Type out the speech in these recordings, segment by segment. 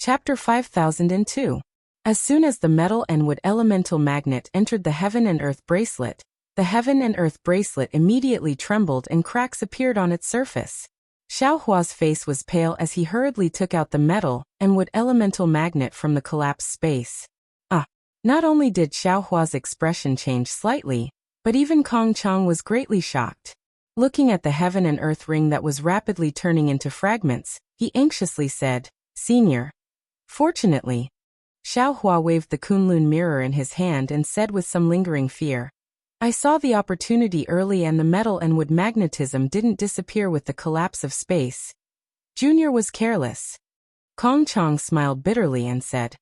Chapter 5002. As soon as the metal and wood elemental magnet entered the heaven and earth bracelet, the heaven and earth bracelet immediately trembled and cracks appeared on its surface. Xiaohua's face was pale as he hurriedly took out the metal and wood elemental magnet from the collapsed space. Not only did Xiaohua's expression change slightly, but even Kong Chang was greatly shocked. Looking at the heaven and earth ring that was rapidly turning into fragments, he anxiously said, "Senior." Fortunately, Xiaohua waved the Kunlun mirror in his hand and said with some lingering fear, "I saw the opportunity early and the metal and wood magnetism didn't disappear with the collapse of space. Junior was careless." Kong Chang smiled bitterly and said,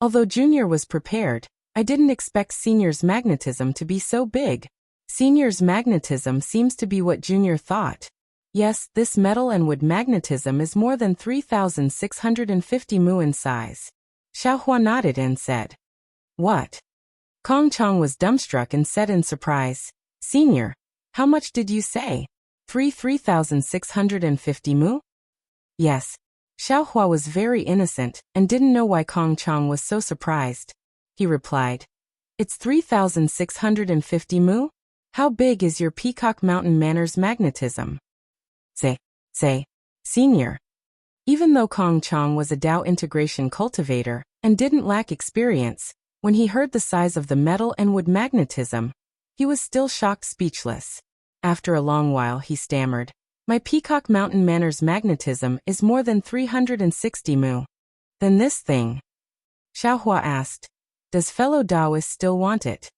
"Although Junior was prepared, I didn't expect Senior's magnetism to be so big. Senior's magnetism seems to be what Junior thought. Yes, this metal and wood magnetism is more than 3,650 mu in size." Xiaohua nodded and said, "What?" Kong Chang was dumbstruck and said in surprise, "Senior, how much did you say? 3,650 mu?" Yes. Xiaohua was very innocent and didn't know why Kong Chang was so surprised. He replied, "It's 3,650 mu? How big is your Peacock Mountain Manor's magnetism?" Say, Senior. Even though Kong Chang was a Dao integration cultivator and didn't lack experience, when he heard the size of the metal and wood magnetism, he was still shocked speechless. After a long while he stammered, "My Peacock Mountain Manor's magnetism is more than 360 mu. Then this thing?" Xiaohua asked, "Does fellow Daoist still want it?"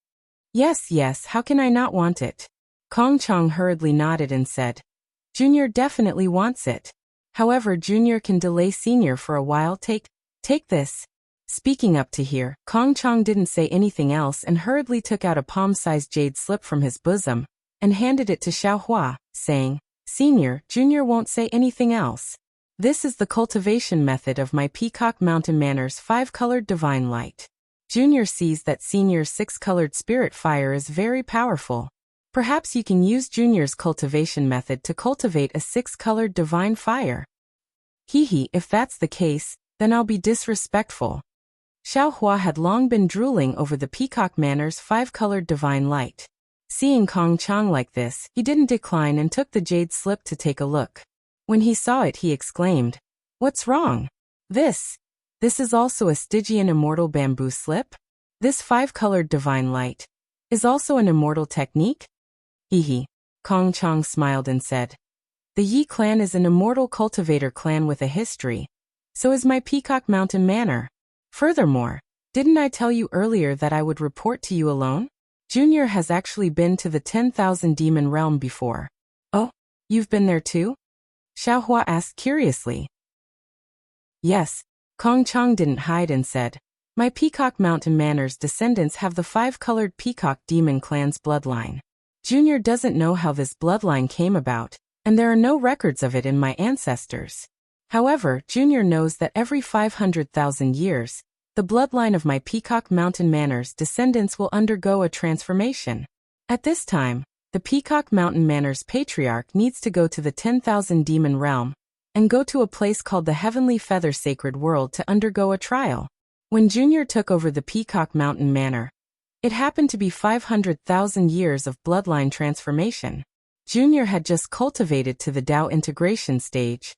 Yes, how can I not want it?" Kong Chang hurriedly nodded and said, "Junior definitely wants it. However, Junior can delay Senior for a while. Take this." Speaking up to here, Kong Chang didn't say anything else and hurriedly took out a palm-sized jade slip from his bosom and handed it to Xiaohua, saying, "Senior, Junior won't say anything else. This is the cultivation method of my Peacock Mountain Manor's 5-colored divine light. Junior sees that Senior's 6-colored spirit fire is very powerful. Perhaps you can use Junior's cultivation method to cultivate a 6-colored divine fire." If that's the case, then I'll be disrespectful." Xiaohua had long been drooling over the Peacock Manor's 5-colored divine light. Seeing Kong Chang like this, he didn't decline and took the jade slip to take a look. When he saw it, he exclaimed, "What's wrong? This is also a Stygian immortal bamboo slip? This 5-colored divine light is also an immortal technique?" Kong Chang smiled and said, "The Yi clan is an immortal cultivator clan with a history. So is my Peacock Mountain Manor. Furthermore, didn't I tell you earlier that I would report to you alone? Junior has actually been to the 10,000 demon realm before." "Oh, you've been there too?" Xiaohua asked curiously. "Yes," Kong Chang didn't hide and said, "My Peacock Mountain Manor's descendants have the 5-colored Peacock Demon clan's bloodline. Junior doesn't know how this bloodline came about, and there are no records of it in my ancestors. However, Junior knows that every 500,000 years, the bloodline of my Peacock Mountain Manor's descendants will undergo a transformation. At this time, the Peacock Mountain Manor's patriarch needs to go to the 10,000 demon realm and go to a place called the Heavenly Feather Sacred World to undergo a trial. When Junior took over the Peacock Mountain Manor, it happened to be 500,000 years of bloodline transformation. Junior had just cultivated to the Dao integration stage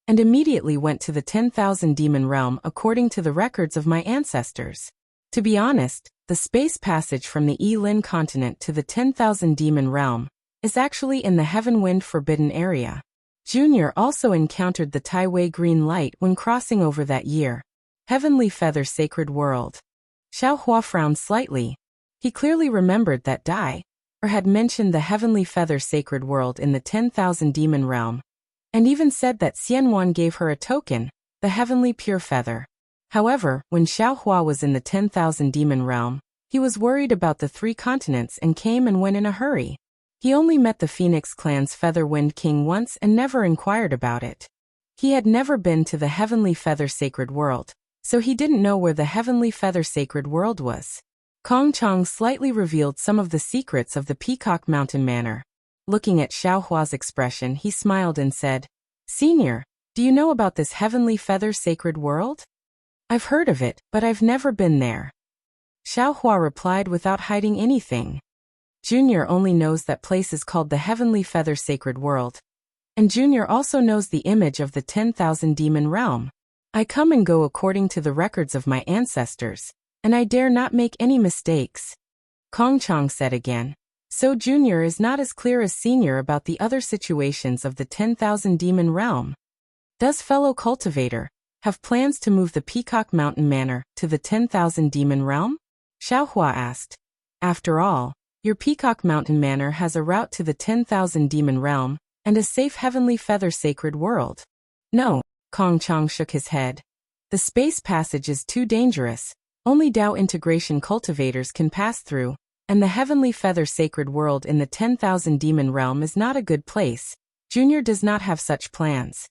and immediately went to the 10,000 demon realm according to the records of my ancestors. To be honest, the space passage from the Yi-Lin continent to the 10,000 demon realm is actually in the Heaven Wind Forbidden area. Junior also encountered the Tai Wei green light when crossing over that year. Heavenly Feather Sacred World." Xiaohua frowned slightly. He clearly remembered that Dai had mentioned the Heavenly Feather Sacred World in the 10,000 demon realm, and even said that Xianwan gave her a token, the Heavenly Pure Feather. However, when Xiaohua was in the 10,000 demon realm, he was worried about the 3 continents and came and went in a hurry. He only met the Phoenix clan's Feather Wind King once and never inquired about it. He had never been to the Heavenly Feather Sacred World, so he didn't know where the Heavenly Feather Sacred World was. Kong Chang slightly revealed some of the secrets of the Peacock Mountain Manor. Looking at Xiaohua's expression, he smiled and said, "Senior, do you know about this Heavenly Feather Sacred World?" I've heard of it, but I've never been there. Xiaohua replied without hiding anything. Junior only knows that place is called the Heavenly Feather Sacred World. And Junior also knows the image of the 10,000 demon realm. I come and go according to the records of my ancestors, and I dare not make any mistakes. Kong Chang said again. So Junior is not as clear as Senior about the other situations of the 10,000 demon realm. Does fellow Cultivator have plans to move the Peacock Mountain Manor to the 10,000 demon realm? Xiaohua asked. After all, your Peacock Mountain Manor has a route to the 10,000 demon realm and a safe Heavenly Feather Sacred World. No, Kong Chang shook his head. The space passage is too dangerous. Only Dao integration cultivators can pass through, and the Heavenly Feather Sacred World in the 10,000 demon realm is not a good place. Junior does not have such plans.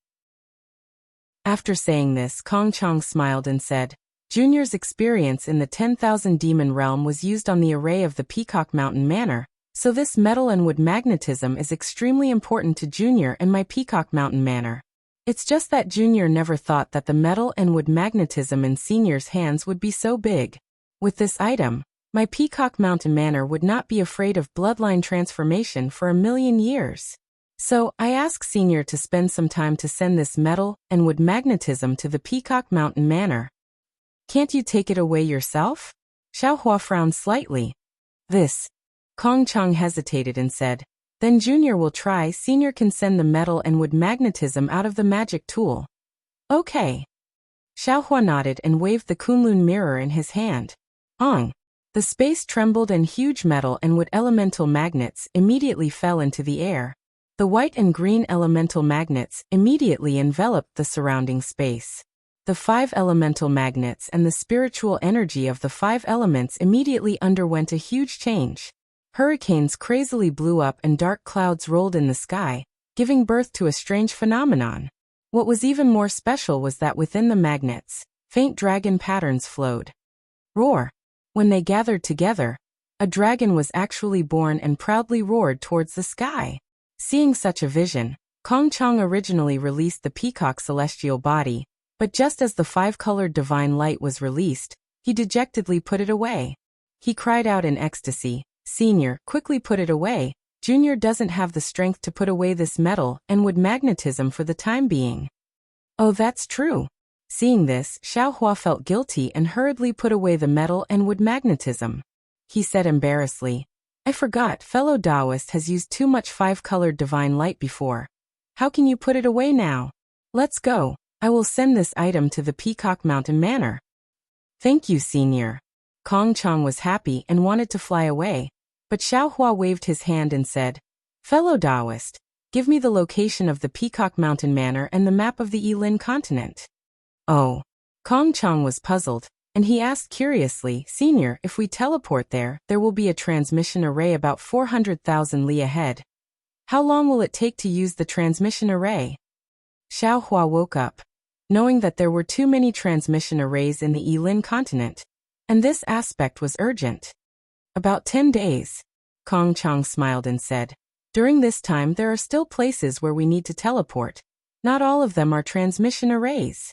After saying this, Kong Chang smiled and said, Junior's experience in the 10,000 demon realm was used on the array of the Peacock Mountain Manor, so this metal and wood magnetism is extremely important to Junior and my Peacock Mountain Manor. It's just that Junior never thought that the metal and wood magnetism in Senior's hands would be so big. With this item, my Peacock Mountain Manor would not be afraid of bloodline transformation for 1,000,000 years. So, I ask Senior to spend some time to send this metal and wood magnetism to the Peacock Mountain Manor. Can't you take it away yourself? Xiaohua frowned slightly. This. Kong Chang hesitated and said, then Junior will try. Senior can send the metal and wood magnetism out of the magic tool. Okay. Xiaohua nodded and waved the Kunlun mirror in his hand. Ong. The space trembled and huge metal and wood elemental magnets immediately fell into the air. The white and green elemental magnets immediately enveloped the surrounding space. The 5 elemental magnets and the spiritual energy of the 5 elements immediately underwent a huge change. Hurricanes crazily blew up and dark clouds rolled in the sky, giving birth to a strange phenomenon. What was even more special was that within the magnets, faint dragon patterns flowed. Roar! When they gathered together, a dragon was actually born and proudly roared towards the sky. Seeing such a vision, Kong Chang originally released the peacock celestial body, but just as the 5-colored divine light was released, he dejectedly put it away. He cried out in ecstasy, Senior, quickly put it away. Junior doesn't have the strength to put away this metal and wood magnetism for the time being. Oh, that's true. Seeing this, Xiaohua felt guilty and hurriedly put away the metal and wood magnetism. He said embarrassedly, I forgot, fellow Taoist has used too much 5-colored divine light before. How can you put it away now? Let's go. I will send this item to the Peacock Mountain Manor. Thank you, Senior. Kong Chang was happy and wanted to fly away, but Xiaohua waved his hand and said, Fellow Taoist, give me the location of the Peacock Mountain Manor and the map of the Yilin continent. Oh. Kong Chang was puzzled, and he asked curiously, Senior, if we teleport there, there will be a transmission array about 400,000 li ahead. How long will it take to use the transmission array? Xiaohua woke up, knowing that there were too many transmission arrays in the Yilin continent, and this aspect was urgent. About 10 days. Kong Chang smiled and said, during this time there are still places where we need to teleport. Not all of them are transmission arrays.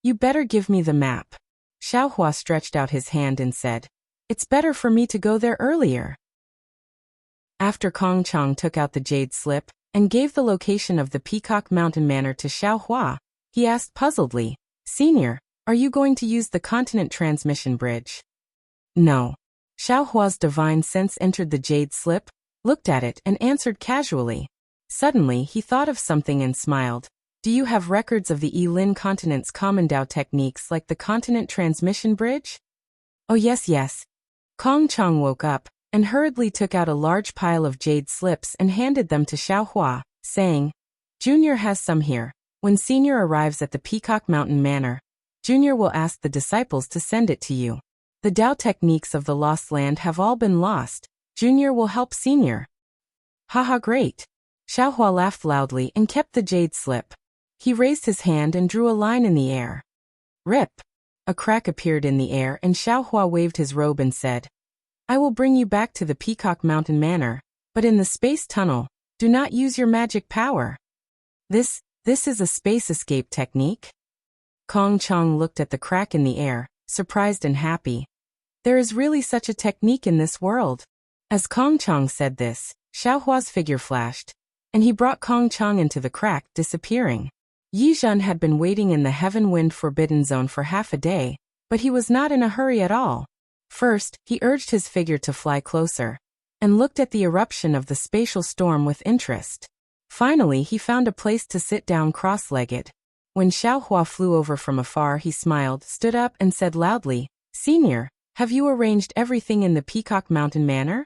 You better give me the map. Xiaohua stretched out his hand and said, it's better for me to go there earlier. After Kong Chang took out the jade slip and gave the location of the Peacock Mountain Manor to Xiaohua, he asked puzzledly, Senior, are you going to use the continent transmission bridge? No. Xiaohua's divine sense entered the jade slip, looked at it and answered casually. Suddenly he thought of something and smiled. Do you have records of the Yilin continent's common Dao techniques like the continent transmission bridge? Oh yes. Kong Chang woke up and hurriedly took out a large pile of jade slips and handed them to Xiaohua, saying, Junior has some here. When Senior arrives at the Peacock Mountain Manor, Junior will ask the disciples to send it to you. The Dao techniques of the Lost Land have all been lost. Junior will help Senior. Haha, great. Xiaohua laughed loudly and kept the jade slip. He raised his hand and drew a line in the air. Rip! A crack appeared in the air and Xiaohua waved his robe and said, I will bring you back to the Peacock Mountain Manor, but in the space tunnel, do not use your magic power. This is a space escape technique? Kong Chong looked at the crack in the air, surprised and happy. There is really such a technique in this world. As Kong Chong said this, Xiaohua's figure flashed, and he brought Kong Chong into the crack, disappearing. Yi Zhen had been waiting in the Heaven Wind Forbidden Zone for half a day, but he was not in a hurry at all. First, he urged his figure to fly closer, and looked at the eruption of the spatial storm with interest. Finally, he found a place to sit down cross-legged. When Xiaohua flew over from afar, he smiled, stood up, and said loudly, "Senior, have you arranged everything in the Peacock Mountain manner?"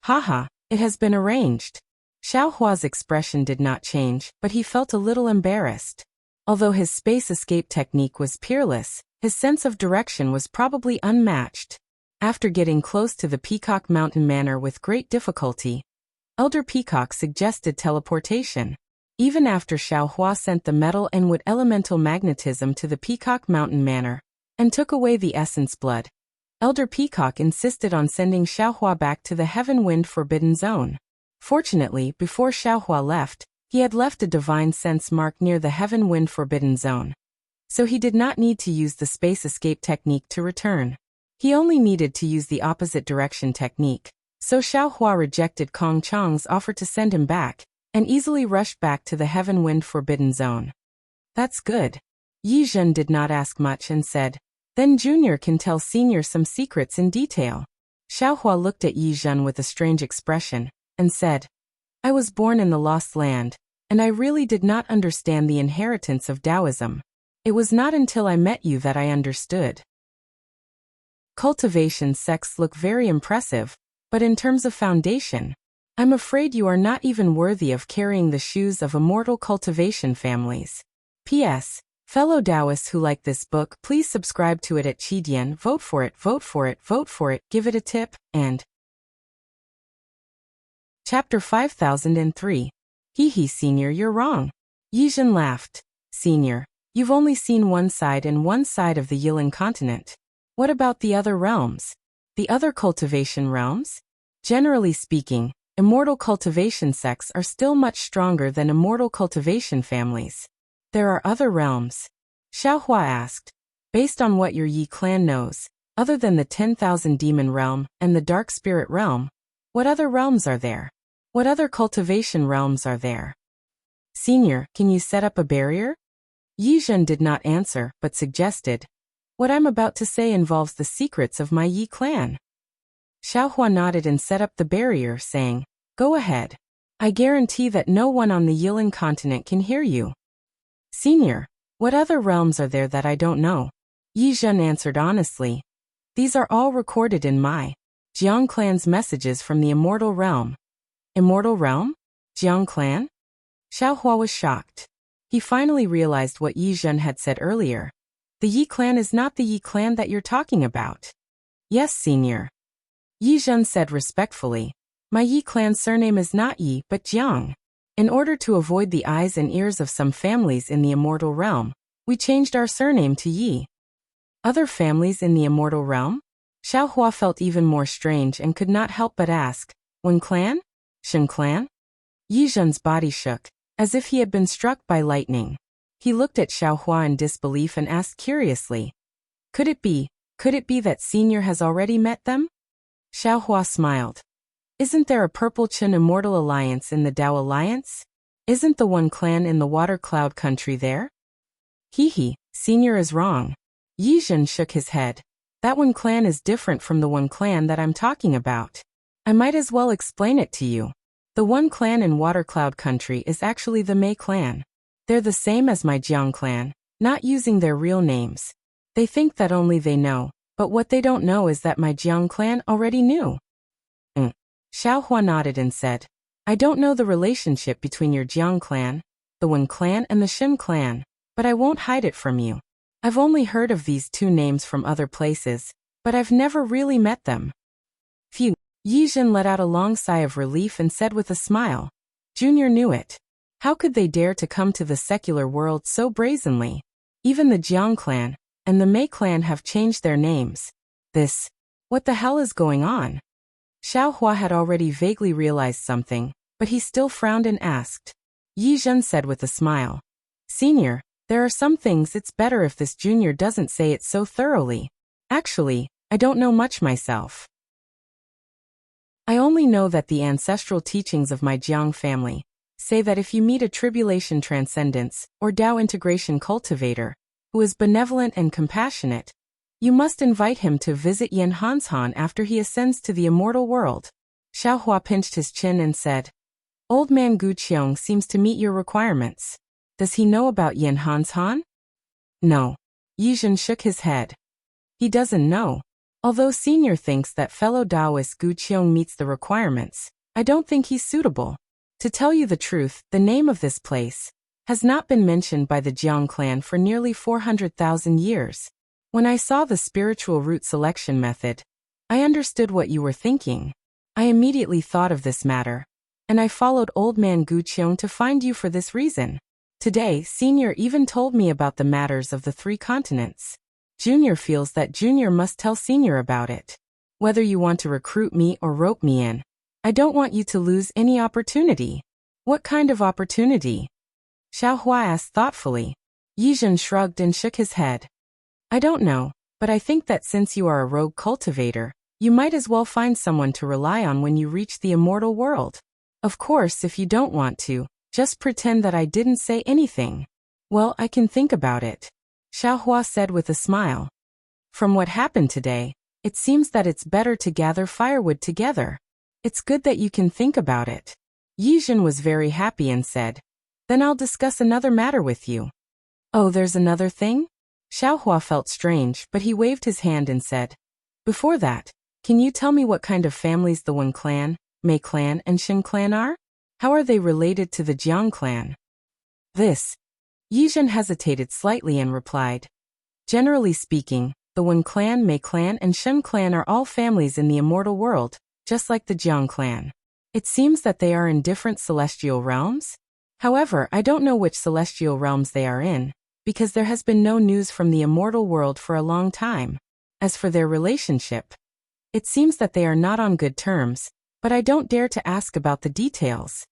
"Haha, it has been arranged." Xiaohua's expression did not change, but he felt a little embarrassed. Although his space escape technique was peerless, his sense of direction was probably unmatched. After getting close to the Peacock Mountain Manor with great difficulty, Elder Peacock suggested teleportation. Even after Xiaohua sent the metal and wood elemental magnetism to the Peacock Mountain Manor and took away the essence blood, Elder Peacock insisted on sending Xiaohua back to the Heaven Wind Forbidden Zone. Fortunately, before Xiaohua left, he had left a divine sense mark near the Heaven Wind Forbidden Zone, so he did not need to use the space escape technique to return. He only needed to use the opposite direction technique, so Xiaohua rejected Kong Chong's offer to send him back, and easily rushed back to the Heaven Wind Forbidden Zone. "That's good." Yi Zhen did not ask much and said, "Then Junior can tell Senior some secrets in detail." Xiaohua looked at Yi Zhen with a strange expression, and said, "I was born in the Lost Land, and I really did not understand the inheritance of Taoism. It was not until I met you that I understood. Cultivation sects look very impressive, but in terms of foundation, I'm afraid you are not even worthy of carrying the shoes of immortal cultivation families. P.S. Fellow Taoists who like this book, please subscribe to it at Qidian, vote for it, vote for it, vote for it, give it a tip, and... Chapter 5003. Hee Senior, you're wrong. Yi Zhen laughed. Senior, you've only seen one side and one side of the Yilan continent. What about the other realms? The other cultivation realms? Generally speaking, immortal cultivation sects are still much stronger than immortal cultivation families. There are other realms? Xiaohua asked. Based on what your Yi clan knows, other than the 10,000 demon realm and the dark spirit realm, what other realms are there? What other cultivation realms are there? Senior, can you set up a barrier? Yi Zhen did not answer, but suggested, what I'm about to say involves the secrets of my Yi clan. Xiaohua nodded and set up the barrier, saying, Go ahead. I guarantee that no one on the Yilan continent can hear you. Senior, what other realms are there that I don't know? Yi Zhen answered honestly. These are all recorded in my Jiang clan's messages from the immortal realm. Immortal realm? Jiang clan? Xiaohua was shocked. He finally realized what Yi Zhen had said earlier. The Yi clan is not the Yi clan that you're talking about. Yes, Senior. Yi Zhen said respectfully. My Yi clan surname is not Yi, but Jiang. In order to avoid the eyes and ears of some families in the immortal realm, we changed our surname to Yi. Other families in the immortal realm? Xiaohua felt even more strange and could not help but ask, Wen clan? Shen clan? Yi Zhen's body shook, as if he had been struck by lightning. He looked at Xiaohua in disbelief and asked curiously, Could it be that Senior has already met them? Xiaohua smiled. Isn't there a Purple Chen Immortal Alliance in the Tao Alliance? Isn't the one clan in the Water Cloud country there? Senior is wrong. Yi Zhen shook his head. That one clan is different from the one clan that I'm talking about. I might as well explain it to you. The one clan in Water Cloud country is actually the Mei clan. They're the same as my Jiang clan, not using their real names. They think that only they know, but what they don't know is that my Jiang clan already knew. Xiaohua nodded and said, I don't know the relationship between your Jiang clan, the Wen clan and the Shen clan, but I won't hide it from you. I've only heard of these two names from other places, but I've never really met them. Phew. Yi Zhen let out a long sigh of relief and said with a smile, Junior knew it. How could they dare to come to the secular world so brazenly? Even the Jiang clan and the Mei clan have changed their names. What the hell is going on? Xiaohua had already vaguely realized something, but he still frowned and asked. Yi Zhen said with a smile, Senior, There are some things it's better if this junior doesn't say it so thoroughly. Actually, I don't know much myself. I only know that the ancestral teachings of my Jiang family say that if you meet a tribulation transcendence, or Tao integration cultivator, who is benevolent and compassionate, you must invite him to visit Yin Hanshan after he ascends to the immortal world. Xiaohua pinched his chin and said, Old man Gu Qiong seems to meet your requirements. Does he know about Yin Hanshan? No. Yizhen shook his head. He doesn't know. Although Senior thinks that fellow Taoist Gu Qiong meets the requirements, I don't think he's suitable. To tell you the truth, the name of this place has not been mentioned by the Jiang clan for nearly 400,000 years. When I saw the spiritual root selection method, I understood what you were thinking. I immediately thought of this matter, and I followed old man Gu Qiong to find you for this reason. Today, Senior even told me about the matters of the 3 continents. Junior feels that Junior must tell Senior about it. Whether you want to recruit me or rope me in, I don't want you to lose any opportunity. What kind of opportunity? Xiaohua asked thoughtfully. Yizhen shrugged and shook his head. I don't know, but I think that since you are a rogue cultivator, you might as well find someone to rely on when you reach the immortal world. Of course, if you don't want to, just pretend that I didn't say anything. Well, I can think about it, Xiaohua said with a smile. From what happened today, it seems that it's better to gather firewood together. It's good that you can think about it. Yizhen was very happy and said, Then I'll discuss another matter with you. Oh, there's another thing? Xiaohua felt strange, but he waved his hand and said, Before that, can you tell me what kind of families the Wen clan, Mei clan and Shen clan are? How are they related to the Jiang clan? Yizhen hesitated slightly and replied, Generally speaking, the Wen clan, Mei clan and Shen clan are all families in the immortal world, just like the Jiang clan. It seems that they are in different celestial realms. However, I don't know which celestial realms they are in, because there has been no news from the immortal world for a long time. As for their relationship, it seems that they are not on good terms, but I don't dare to ask about the details.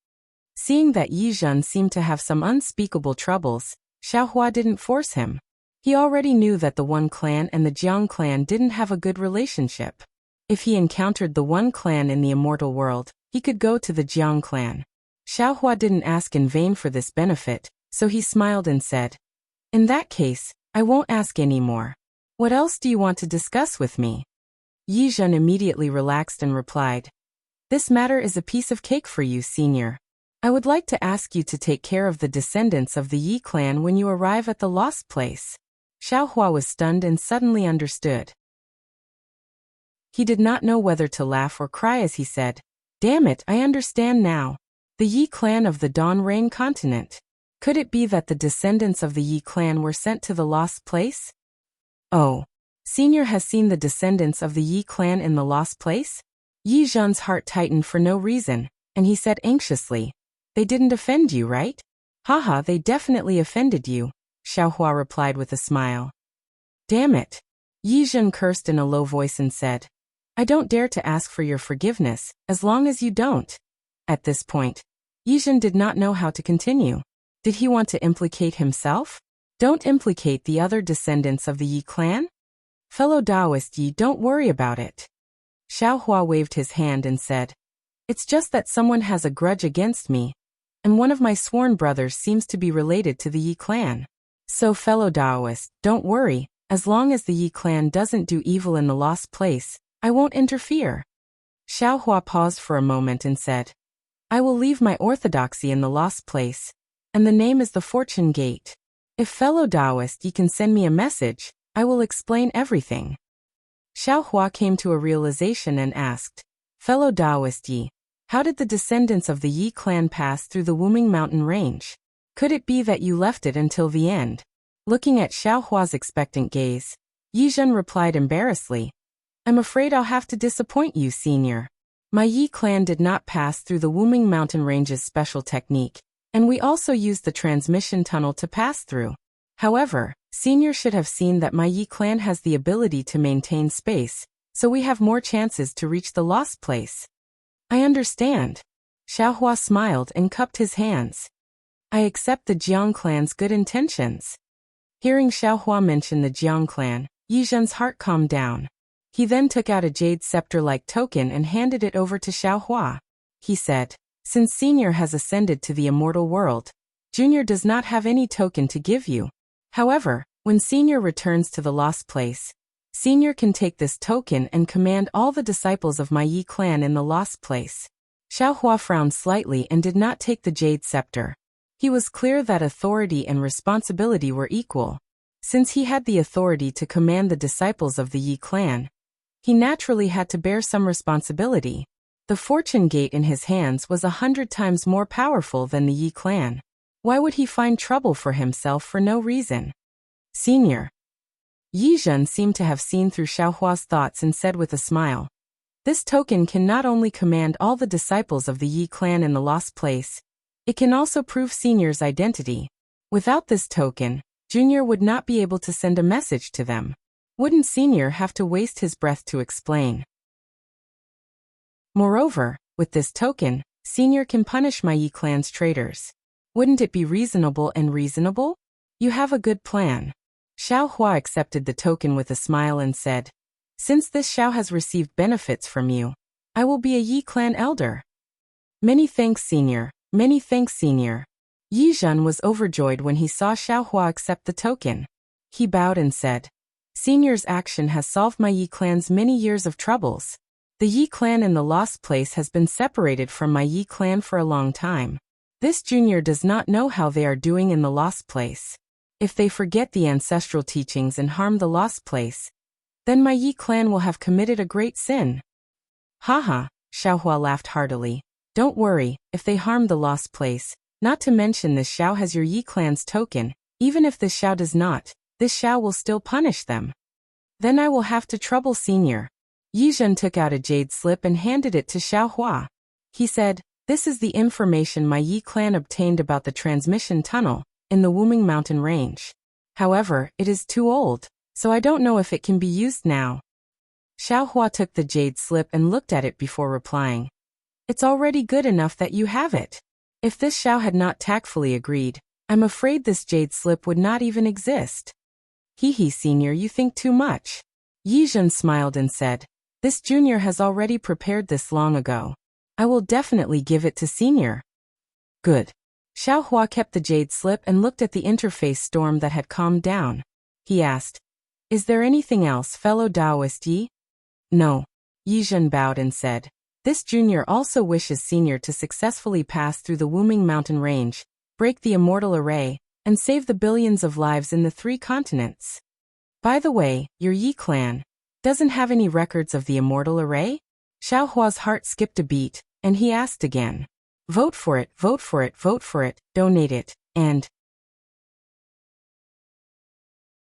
Seeing that Yizhen seemed to have some unspeakable troubles, Xiaohua didn't force him. He already knew that the Wen clan and the Jiang clan didn't have a good relationship. If he encountered the Wen clan in the immortal world, he could go to the Jiang clan. Xiaohua didn't ask in vain for this benefit, so he smiled and said, In that case, I won't ask any more. What else do you want to discuss with me? Yizhen immediately relaxed and replied, This matter is a piece of cake for you, Senior. I would like to ask you to take care of the descendants of the Yi clan when you arrive at the lost place. Xiaohua was stunned and suddenly understood. He did not know whether to laugh or cry as he said, Damn it, I understand now. The Yi clan of the Dawn Rain continent. Could it be that the descendants of the Yi clan were sent to the lost place? Oh. Senior has seen the descendants of the Yi clan in the lost place? Yizhen's heart tightened for no reason, and he said anxiously, They didn't offend you, right? Haha, they definitely offended you, Xiaohua replied with a smile. Damn it. Yizhen cursed in a low voice and said, I don't dare to ask for your forgiveness, as long as you don't. At this point, Yizhen did not know how to continue. Did he want to implicate himself? Don't implicate the other descendants of the Yi clan? Fellow Taoist Yi, don't worry about it. Xiaohua waved his hand and said, It's just that someone has a grudge against me, and one of my sworn brothers seems to be related to the Yi clan. So fellow Taoist, don't worry, as long as the Yi clan doesn't do evil in the lost place, I won't interfere. Xiaohua paused for a moment and said, I will leave my orthodoxy in the lost place, and the name is the Fortune Gate. If fellow Taoist Yi can send me a message, I will explain everything. Xiaohua came to a realization and asked, Fellow Taoist Yi, how did the descendants of the Yi clan pass through the Wuming Mountain range? Could it be that you left it until the end? Looking at Xiaohua's expectant gaze, Yizhen replied embarrassedly, I'm afraid I'll have to disappoint you, Senior. My Yi clan did not pass through the Wuming Mountain range's special technique, and we also used the transmission tunnel to pass through. However, Senior should have seen that my Yi clan has the ability to maintain space, so we have more chances to reach the lost place. I understand. Xiaohua smiled and cupped his hands. I accept the Jiang clan's good intentions. Hearing Xiaohua mention the Jiang clan, Yi Zhen's heart calmed down. He then took out a jade scepter-like token and handed it over to Xiaohua. He said, "Since Senior has ascended to the immortal world, Junior does not have any token to give you. However, when Senior returns to the lost place, Senior can take this token and command all the disciples of my Yi clan in the lost place." Xiaohua frowned slightly and did not take the jade scepter. He was clear that authority and responsibility were equal. Since he had the authority to command the disciples of the Yi clan, he naturally had to bear some responsibility. The fortune gate in his hands was 100 times more powerful than the Yi clan. Why would he find trouble for himself for no reason? "Senior." Yi Zhen seemed to have seen through Xiaohua's thoughts and said with a smile, "This token can not only command all the disciples of the Yi clan in the lost place, it can also prove Senior's identity. Without this token, Junior would not be able to send a message to them. Wouldn't Senior have to waste his breath to explain? Moreover, with this token, Senior can punish my Yi clan's traitors. Wouldn't it be reasonable and reasonable? You have a good plan." Xiaohua accepted the token with a smile and said, "Since this Xiao has received benefits from you, I will be a Yi clan elder." "Many thanks, Senior. Many thanks, Senior." Yi Zhen was overjoyed when he saw Xiaohua accept the token. He bowed and said, "Senior's action has solved my Yi clan's many years of troubles. The Yi clan in the lost place has been separated from my Yi clan for a long time. This Junior does not know how they are doing in the lost place. If they forget the ancestral teachings and harm the lost place, then my Yi clan will have committed a great sin." "Haha," Xiaohua laughed heartily. "Don't worry, if they harm the lost place, not to mention this Xiao has your Yi clan's token, even if this Xiao does not, this Xiao will still punish them. Then I will have to trouble Senior." Yi Zhen took out a jade slip and handed it to Xiaohua. He said, "This is the information my Yi clan obtained about the transmission tunnel in the Wuming mountain range. However, it is too old, so I don't know if it can be used now." Xiaohua took the jade slip and looked at it before replying, "It's already good enough that you have it. If this Xiao had not tactfully agreed, I'm afraid this jade slip would not even exist." "Hee, Senior, you think too much." Yi Zhen smiled and said, "This Junior has already prepared this long ago. I will definitely give it to Senior." "Good." Xiaohua kept the jade slip and looked at the interface storm that had calmed down. He asked, "Is there anything else, fellow Taoist Yi?" "No." Yi Zhen bowed and said, "This Junior also wishes Senior to successfully pass through the Wuming mountain range, break the immortal array, and save the billions of lives in the 3 continents. By the way, your Yi clan doesn't have any records of the immortal array?" Xiaohua's heart skipped a beat, and he asked again, "Vote for it, vote for it, vote for it, donate it, and..."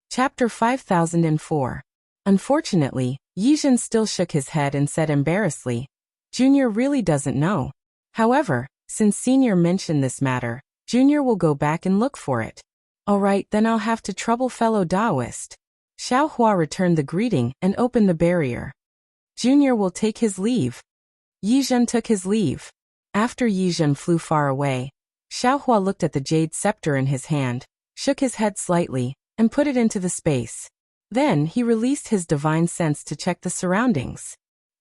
Chapter 5004. Unfortunately, Yi Zhen still shook his head and said embarrassedly, "Junior really doesn't know. However, since Senior mentioned this matter, Junior will go back and look for it." "All right, then I'll have to trouble fellow Taoist." Xiaohua returned the greeting and opened the barrier. "Junior will take his leave." Yi Zhen took his leave. After Yi Zhen flew far away, Xiaohua looked at the jade scepter in his hand, shook his head slightly, and put it into the space. Then he released his divine sense to check the surroundings.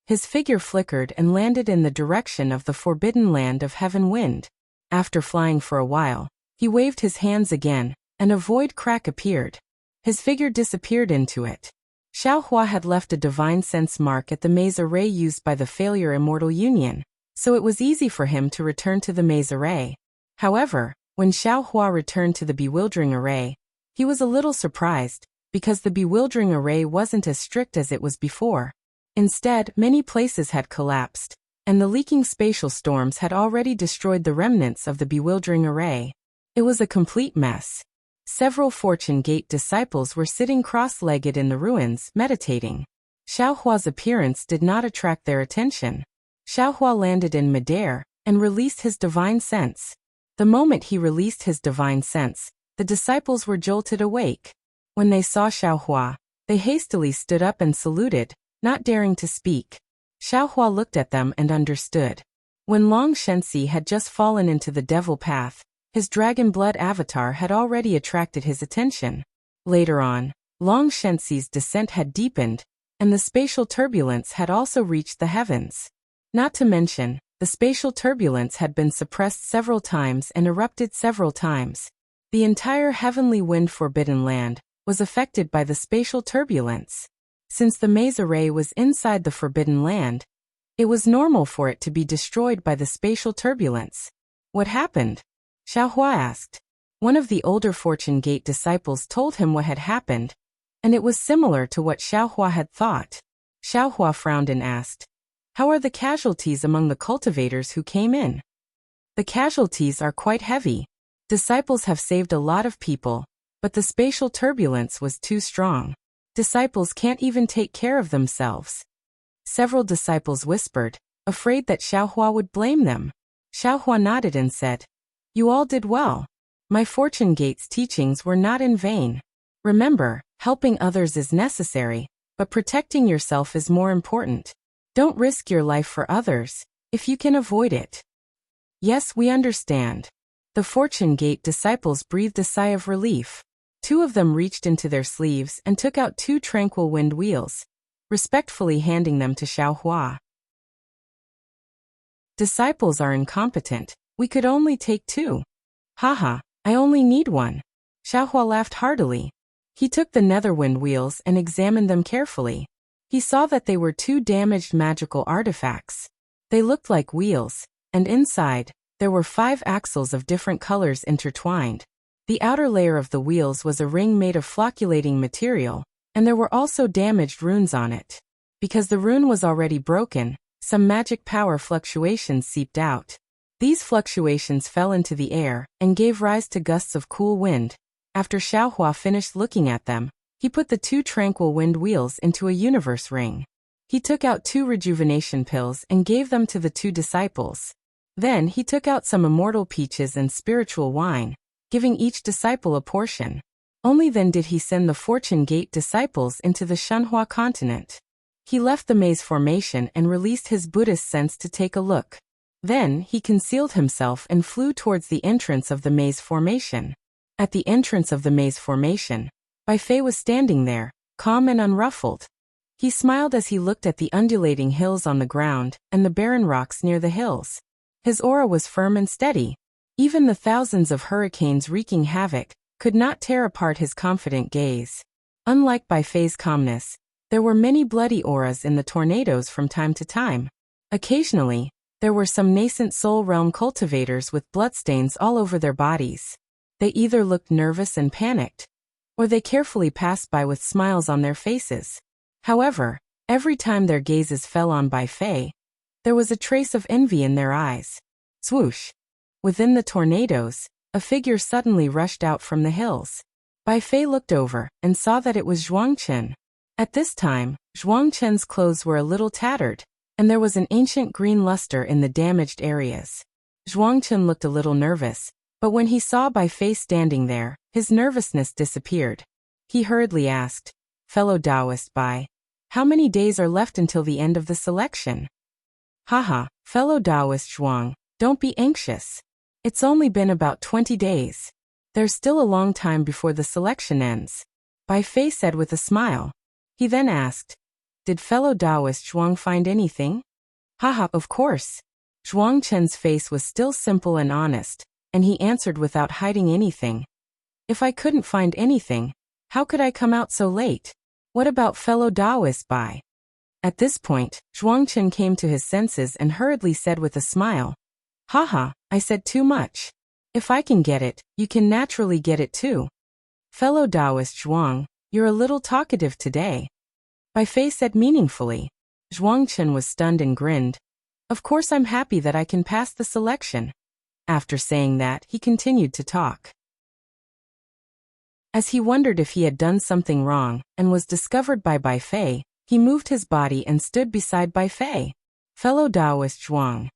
His figure flickered and landed in the direction of the forbidden land of Heaven Wind. After flying for a while, he waved his hands again, and a void crack appeared. His figure disappeared into it. Xiaohua had left a divine sense mark at the maze array used by the failure Immortal Union, so it was easy for him to return to the maze array. However, when Xiaohua returned to the bewildering array, he was a little surprised, because the bewildering array wasn't as strict as it was before. Instead, many places had collapsed, and the leaking spatial storms had already destroyed the remnants of the bewildering array. It was a complete mess. Several Fortune Gate disciples were sitting cross-legged in the ruins, meditating. Xiaohua's appearance did not attract their attention. Xiaohua landed in midair and released his divine sense. The moment he released his divine sense, the disciples were jolted awake. When they saw Xiaohua, they hastily stood up and saluted, not daring to speak. Xiaohua looked at them and understood. When Long Shenxi had just fallen into the devil path, his dragon blood avatar had already attracted his attention. Later on, Long Shenxi's descent had deepened, and the spatial turbulence had also reached the heavens. Not to mention, the spatial turbulence had been suppressed several times and erupted several times. The entire heavenly wind forbidden land was affected by the spatial turbulence. Since the maze array was inside the forbidden land, it was normal for it to be destroyed by the spatial turbulence. What happened? Xiaohua asked. One of the older Fortune Gate disciples told him what had happened, and it was similar to what Xiaohua had thought. Xiaohua frowned and asked, "How are the casualties among the cultivators who came in?" "The casualties are quite heavy. Disciples have saved a lot of people, but the spatial turbulence was too strong. Disciples can't even take care of themselves." Several disciples whispered, afraid that Xiaohua would blame them. Xiaohua nodded and said, "You all did well. My Fortune Gate's teachings were not in vain. Remember, helping others is necessary, but protecting yourself is more important. Don't risk your life for others, if you can avoid it." "Yes, we understand." The Fortune Gate disciples breathed a sigh of relief. Two of them reached into their sleeves and took out 2 tranquil wind wheels, respectfully handing them to Xiaohua. "Disciples are incompetent. We could only take 2. Haha, I only need 1." Xiaohua laughed heartily. He took the nether wind wheels and examined them carefully. He saw that they were 2 damaged magical artifacts. They looked like wheels, and inside, there were 5 axles of different colors intertwined. The outer layer of the wheels was a ring made of flocculating material, and there were also damaged runes on it. Because the rune was already broken, some magic power fluctuations seeped out. These fluctuations fell into the air and gave rise to gusts of cool wind. After Xiaohua finished looking at them, he put the 2 tranquil wind wheels into a universe ring. He took out 2 rejuvenation pills and gave them to the 2 disciples. Then he took out some immortal peaches and spiritual wine, giving each disciple a portion. Only then did he send the Fortune Gate disciples into the Shenhua continent. He left the maze formation and released his Buddhist sense to take a look. Then he concealed himself and flew towards the entrance of the maze formation. At the entrance of the maze formation, Bai Fei was standing there, calm and unruffled. He smiled as he looked at the undulating hills on the ground and the barren rocks near the hills. His aura was firm and steady. Even the thousands of hurricanes wreaking havoc could not tear apart his confident gaze. Unlike Bai Fei's calmness, there were many bloody auras in the tornadoes from time to time. Occasionally, there were some nascent soul realm cultivators with bloodstains all over their bodies. They either looked nervous and panicked, or they carefully passed by with smiles on their faces. However, every time their gazes fell on Bai Fei, there was a trace of envy in their eyes. Swoosh! Within the tornadoes, a figure suddenly rushed out from the hills. Bai Fei looked over and saw that it was Zhuangchen. At this time, Zhuangchen's clothes were a little tattered, and there was an ancient green luster in the damaged areas. Zhuangchen looked a little nervous, but when he saw Bai Fei standing there, his nervousness disappeared. He hurriedly asked, "Fellow Taoist Bai, how many days are left until the end of the selection?" "Haha, fellow Taoist Zhuang, don't be anxious. It's only been about 20 days. There's still a long time before the selection ends," Bai Fei said with a smile. He then asked, "Did fellow Taoist Zhuang find anything?" "Haha, of course." Zhuangchen's face was still simple and honest, and he answered without hiding anything. "If I couldn't find anything, how could I come out so late? What about fellow Taoist Bai?" At this point, Zhuangchen came to his senses and hurriedly said with a smile, "Haha, I said too much. If I can get it, you can naturally get it too. Fellow Taoist Zhuang, you're a little talkative today," Bai Fei said meaningfully. Zhuangchen was stunned and grinned. "Of course I'm happy that I can pass the selection." After saying that, he continued to talk. As he wondered if he had done something wrong and was discovered by Bai Fei, he moved his body and stood beside Bai Fei. "Fellow Taoist Zhuang."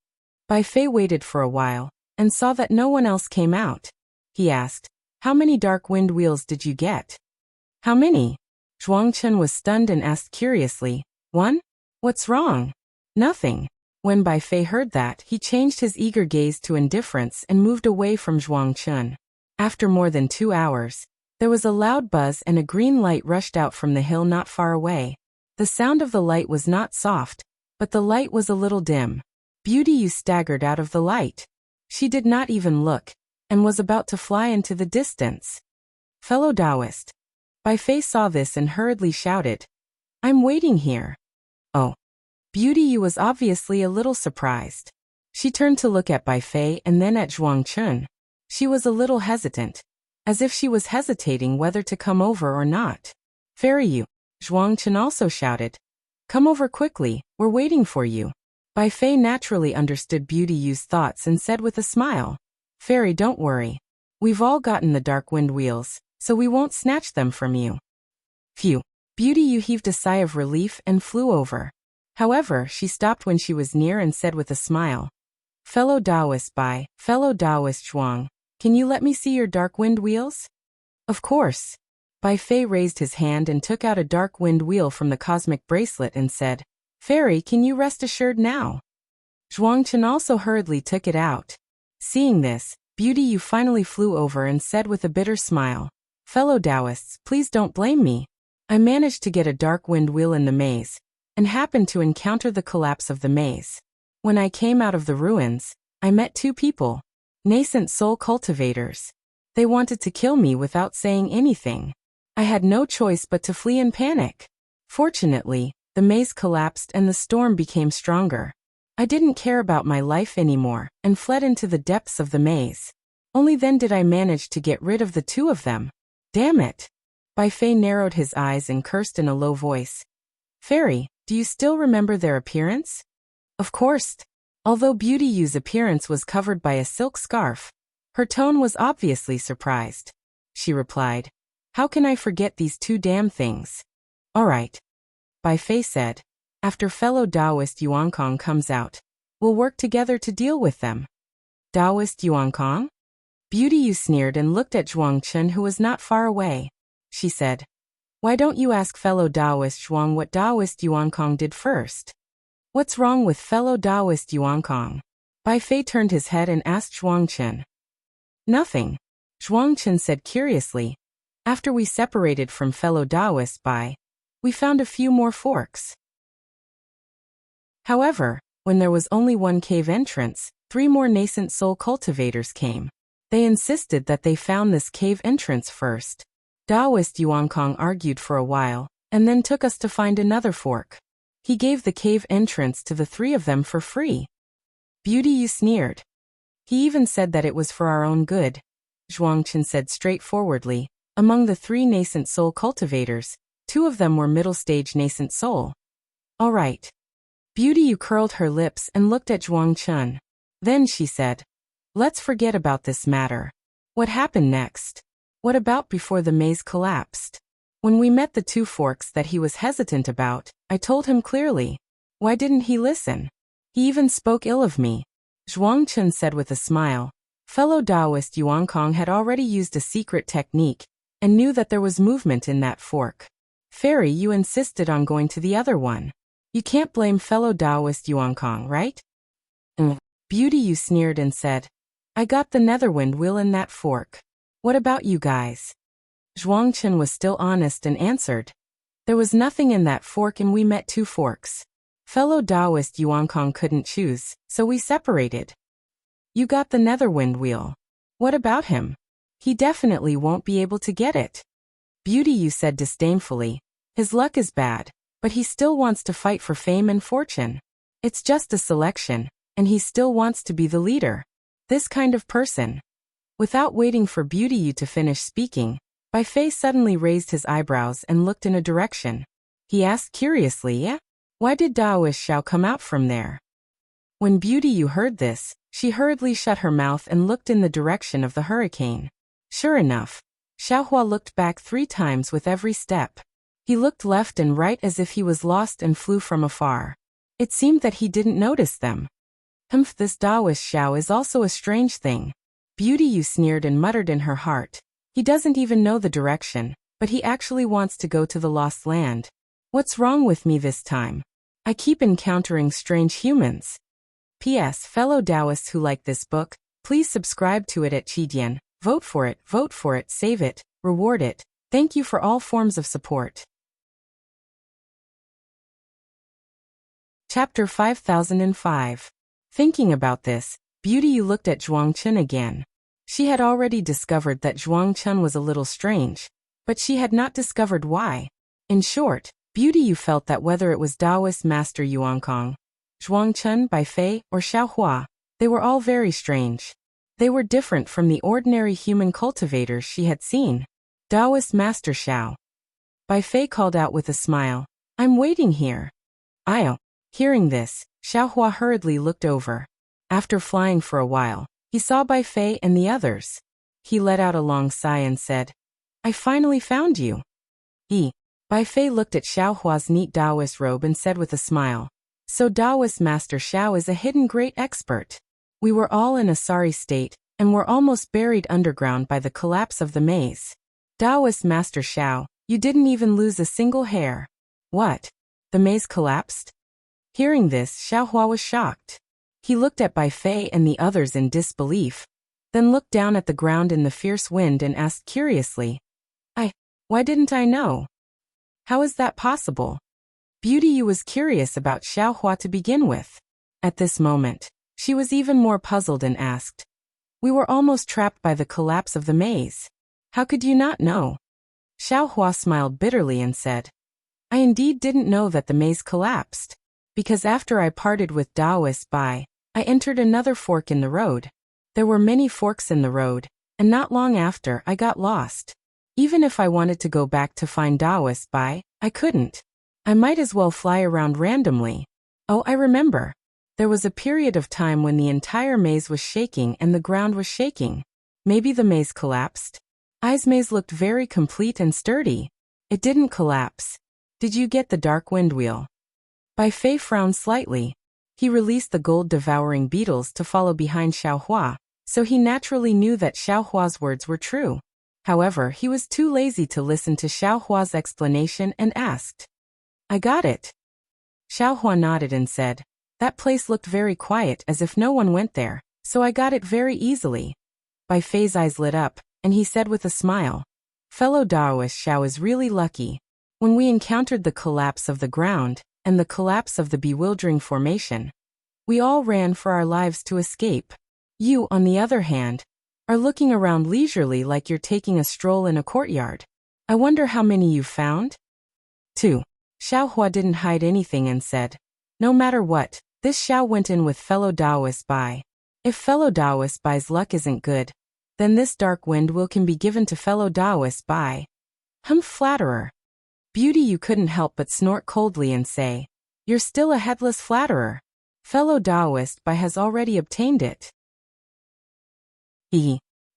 Bai Fei waited for a while and saw that no one else came out. He asked, "How many dark wind wheels did you get?" "How many?" Zhuangchen was stunned and asked curiously, "1? What's wrong?" "Nothing." When Bai Fei heard that, he changed his eager gaze to indifference and moved away from Zhuangchen. After more than 2 hours, There was a loud buzz and a green light rushed out from the hill not far away. The sound of the light was not soft, but the light was a little dim. Beauty You staggered out of the light. She did not even look, and was about to fly into the distance. Fellow Taoist. Bai Fei saw this and hurriedly shouted, "I'm waiting here." Oh. Beauty You was obviously a little surprised. She turned to look at Bai Fei and then at Zhuang Chun. She was a little hesitant, as if she was hesitating whether to come over or not. "Fairy You," Zhuang Chun also shouted. "Come over quickly, we're waiting for you." Bai Fei naturally understood Beauty You's thoughts and said with a smile, "Fairy, don't worry. We've all gotten the dark wind wheels, so we won't snatch them from you." Phew. Beauty You heaved a sigh of relief and flew over. However, she stopped when she was near and said with a smile, "Fellow Taoist Bai, fellow Taoist Zhuang, can you let me see your dark wind wheels?" "Of course." Bai Fei raised his hand and took out a dark wind wheel from the cosmic bracelet and said, "Fairy, can you rest assured now?" Zhuang Chun also hurriedly took it out. Seeing this, Beauty You finally flew over and said with a bitter smile, "Fellow Taoists, please don't blame me. I managed to get a dark wind wheel in the maze, and happened to encounter the collapse of the maze. When I came out of the ruins, I met two people, nascent soul cultivators. They wanted to kill me without saying anything. I had no choice but to flee in panic. Fortunately, the maze collapsed and the storm became stronger. I didn't care about my life anymore and fled into the depths of the maze. Only then did I manage to get rid of the two of them. Damn it." Bai Fei narrowed his eyes and cursed in a low voice. "Fairy, do you still remember their appearance?" Of course. Although Beauty You's appearance was covered by a silk scarf, her tone was obviously surprised. She replied, "How can I forget these two damn things?" "All right," Bai Fei said. "After fellow Taoist Yuankong comes out, we'll work together to deal with them." "Taoist Yuankong?" Beauty You sneered and looked at Zhuang Chun, who was not far away. She said, "Why don't you ask fellow Taoist Zhuang what Taoist Yuankong did first?" "What's wrong with fellow Taoist Yuankong?" Bai Fei turned his head and asked Zhuang Chun. "Nothing," Zhuang Chun said curiously. "After we separated from fellow Taoist Bai, we found a few more forks. However, when there was only one cave entrance, 3 more nascent soul cultivators came. They insisted that they found this cave entrance first. Taoist Yuankong argued for a while, and then took us to find another fork. He gave the cave entrance to the 3 of them for free." Beauty You sneered. "He even said that it was for our own good," Zhuang Chun said straightforwardly. "Among the 3 nascent soul cultivators, 2 of them were middle-stage nascent soul." "All right." Beauty You curled her lips and looked at Zhuang Chun. Then she said, "Let's forget about this matter. What happened next? What about before the maze collapsed? When we met the 2 forks that he was hesitant about, I told him clearly. Why didn't he listen? He even spoke ill of me." Zhuang Chun said with a smile. Fellow Taoist Yuankong had already used a secret technique, and knew that there was movement in that fork. "Fairy, you insisted on going to the other one. You can't blame fellow Taoist Yuankong, right?" Beauty You sneered and said, "I got the Netherwind wheel in that fork. What about you guys?" Zhuang Chun was still honest and answered, "There was nothing in that fork and we met 2 forks. Fellow Taoist Yuankong couldn't choose, so we separated." "You got the Netherwind wheel. What about him? He definitely won't be able to get it." Beauty You said disdainfully, "His luck is bad, but he still wants to fight for fame and fortune. It's just a selection, and he still wants to be the leader. This kind of person." Without waiting for Beauty You to finish speaking, Bai Fei suddenly raised his eyebrows and looked in a direction. He asked curiously, "Why did Taoist Xiao come out from there?" When Beauty You heard this, she hurriedly shut her mouth and looked in the direction of the hurricane. Sure enough, Xiaohua looked back 3 times with every step. He looked left and right as if he was lost and flew from afar. It seemed that he didn't notice them. This Taoist Xiao is also a strange thing." Beauty You sneered and muttered in her heart. "He doesn't even know the direction, but he actually wants to go to the lost land. What's wrong with me this time? I keep encountering strange humans." P.S. Fellow Taoists who like this book, please subscribe to it at Qidian. Vote for it, save it. Reward it. Thank you for all forms of support. Chapter 5005. Thinking about this, Beauty Yu looked at Zhuang Chen again. She had already discovered that Zhuang Chen was a little strange, but she had not discovered why. In short, Beauty Yu felt that whether it was Taoist Master Yuan Kong, Zhuang Chen, Bai Fei, or Xiao Hua, they were all very strange. They were different from the ordinary human cultivators she had seen. Taoist Master Xiao. Bai Fei called out with a smile, "I'm waiting here." Io. Hearing this, Xiao Hua hurriedly looked over. After flying for a while, he saw Bai Fei and the others. He let out a long sigh and said, "I finally found you." Bai Fei looked at Xiao Hua's neat Taoist robe and said with a smile, "So Taoist Master Xiao is a hidden great expert. We were all in a sorry state, and were almost buried underground by the collapse of the maze. Taoist Master Xiao, you didn't even lose a single hair." "What? The maze collapsed?" Hearing this, Xiao Hua was shocked. He looked at Bai Fei and the others in disbelief, then looked down at the ground in the fierce wind and asked curiously, Why didn't I know? How is that possible?" Beauty Yu was curious about Xiao Hua to begin with. At this moment, she was even more puzzled and asked, "We were almost trapped by the collapse of the maze. How could you not know?" Xiao Hua smiled bitterly and said, "I indeed didn't know that the maze collapsed, because after I parted with Taoist Bai, I entered another fork in the road. There were many forks in the road, and not long after I got lost. Even if I wanted to go back to find Taoist Bai, I couldn't. I might as well fly around randomly. Oh, I remember. There was a period of time when the entire maze was shaking and the ground was shaking. Maybe the maze collapsed. I's maze looked very complete and sturdy. It didn't collapse. Did you get the dark wind wheel?" Bai Fei frowned slightly. He released the gold-devouring beetles to follow behind Xiao Hua, so he naturally knew that Xiao Hua's words were true. However, he was too lazy to listen to Xiao Hua's explanation and asked, "I got it." Xiao Hua nodded and said, "That place looked very quiet as if no one went there, so I got it very easily." Bai Fei's eyes lit up, and he said with a smile, "Fellow Taoist Xiao is really lucky. When we encountered the collapse of the ground, and the collapse of the bewildering formation, we all ran for our lives to escape. You, on the other hand, are looking around leisurely like you're taking a stroll in a courtyard. I wonder how many you've found?" 2. Xiao Hua didn't hide anything and said, "No matter what, this Xiao went in with fellow Taoist Bai. If fellow Taoist Bai's luck isn't good, then this dark wind wheel can be given to fellow Taoist Bai." Flatterer. Beauty Yu couldn't help but snort coldly and say, "You're still a headless flatterer. Fellow Taoist Bai has already obtained it."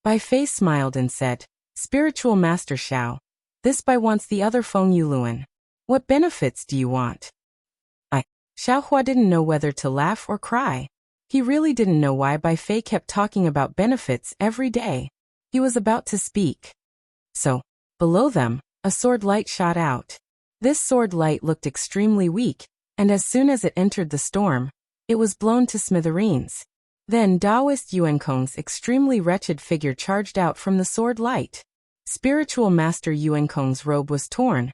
Bai Fei smiled and said, "Spiritual Master Xiao, this Bai wants the other Feng Yuluan. What benefits do you want?" Xiao Hua didn't know whether to laugh or cry. He really didn't know why Bai Fei kept talking about benefits every day. He was about to speak. So, below them, a sword light shot out. This sword light looked extremely weak, and as soon as it entered the storm, it was blown to smithereens. Then Taoist Yuan Kong's extremely wretched figure charged out from the sword light. Spiritual Master Yuan Kong's robe was torn,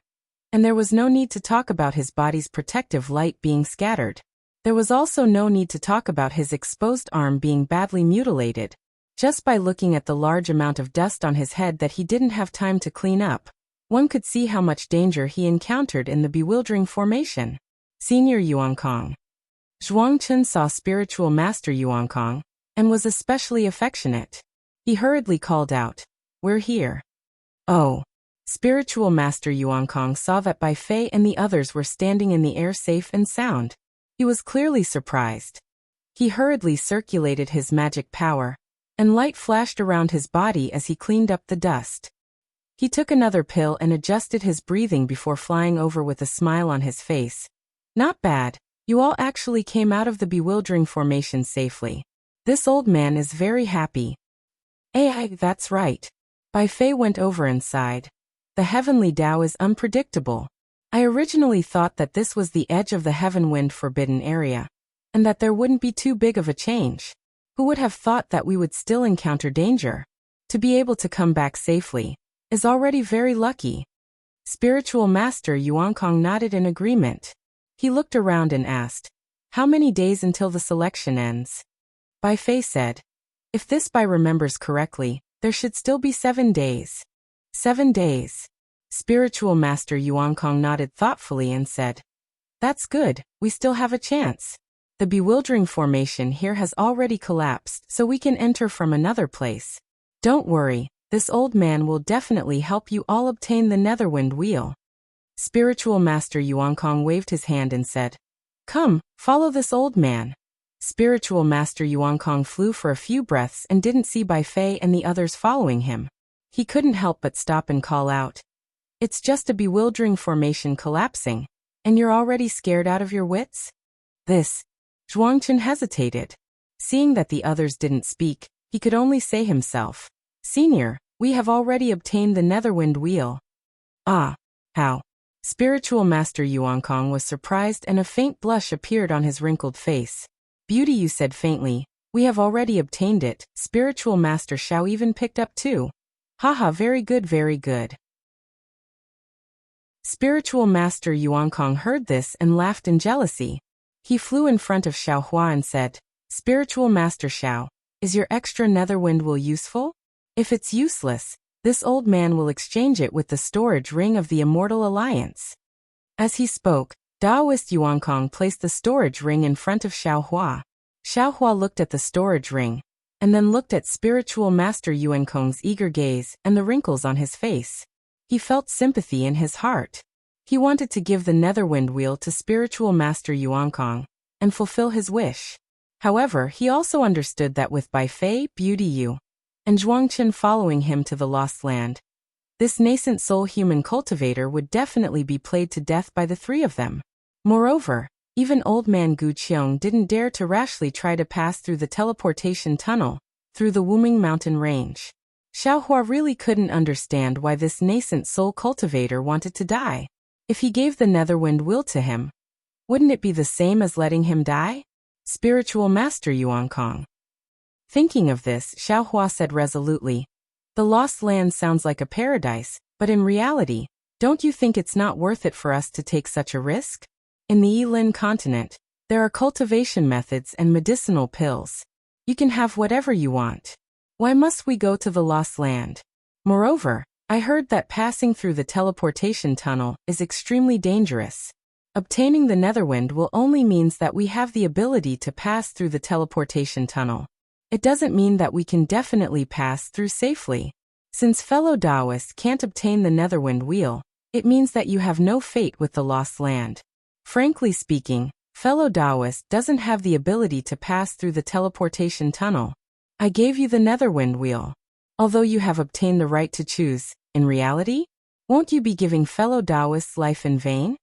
and there was no need to talk about his body's protective light being scattered. There was also no need to talk about his exposed arm being badly mutilated. Just by looking at the large amount of dust on his head that he didn't have time to clean up, one could see how much danger he encountered in the bewildering formation. Senior Yuan Kong. Zhuang Chen saw Spiritual Master Yuan Kong, and was especially affectionate. He hurriedly called out, "We're here." Oh. Spiritual Master Yuan Kong saw that Bai Fei and the others were standing in the air safe and sound. He was clearly surprised. He hurriedly circulated his magic power, and light flashed around his body as he cleaned up the dust. He took another pill and adjusted his breathing before flying over with a smile on his face. "Not bad. You all actually came out of the bewildering formation safely. This old man is very happy." That's right. Bai Fei went over and sighed. "The heavenly Tao is unpredictable. I originally thought that this was the edge of the heaven wind forbidden area, and that there wouldn't be too big of a change. Who would have thought that we would still encounter danger? To be able to come back safely, is already very lucky. Spiritual Master Yuankong nodded in agreement. He looked around and asked, how many days until the selection ends? Bai Fei said, if this Bai remembers correctly, there should still be 7 days. 7 days. Spiritual Master Yuankong nodded thoughtfully and said, that's good, we still have a chance. The bewildering formation here has already collapsed, so we can enter from another place. Don't worry, this old man will definitely help you all obtain the Netherwind Wheel. Spiritual Master Yuankong waved his hand and said, come, follow this old man. Spiritual Master Yuankong flew for a few breaths and didn't see Bai Fei and the others following him. He couldn't help but stop and call out, it's just a bewildering formation collapsing, and you're already scared out of your wits? This. Zhuangchen hesitated. Seeing that the others didn't speak, he could only say himself, Senior, we have already obtained the Netherwind Wheel. Ah, how? Spiritual Master Yuankong was surprised and a faint blush appeared on his wrinkled face. Beauty, you said faintly, we have already obtained it. Spiritual Master Xiao even picked up too. Haha, very good, very good. Spiritual Master Yuankong heard this and laughed in jealousy. He flew in front of Xiao Hua and said, Spiritual Master Xiao, is your extra Netherwind Wheel useful? If it's useless, this old man will exchange it with the storage ring of the Immortal Alliance. As he spoke, Taoist Yuankong placed the storage ring in front of Xiao Hua. Xiao Hua looked at the storage ring, and then looked at Spiritual Master Yuankong's eager gaze and the wrinkles on his face. He felt sympathy in his heart. He wanted to give the Netherwind Wheel to Spiritual Master Yuankong and fulfill his wish. However, he also understood that with Bai Fei, Beauty Yu, and Zhuangchen following him to the Lost Land, this nascent soul human cultivator would definitely be played to death by the 3 of them. Moreover, even old man Gu Qiong didn't dare to rashly try to pass through the teleportation tunnel through the Wuming mountain range. Xiao Hua really couldn't understand why this nascent soul cultivator wanted to die. If he gave the Netherwind Wheel to him, wouldn't it be the same as letting him die? Spiritual Master Yuankong. Thinking of this, Xiao Hua said resolutely, the Lost Land sounds like a paradise, but in reality, don't you think it's not worth it for us to take such a risk? In the Yilin continent, there are cultivation methods and medicinal pills. You can have whatever you want. Why must we go to the Lost Land? Moreover, I heard that passing through the teleportation tunnel is extremely dangerous. Obtaining the Netherwind will only means that we have the ability to pass through the teleportation tunnel. It doesn't mean that we can definitely pass through safely. Since fellow Taoists can't obtain the Netherwind Wheel, it means that you have no fate with the Lost Land. Frankly speaking, fellow Taoist doesn't have the ability to pass through the teleportation tunnel. I gave you the Netherwind Wheel. Although you have obtained the right to choose, in reality, won't you be giving fellow Taoists life in vain?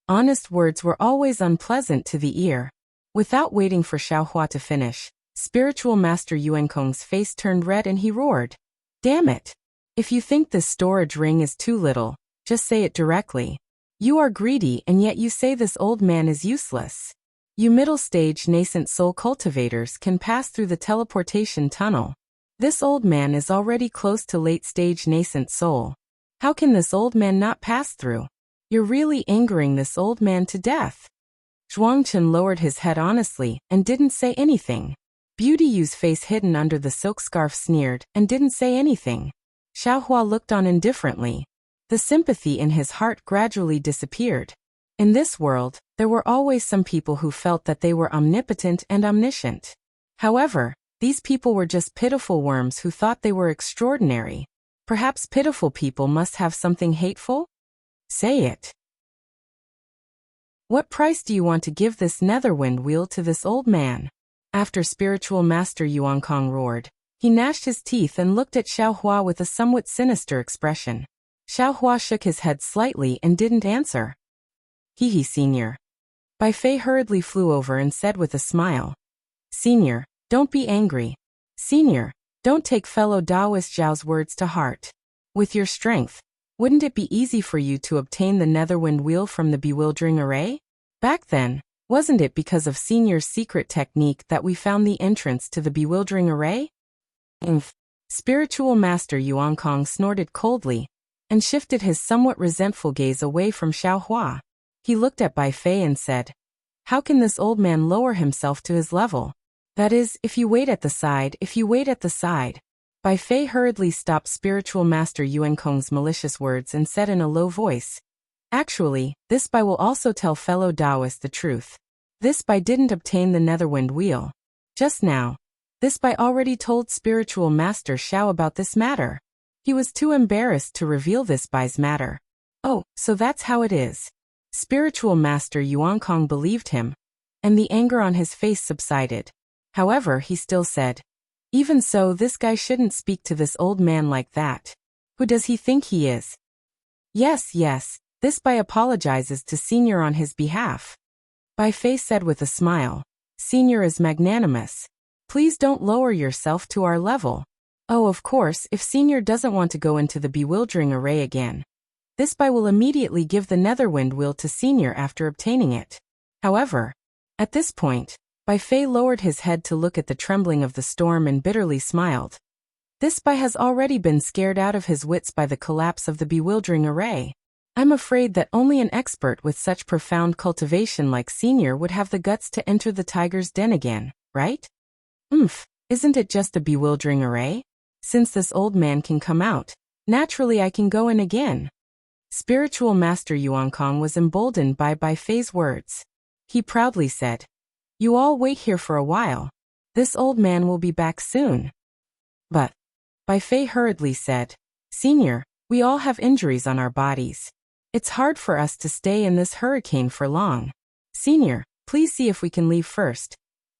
Honest words were always unpleasant to the ear. Without waiting for Xiao Hua to finish, Spiritual Master Yuankong's face turned red and he roared. Damn it! If you think this storage ring is too little, just say it directly. You are greedy and yet you say this old man is useless. You middle-stage nascent soul cultivators can pass through the teleportation tunnel. This old man is already close to late-stage nascent soul. How can this old man not pass through? You're really angering this old man to death. Zhuangchen lowered his head honestly and didn't say anything. Beauty Yu's face hidden under the silk scarf sneered and didn't say anything. Xiao Hua looked on indifferently. The sympathy in his heart gradually disappeared. In this world, there were always some people who felt that they were omnipotent and omniscient. However, these people were just pitiful worms who thought they were extraordinary. Perhaps pitiful people must have something hateful? Say it. What price do you want to give this Netherwind Wheel to this old man? After Spiritual Master Yuankong roared, he gnashed his teeth and looked at Xiao Hua with a somewhat sinister expression. Xiao Hua shook his head slightly and didn't answer. Hee, Senior. Bai Fei hurriedly flew over and said with a smile. Senior, don't be angry. Senior, don't take fellow Taoist Zhao's words to heart. With your strength, wouldn't it be easy for you to obtain the Netherwind Wheel from the bewildering array? Back then, wasn't it because of Senior's secret technique that we found the entrance to the bewildering array? Spiritual Master Yuan Kong snorted coldly and shifted his somewhat resentful gaze away from Xiao Hua. He looked at Bai Fei and said, "How can this old man lower himself to his level? That is, if you wait at the side, if you wait at the side." Bai Fei hurriedly stopped Spiritual Master Yuan Kong's malicious words and said in a low voice, "Actually, this Bai will also tell fellow Taoist the truth. This Bai didn't obtain the Netherwind Wheel. Just now, this Bai already told Spiritual Master Xiao about this matter. He was too embarrassed to reveal this Bai's matter." "Oh, so that's how it is." Spiritual Master Yuan Kong believed him, and the anger on his face subsided. However, he still said, "Even so, this guy shouldn't speak to this old man like that. Who does he think he is?" Yes, this Bai apologizes to Senior on his behalf." Bai Fei said with a smile. "Senior is magnanimous. Please don't lower yourself to our level. Oh, of course, if Senior doesn't want to go into the bewildering array again, this Bai will immediately give the Netherwind Wheel to Senior after obtaining it." However, at this point, Bai Fei lowered his head to look at the trembling of the storm and bitterly smiled. This Bai has already been scared out of his wits by the collapse of the bewildering array. I'm afraid that only an expert with such profound cultivation like Senior would have the guts to enter the tiger's den again, right? Isn't it just a bewildering array? Since this old man can come out, naturally I can go in again." Spiritual Master Yuan Kong was emboldened by Bai Fei's words. He proudly said, "You all wait here for a while. This old man will be back soon." "But," Bai Fei hurriedly said, "Senior, we all have injuries on our bodies. It's hard for us to stay in this hurricane for long. Senior, please see if we can leave first.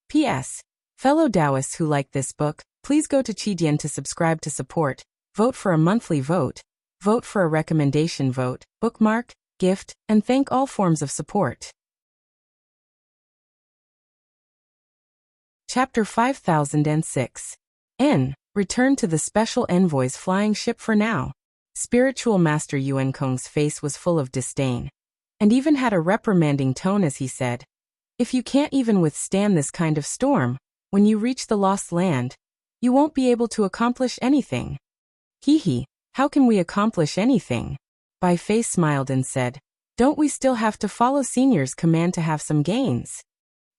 P.S. Fellow Taoists who like this book, please go to Qidian to subscribe to support, vote for a monthly vote, vote for a recommendation vote, bookmark, gift, and thank all forms of support." Chapter 5006. N. Return to the Special Envoy's flying ship for now. Spiritual Master Yuan Kong's face was full of disdain, and even had a reprimanding tone as he said, "If you can't even withstand this kind of storm, when you reach the Lost Land, you won't be able to accomplish anything." "Hee, how can we accomplish anything?" Bai Fei smiled and said, "Don't we still have to follow Senior's command to have some gains?"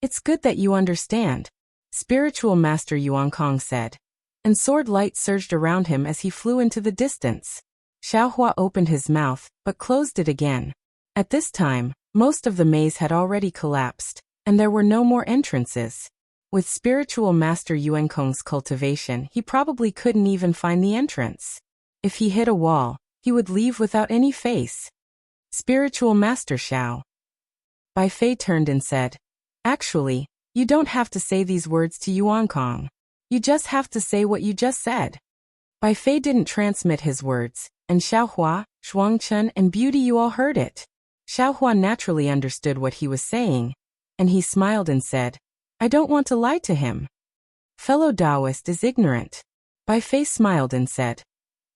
"It's good that you understand," Spiritual Master Yuan Kong said, and sword light surged around him as he flew into the distance. Xiao Hua opened his mouth, but closed it again. At this time, most of the maze had already collapsed, and there were no more entrances. With Spiritual Master Yuan Kong's cultivation, he probably couldn't even find the entrance. If he hit a wall, he would leave without any face. "Spiritual Master Xiao." Bai Fei turned and said, "Actually, you don't have to say these words to Yuan Kong. You just have to say what you just said." Bai Fei didn't transmit his words, and Xiao Hua, Zhuangchen, and Beauty you all heard it. Xiao Hua naturally understood what he was saying, and he smiled and said, "I don't want to lie to him. Fellow Taoist is ignorant." Bai Fei smiled and said,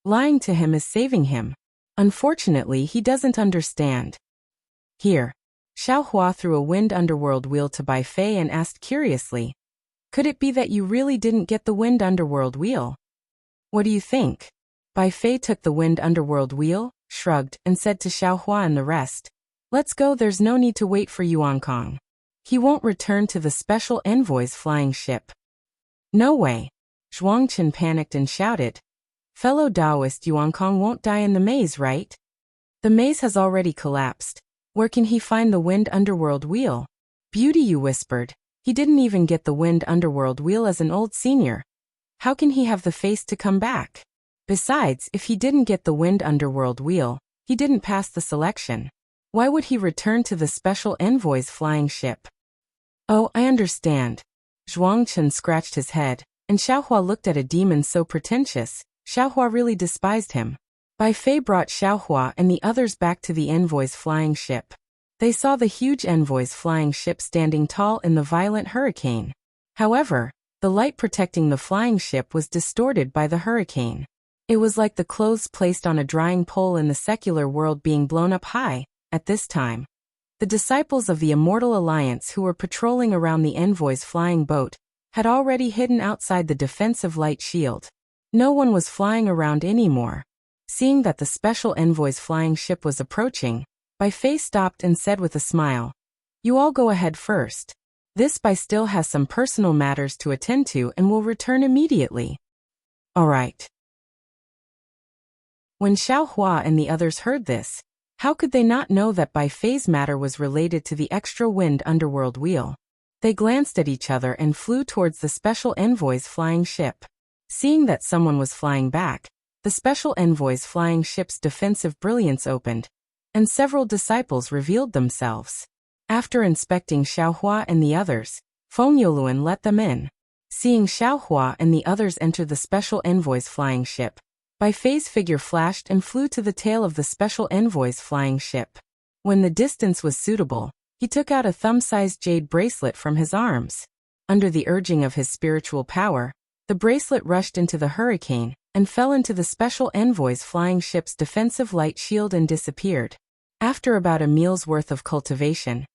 "Lying to him is saving him. Unfortunately, he doesn't understand." Here, Xiao Hua threw a wind underworld wheel to Bai Fei and asked curiously, "Could it be that you really didn't get the wind underworld wheel?" "What do you think?" Bai Fei took the wind underworld wheel, shrugged, and said to Xiao Hua and the rest, "Let's go, there's no need to wait for Yuan Kong. He won't return to the Special Envoy's flying ship." "No way." Zhuangchen panicked and shouted, "Fellow Taoist, Yuan Kong won't die in the maze, right? The maze has already collapsed. Where can he find the wind underworld wheel?" "Beauty," you whispered. "He didn't even get the wind underworld wheel as an old senior. How can he have the face to come back? Besides, if he didn't get the wind underworld wheel, he didn't pass the selection. Why would he return to the Special Envoy's flying ship?" "Oh, I understand." Zhuangchen scratched his head, and Xiao Hua looked at a demon so pretentious, Xiao Hua really despised him. Bai Fei brought Xiao Hua and the others back to the envoy's flying ship. They saw the huge envoy's flying ship standing tall in the violent hurricane. However, the light protecting the flying ship was distorted by the hurricane. It was like the clothes placed on a drying pole in the secular world being blown up high. At this time, the disciples of the Immortal Alliance who were patrolling around the envoy's flying boat had already hidden outside the defensive light shield. No one was flying around anymore. Seeing that the special envoy's flying ship was approaching, Bai Fei stopped and said with a smile, "You all go ahead first. This Bai still has some personal matters to attend to and will return immediately." "All right." When Xiao Hua and the others heard this, how could they not know that Bai Fei's matter was related to the extra wind underworld wheel? They glanced at each other and flew towards the special envoy's flying ship. Seeing that someone was flying back, the special envoy's flying ship's defensive brilliance opened, and several disciples revealed themselves. After inspecting Xiao Hua and the others, Feng Yoluan let them in. Seeing Xiao Hua and the others enter the special envoy's flying ship, Bai Fei's figure flashed and flew to the tail of the special envoy's flying ship. When the distance was suitable, he took out a thumb-sized jade bracelet from his arms. Under the urging of his spiritual power, the bracelet rushed into the hurricane and fell into the special envoy's flying ship's defensive light shield and disappeared. After about a meal's worth of cultivation,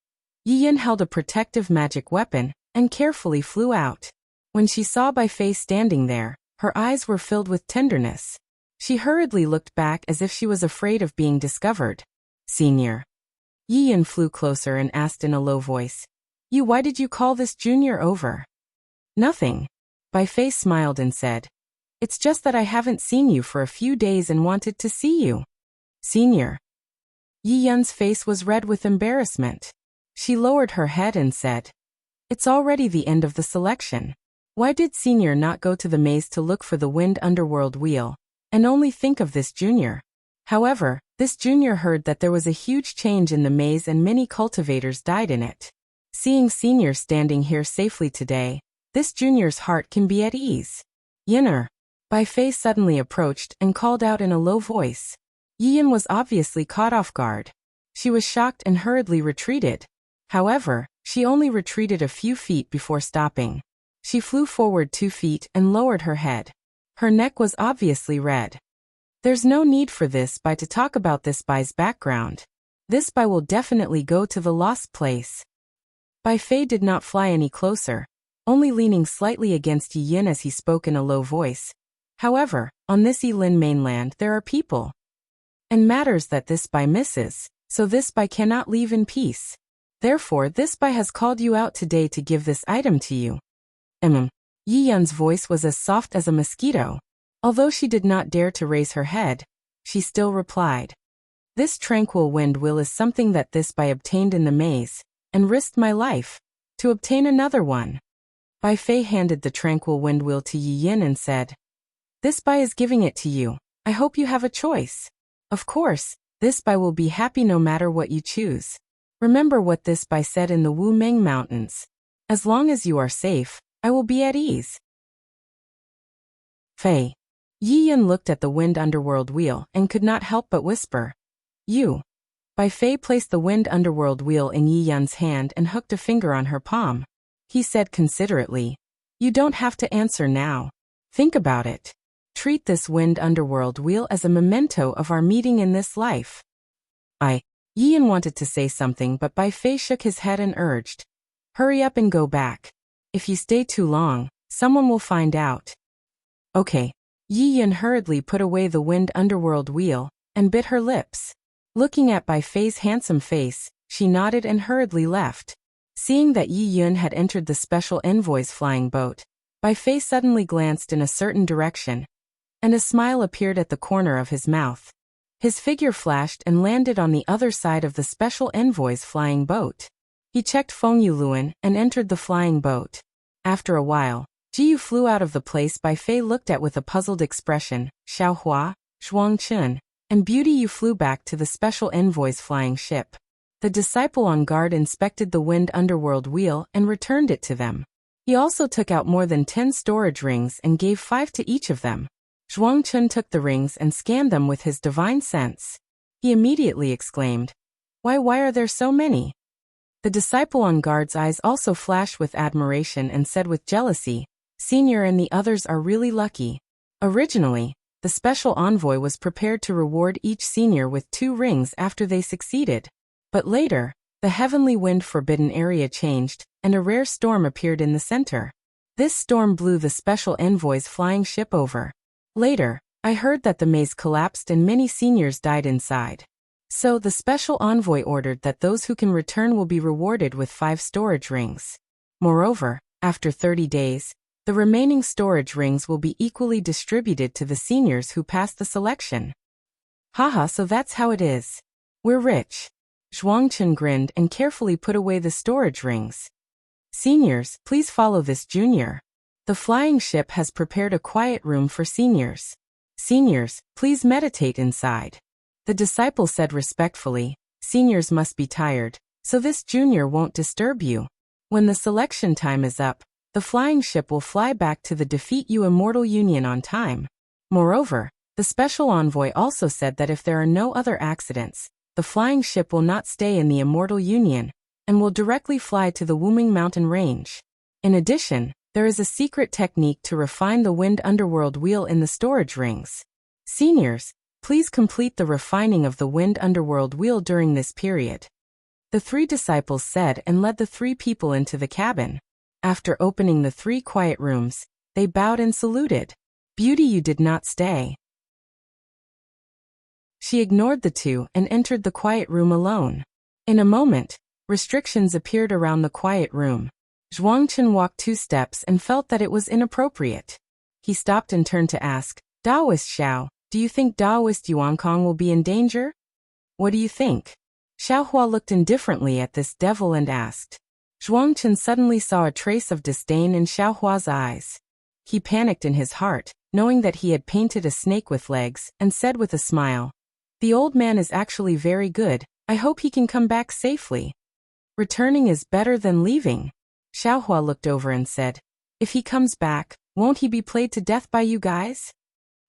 Yi Yin held a protective magic weapon and carefully flew out. When she saw Bai Fei standing there, her eyes were filled with tenderness. She hurriedly looked back as if she was afraid of being discovered. "Senior." Yi Yin flew closer and asked in a low voice, Why did you call this junior over?" "Nothing." Bai Fei smiled and said, "It's just that I haven't seen you for a few days and wanted to see you." "Senior." Yi Yun's face was red with embarrassment. She lowered her head and said, "It's already the end of the selection. Why did Senior not go to the maze to look for the wind underworld wheel, and only think of this junior?" However, this junior heard that there was a huge change in the maze and many cultivators died in it. Seeing Senior standing here safely today, this junior's heart can be at ease. "Yinner." Bai Fei suddenly approached and called out in a low voice. Yi Yin was obviously caught off guard. She was shocked and hurriedly retreated. However, she only retreated a few feet before stopping. She flew forward 2 feet and lowered her head. Her neck was obviously red. There's no need for this Bai to talk about this Bai's background. This Bai will definitely go to the lost place. Bai Fei did not fly any closer, only leaning slightly against Yi Yin as he spoke in a low voice. However, on this Yilin mainland there are people and matters that this Bai misses, so this Bai cannot leave in peace. Therefore this Bai has called you out today to give this item to you. Yi Yun's voice was as soft as a mosquito. Although she did not dare to raise her head, she still replied, "This tranquil wind wheel is something that this Bai obtained in the maze, and risked my life to obtain another one." Bai Fei handed the tranquil wind wheel to Yi Yin and said, "This Bai is giving it to you. I hope you have a choice. Of course, this Bai will be happy no matter what you choose. Remember what this Bai said in the Wu Meng Mountains. As long as you are safe, I will be at ease." Fei. Yi Yin looked at the wind underworld wheel and could not help but whisper, "You." Bai Fei placed the wind underworld wheel in Yi Yun's hand and hooked a finger on her palm. He said considerately, "You don't have to answer now. Think about it. Treat this wind underworld wheel as a memento of our meeting in this life." Yi Yin wanted to say something but Bai Fei shook his head and urged, "Hurry up and go back. If you stay too long, someone will find out." "Okay." Yi Yin hurriedly put away the wind underworld wheel and bit her lips. Looking at Bai Fei's handsome face, she nodded and hurriedly left. Seeing that Yi Yin had entered the special envoy's flying boat, Bai Fei suddenly glanced in a certain direction, and a smile appeared at the corner of his mouth. His figure flashed and landed on the other side of the special envoy's flying boat. He checked Feng Yuluan and entered the flying boat. After a while, Jiyu flew out of the place Bai Fei looked at with a puzzled expression. Xiao Hua, Zhuang Chun, and Beauty Yu flew back to the special envoy's flying ship. The disciple on guard inspected the wind underworld wheel and returned it to them. He also took out more than 10 storage rings and gave 5 to each of them. Zhuang Chun took the rings and scanned them with his divine sense. He immediately exclaimed, Why are there so many?" The disciple on guard's eyes also flashed with admiration and said with jealousy, "Senior and the others are really lucky." Originally, the special envoy was prepared to reward each senior with 2 rings after they succeeded. But later, the heavenly wind forbidden area changed, and a rare storm appeared in the center. This storm blew the special envoy's flying ship over. Later, I heard that the maze collapsed and many seniors died inside. So the special envoy ordered that those who can return will be rewarded with 5 storage rings. Moreover, after 30 days, the remaining storage rings will be equally distributed to the seniors who pass the selection. Haha, so that's how it is. We're rich. Zhuangchen grinned and carefully put away the storage rings. Seniors, please follow this junior. The flying ship has prepared a quiet room for seniors. Seniors, please meditate inside. The disciple said respectfully, seniors must be tired, so this junior won't disturb you. When the selection time is up, the flying ship will fly back to the Defeat You Immortal Union on time. Moreover, the special envoy also said that if there are no other accidents, the flying ship will not stay in the Immortal Union, and will directly fly to the Wuming Mountain Range. In addition, there is a secret technique to refine the Wind Underworld wheel in the storage rings. Seniors, please complete the refining of the Wind Underworld wheel during this period. The 3 disciples said and led the 3 people into the cabin. After opening the 3 quiet rooms, they bowed and saluted. Beauty, you did not stay. She ignored the 2 and entered the quiet room alone. In a moment, restrictions appeared around the quiet room. Zhuangchen walked 2 steps and felt that it was inappropriate. He stopped and turned to ask, Daoist Xiao, do you think Daoist Yuankong will be in danger? What do you think? Xiaohua looked indifferently at this devil and asked. Zhuangchen suddenly saw a trace of disdain in Xiaohua's eyes. He panicked in his heart, knowing that he had painted a snake with legs, and said with a smile, the old man is actually very good, I hope he can come back safely. Returning is better than leaving. Xiaohua looked over and said, if he comes back, won't he be played to death by you guys?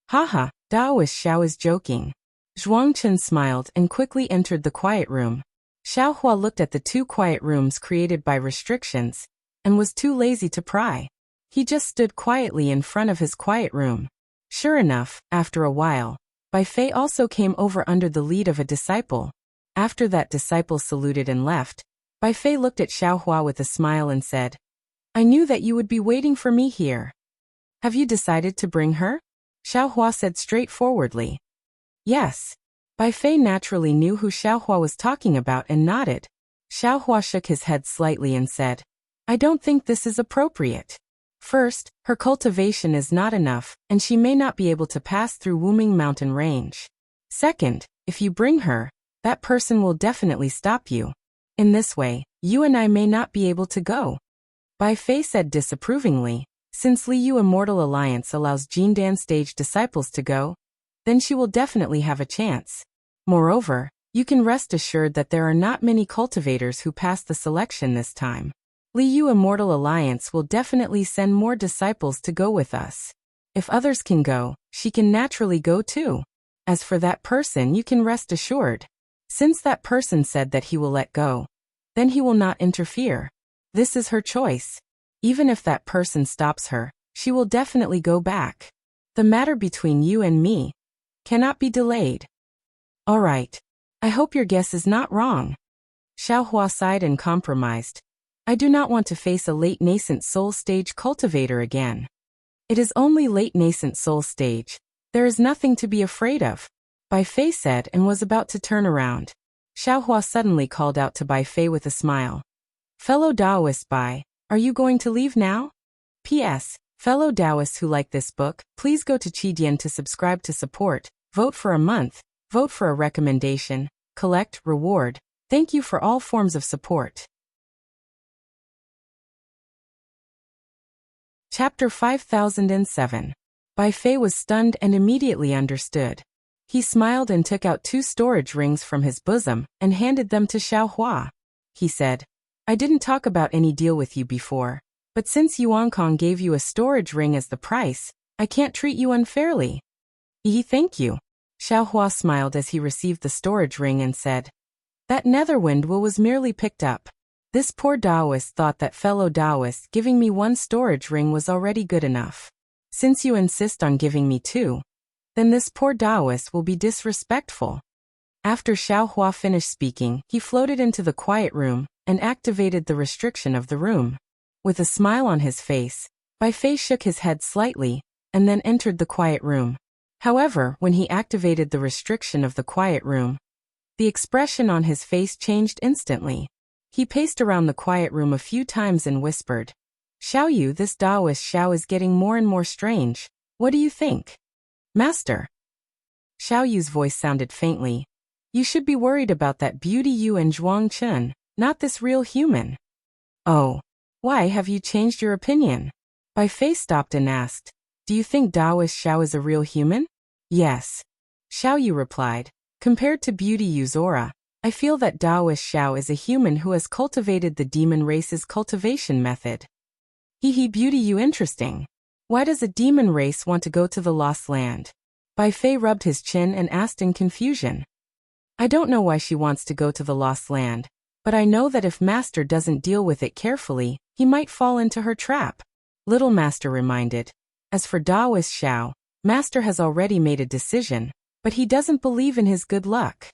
Haha, Daoist Xiao is joking. Zhuangchen smiled and quickly entered the quiet room. Xiaohua looked at the 2 quiet rooms created by restrictions, and was too lazy to pry. He just stood quietly in front of his quiet room. Sure enough, after a while, Bai Fei also came over under the lead of a disciple. After that disciple saluted and left, Bai Fei looked at Xiaohua with a smile and said, I knew that you would be waiting for me here. Have you decided to bring her? Xiaohua said straightforwardly. Yes. Bai Fei naturally knew who Xiaohua was talking about and nodded. Xiaohua shook his head slightly and said, I don't think this is appropriate. First, her cultivation is not enough, and she may not be able to pass through Wuming Mountain Range. Second, if you bring her, that person will definitely stop you. In this way, you and I may not be able to go. Bai Fei said disapprovingly, since Liu Immortal Alliance allows Jindan stage disciples to go, then she will definitely have a chance. Moreover, you can rest assured that there are not many cultivators who pass the selection this time. Liu Immortal Alliance will definitely send more disciples to go with us. If others can go, she can naturally go too. As for that person, you can rest assured. Since that person said that he will let go, then he will not interfere. This is her choice. Even if that person stops her, she will definitely go back. The matter between you and me cannot be delayed. All right. I hope your guess is not wrong. Xiaohua sighed and compromised. I do not want to face a late nascent soul stage cultivator again. It is only late nascent soul stage. There is nothing to be afraid of. Bai Fei said and was about to turn around. Xiaohua suddenly called out to Bai Fei with a smile. Fellow Taoist Bai, are you going to leave now? P.S. Fellow Taoists who like this book, please go to Qidian to subscribe to support, vote for a month, vote for a recommendation, collect, reward. Thank you for all forms of support. Chapter 5007. Bai Fei was stunned and immediately understood. He smiled and took out 2 storage rings from his bosom and handed them to Xiaohua. He said, I didn't talk about any deal with you before, but since Yuankong gave you a storage ring as the price, I can't treat you unfairly. Thank you. Xiaohua smiled as he received the storage ring and said, that Netherwind will was merely picked up. This poor Taoist thought that fellow Taoist giving me 1 storage ring was already good enough. Since you insist on giving me 2, then this poor Taoist will be disrespectful. After Xiaohua finished speaking, he floated into the quiet room and activated the restriction of the room. With a smile on his face, Bai Fei shook his head slightly and then entered the quiet room. However, when he activated the restriction of the quiet room, the expression on his face changed instantly. He paced around the quiet room a few times and whispered, "Xiao Yu, this Taoist Xiao is getting more and more strange. What do you think?" "Master." Xiao Yu's voice sounded faintly. "You should be worried about that beauty Yu and Zhuang Chen, not this real human." "Oh. Why have you changed your opinion?" Bai Fei stopped and asked, "Do you think Taoist Xiao is a real human?" "Yes." Xiao Yu replied. "Compared to beauty Yu's aura, I feel that Taoist Xiao is a human who has cultivated the demon race's cultivation method." He beauty Yu interesting. Why does a demon race want to go to the Lost Land?" Bai Fei rubbed his chin and asked in confusion. "I don't know why she wants to go to the Lost Land, but I know that if Master doesn't deal with it carefully, he might fall into her trap," Little Master reminded. "As for Taoist Xiao, Master has already made a decision, but he doesn't believe in his good luck."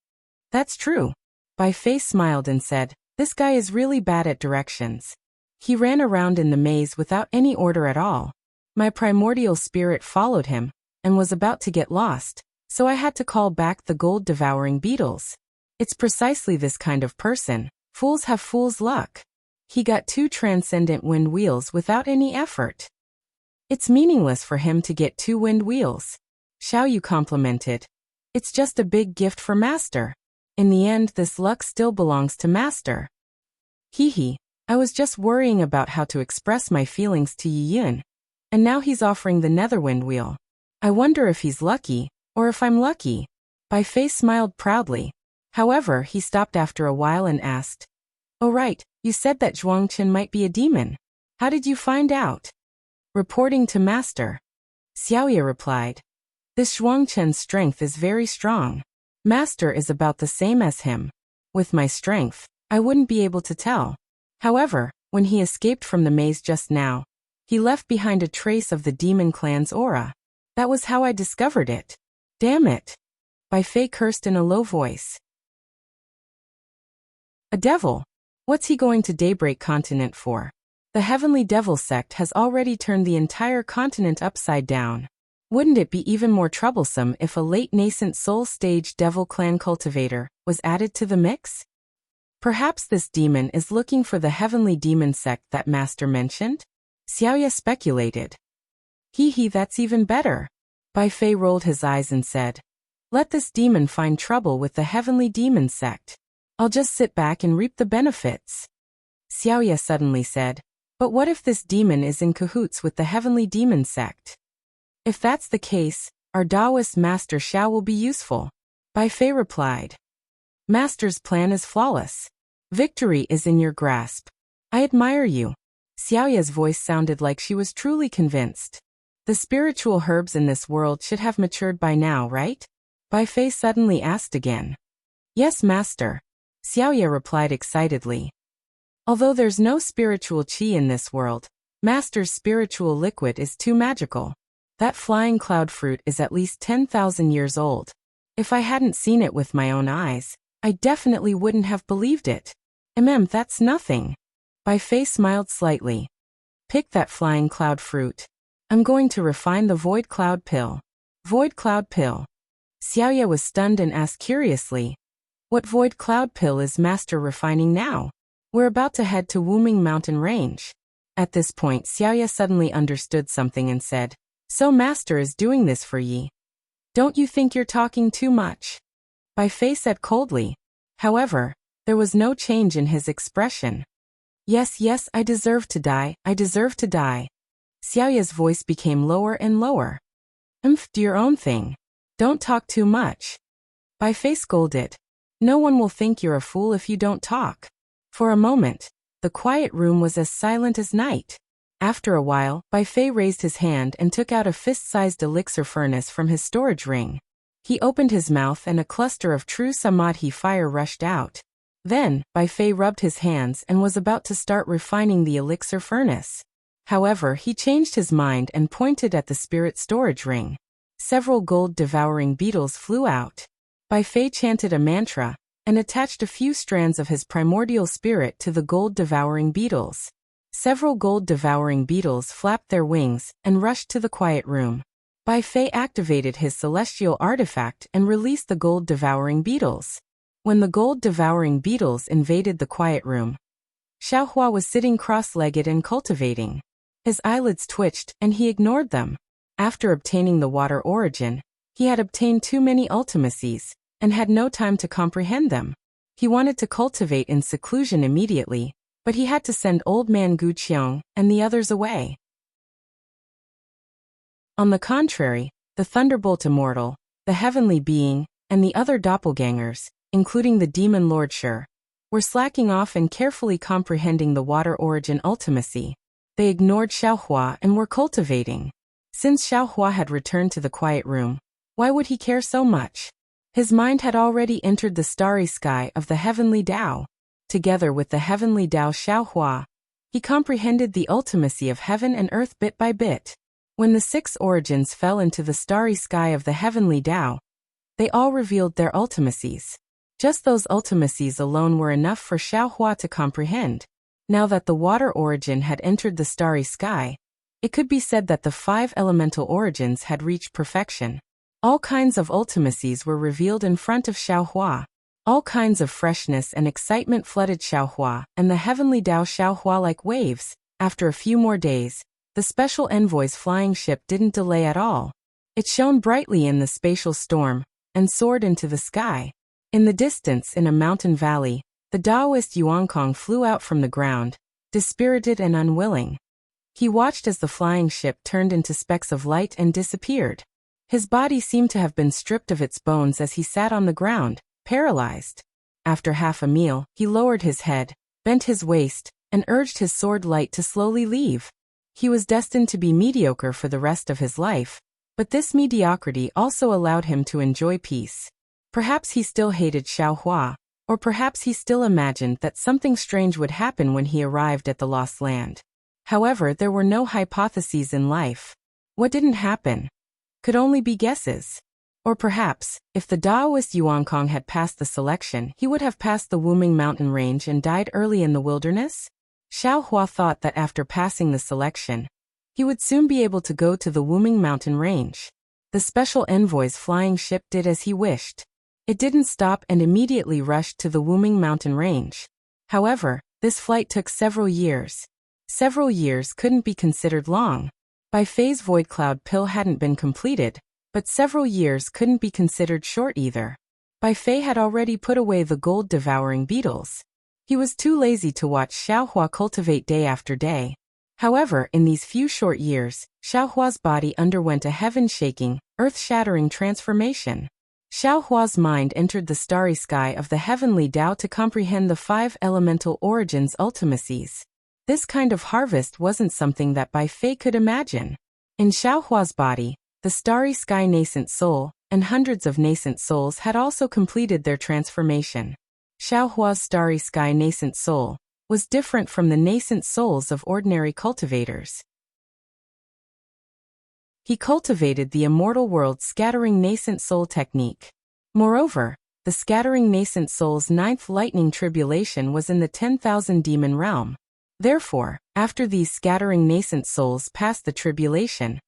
"That's true." Bai Fei smiled and said, "This guy is really bad at directions. He ran around in the maze without any order at all. My primordial spirit followed him and was about to get lost, so I had to call back the gold-devouring beetles. It's precisely this kind of person. Fools have fool's luck. He got 2 transcendent wind wheels without any effort. It's meaningless for him to get 2 wind wheels." Xiao Yu complimented. "It's just a big gift for Master. In the end, this luck still belongs to Master." I was just worrying about how to express my feelings to Yi Yun, and now he's offering the Netherwind wheel. I wonder if he's lucky, or if I'm lucky." Bai Fei smiled proudly. However, he stopped after a while and asked, "Oh right, you said that Zhuang Chen might be a demon. How did you find out?" "Reporting to Master." Xiaoye replied. "This Zhuang Chen's strength is very strong. Master is about the same as him. With my strength, I wouldn't be able to tell. However, when he escaped from the maze just now, he left behind a trace of the demon clan's aura. That was how I discovered it. Damn it." Bai Fei cursed in a low voice. "A devil? What's he going to Daybreak Continent for? The Heavenly Devil sect has already turned the entire continent upside down. Wouldn't it be even more troublesome if a late nascent soul stage devil clan cultivator was added to the mix? Perhaps this demon is looking for the heavenly demon sect that Master mentioned?" Xiaoye speculated. That's even better." Bai Fei rolled his eyes and said, "Let this demon find trouble with the heavenly demon sect. I'll just sit back and reap the benefits." Xiaoye suddenly said, "But what if this demon is in cahoots with the heavenly demon sect? If that's the case, our Taoist Master Xiao will be useful." Bai Fei replied. "Master's plan is flawless. Victory is in your grasp. I admire you." Xiaoye's voice sounded like she was truly convinced. "The spiritual herbs in this world should have matured by now, right?" Bai Fei suddenly asked again. "Yes, Master," Xiaoye replied excitedly. "Although there's no spiritual qi in this world, Master's spiritual liquid is too magical. That flying cloud fruit is at least 10,000 years old. If I hadn't seen it with my own eyes, I definitely wouldn't have believed it. That's nothing." Bai Fei smiled slightly. "Pick that flying cloud fruit. I'm going to refine the void cloud pill." "Void cloud pill?" Xiaoye was stunned and asked curiously, "What void cloud pill is Master refining now? We're about to head to Wuming Mountain Range." At this point, Xiaoye suddenly understood something and said, "So Master is doing this for Yi? Don't you think you're talking too much?" Bai Fei said coldly. However, there was no change in his expression. Yes, I deserve to die, I deserve to die." Xiaoye's voice became lower and lower. Do your own thing. Don't talk too much." Bai Fei scolded. "No one will think you're a fool if you don't talk." For a moment, the quiet room was as silent as night. After a while, Bai Fei raised his hand and took out a fist-sized elixir furnace from his storage ring. He opened his mouth and a cluster of true samadhi fire rushed out. Then, Bai Fei rubbed his hands and was about to start refining the elixir furnace. However, he changed his mind and pointed at the spirit storage ring. Several gold-devouring beetles flew out. Bai Fei chanted a mantra and attached a few strands of his primordial spirit to the gold-devouring beetles. Several gold-devouring beetles flapped their wings and rushed to the quiet room. Bai Fei activated his celestial artifact and released the gold-devouring beetles. When the gold-devouring beetles invaded the quiet room, Xiaohua was sitting cross-legged and cultivating. His eyelids twitched, and he ignored them. After obtaining the water origin, he had obtained too many ultimacies, and had no time to comprehend them. He wanted to cultivate in seclusion immediately, but he had to send old man Gu Qiong and the others away. On the contrary, the Thunderbolt Immortal, the Heavenly Being, and the other doppelgangers, including the Demon Lord Shi, were slacking off and carefully comprehending the water origin ultimacy. They ignored Xiaohua and were cultivating. Since Xiaohua had returned to the quiet room, why would he care so much? His mind had already entered the starry sky of the heavenly Tao. Together with the heavenly Tao Xiaohua, he comprehended the ultimacy of heaven and earth bit by bit. When the 6 origins fell into the starry sky of the heavenly Tao, they all revealed their ultimacies. Just those ultimacies alone were enough for Xiaohua to comprehend. Now that the water origin had entered the starry sky, it could be said that the 5 elemental origins had reached perfection. All kinds of ultimacies were revealed in front of Xiaohua. All kinds of freshness and excitement flooded Xiaohua and the heavenly Tao Xiaohua like waves. After a few more days, the special envoy's flying ship didn't delay at all. It shone brightly in the spatial storm and soared into the sky. In the distance, in a mountain valley, the Taoist Yuankong flew out from the ground, dispirited and unwilling. He watched as the flying ship turned into specks of light and disappeared. His body seemed to have been stripped of its bones as he sat on the ground, paralyzed. After half a meal, he lowered his head, bent his waist, and urged his sword light to slowly leave. He was destined to be mediocre for the rest of his life, but this mediocrity also allowed him to enjoy peace. Perhaps he still hated Xiaohua, or perhaps he still imagined that something strange would happen when he arrived at the Lost Land. However, there were no hypotheses in life. What didn't happen could only be guesses. Or perhaps, if the Taoist Yuankong had passed the selection, he would have passed the Wuming mountain range and died early in the wilderness? Xiaohua thought that after passing the selection, he would soon be able to go to the Wuming mountain range. The special envoy's flying ship did as he wished. It didn't stop and immediately rushed to the Wuming mountain range. However, this flight took several years. Several years couldn't be considered long. Bai Fei's void cloud pill hadn't been completed, but several years couldn't be considered short either. Bai Fei had already put away the gold-devouring beetles. He was too lazy to watch Xiaohua cultivate day after day. However, in these few short years, Xiaohua's body underwent a heaven-shaking, earth-shattering transformation. Xiaohua's mind entered the starry sky of the heavenly Tao to comprehend the 5 elemental origins ultimacies. This kind of harvest wasn't something that Bai Fei could imagine. In Xiaohua's body, the starry sky nascent soul, and hundreds of nascent souls had also completed their transformation. Xiaohua's starry sky nascent soul was different from the nascent souls of ordinary cultivators. He cultivated the immortal world's scattering nascent soul technique. Moreover, the scattering nascent soul's 9th lightning tribulation was in the 10,000 demon realm. Therefore, after these scattering nascent souls passed the tribulation,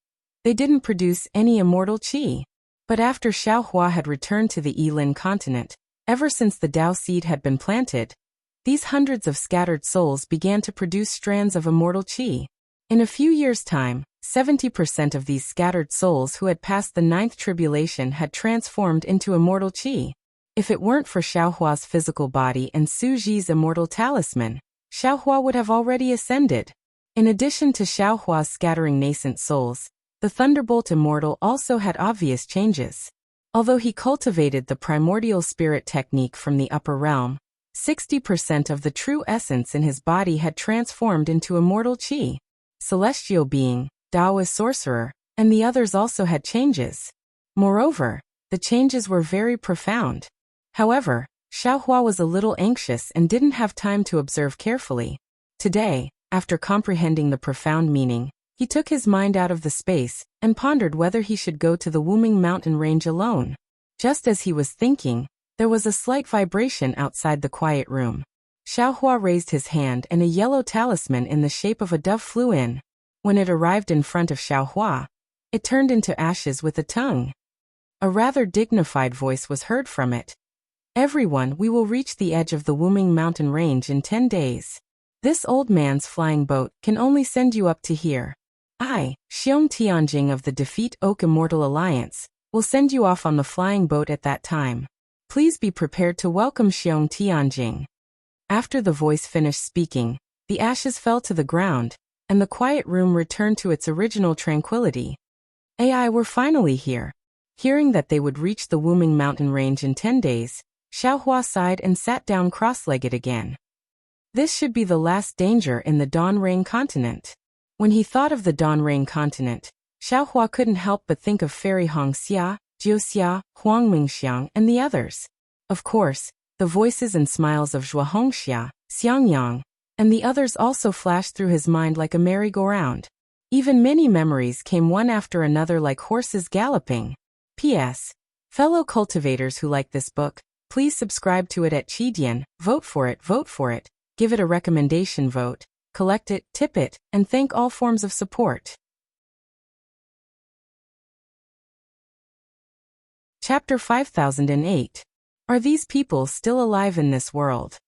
they didn't produce any immortal qi. But after Xiaohua had returned to the Yilin continent, ever since the Tao seed had been planted, these hundreds of scattered souls began to produce strands of immortal qi. In a few years' time, 70% of these scattered souls who had passed the 9th tribulation had transformed into immortal qi. If it weren't for Xiaohua's physical body and Su Ji's immortal talisman, Xiaohua would have already ascended. In addition to Xiaohua's scattering nascent souls, the Thunderbolt Immortal also had obvious changes. Although he cultivated the primordial spirit technique from the upper realm, 60% of the true essence in his body had transformed into immortal qi. Celestial Being, Taoist Sorcerer, and the others also had changes. Moreover, the changes were very profound. However, Xiaohua was a little anxious and didn't have time to observe carefully. Today, after comprehending the profound meaning, he took his mind out of the space and pondered whether he should go to the Wuming mountain range alone. Just as he was thinking, there was a slight vibration outside the quiet room. Xiaohua raised his hand and a yellow talisman in the shape of a dove flew in. When it arrived in front of Xiaohua, It turned into ashes with a tongue. A rather dignified voice was heard from it. Everyone, we will reach the edge of the Wuming mountain range in 10 days. This old man's flying boat can only send you up to here. I, Xiong Tianjing of the Defeat Oak Immortal Alliance, will send you off on the flying boat at that time. Please be prepared to welcome Xiong Tianjing. After the voice finished speaking, the ashes fell to the ground, and the quiet room returned to its original tranquility. AI were finally here. Hearing that they would reach the Wuming mountain range in 10 days, Xiaohua sighed and sat down cross-legged again. This should be the last danger in the Donrain continent. When he thought of the Donrain continent, Xiaohua couldn't help but think of Fairy Hongxia, Jiuxia, Huang Mingxiang, and the others. Of course, the voices and smiles of Zhua Hongxia, Xiangyang, and the others also flashed through his mind like a merry-go-round. Even many memories came one after another like horses galloping. P.S. Fellow cultivators who like this book, please subscribe to it at Qidian, vote for it, give it a recommendation vote, collect it, tip it, and thank all forms of support. Chapter 5008. Are these people still alive in this world?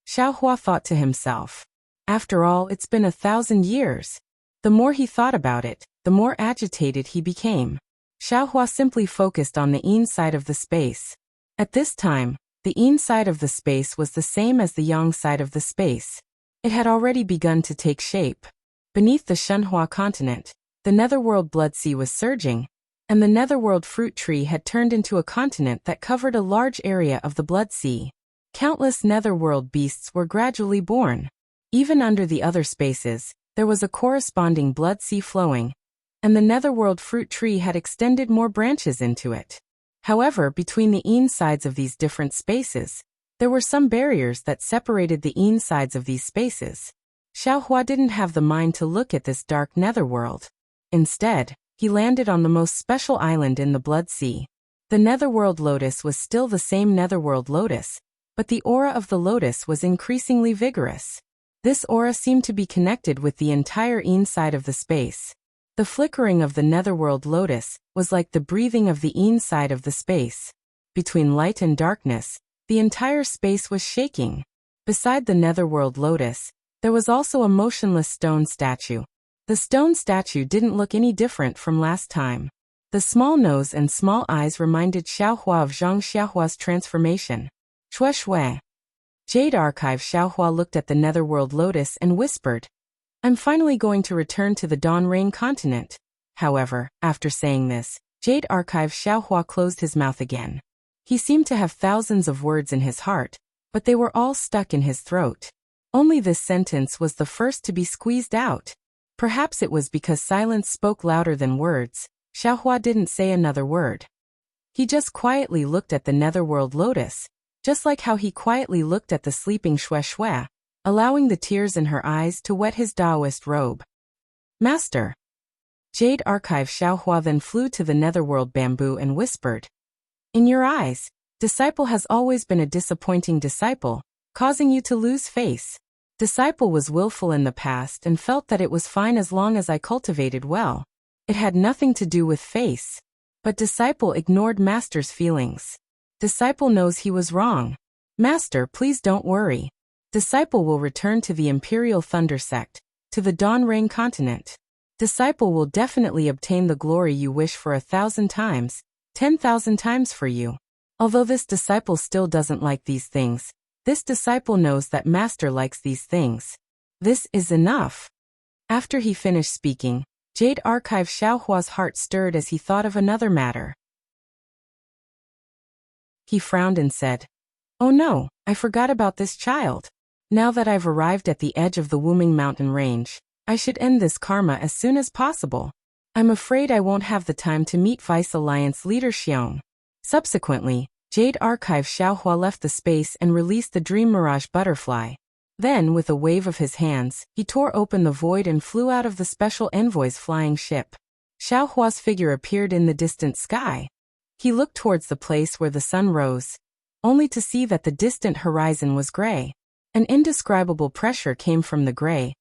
Xiaohua thought to himself. After all, it's been 1,000 years. The more he thought about it, the more agitated he became. Xiaohua simply focused on the inside of the space. At this time, the inside of the space was the same as the yang side of the space. It had already begun to take shape. Beneath the Shenhua continent, the netherworld blood sea was surging, and the netherworld fruit tree had turned into a continent that covered a large area of the blood sea. Countless netherworld beasts were gradually born. Even under the other spaces, there was a corresponding blood sea flowing, and the netherworld fruit tree had extended more branches into it. However, between the insides of these different spaces, there were some barriers that separated the insides of these spaces. Xiaohua didn't have the mind to look at this dark netherworld. Instead, he landed on the most special island in the blood sea. The netherworld lotus was still the same netherworld lotus, but the aura of the lotus was increasingly vigorous. This aura seemed to be connected with the entire inside of the space. The flickering of the netherworld lotus was like the breathing of the inside of the space. Between light and darkness, the entire space was shaking. Beside the netherworld lotus, there was also a motionless stone statue. The stone statue didn't look any different from last time. The small nose and small eyes reminded Xiaohua of Zhang Xiaohua's transformation. Shui Shui. Jade Archive. Xiaohua looked at the netherworld lotus and whispered, I'm finally going to return to the Donrain continent. However, after saying this, Jade Archive Xiaohua closed his mouth again. He seemed to have thousands of words in his heart, but they were all stuck in his throat. Only this sentence was the first to be squeezed out. Perhaps it was because silence spoke louder than words. Xiaohua didn't say another word. He just quietly looked at the netherworld lotus, just like how he quietly looked at the sleeping Shui Shui, allowing the tears in her eyes to wet his Taoist robe. Master. Jade Archive Xiaohua then flew to the netherworld bamboo and whispered, In your eyes, disciple has always been a disappointing disciple, causing you to lose face. Disciple was willful in the past and felt that it was fine as long as I cultivated well. It had nothing to do with face. But disciple ignored master's feelings. Disciple knows he was wrong. Master, please don't worry. Disciple will return to the Imperial Thunder Sect, to the Donrain continent. Disciple will definitely obtain the glory you wish for 1,000 times, 10,000 times for you. Although this disciple still doesn't like these things, this disciple knows that master likes these things. This is enough. After he finished speaking, Jade Archive Xiaohua's heart stirred as he thought of another matter. He frowned and said, Oh no, I forgot about this child. Now that I've arrived at the edge of the Wuming mountain range, I should end this karma as soon as possible. I'm afraid I won't have the time to meet Vice Alliance leader Xiong. Subsequently, Jade Archive Xiaohua left the space and released the Dream Mirage butterfly. Then, with a wave of his hands, he tore open the void and flew out of the Special Envoy's flying ship. Xiaohua's figure appeared in the distant sky. He looked towards the place where the sun rose, only to see that the distant horizon was gray. An indescribable pressure came from the gray,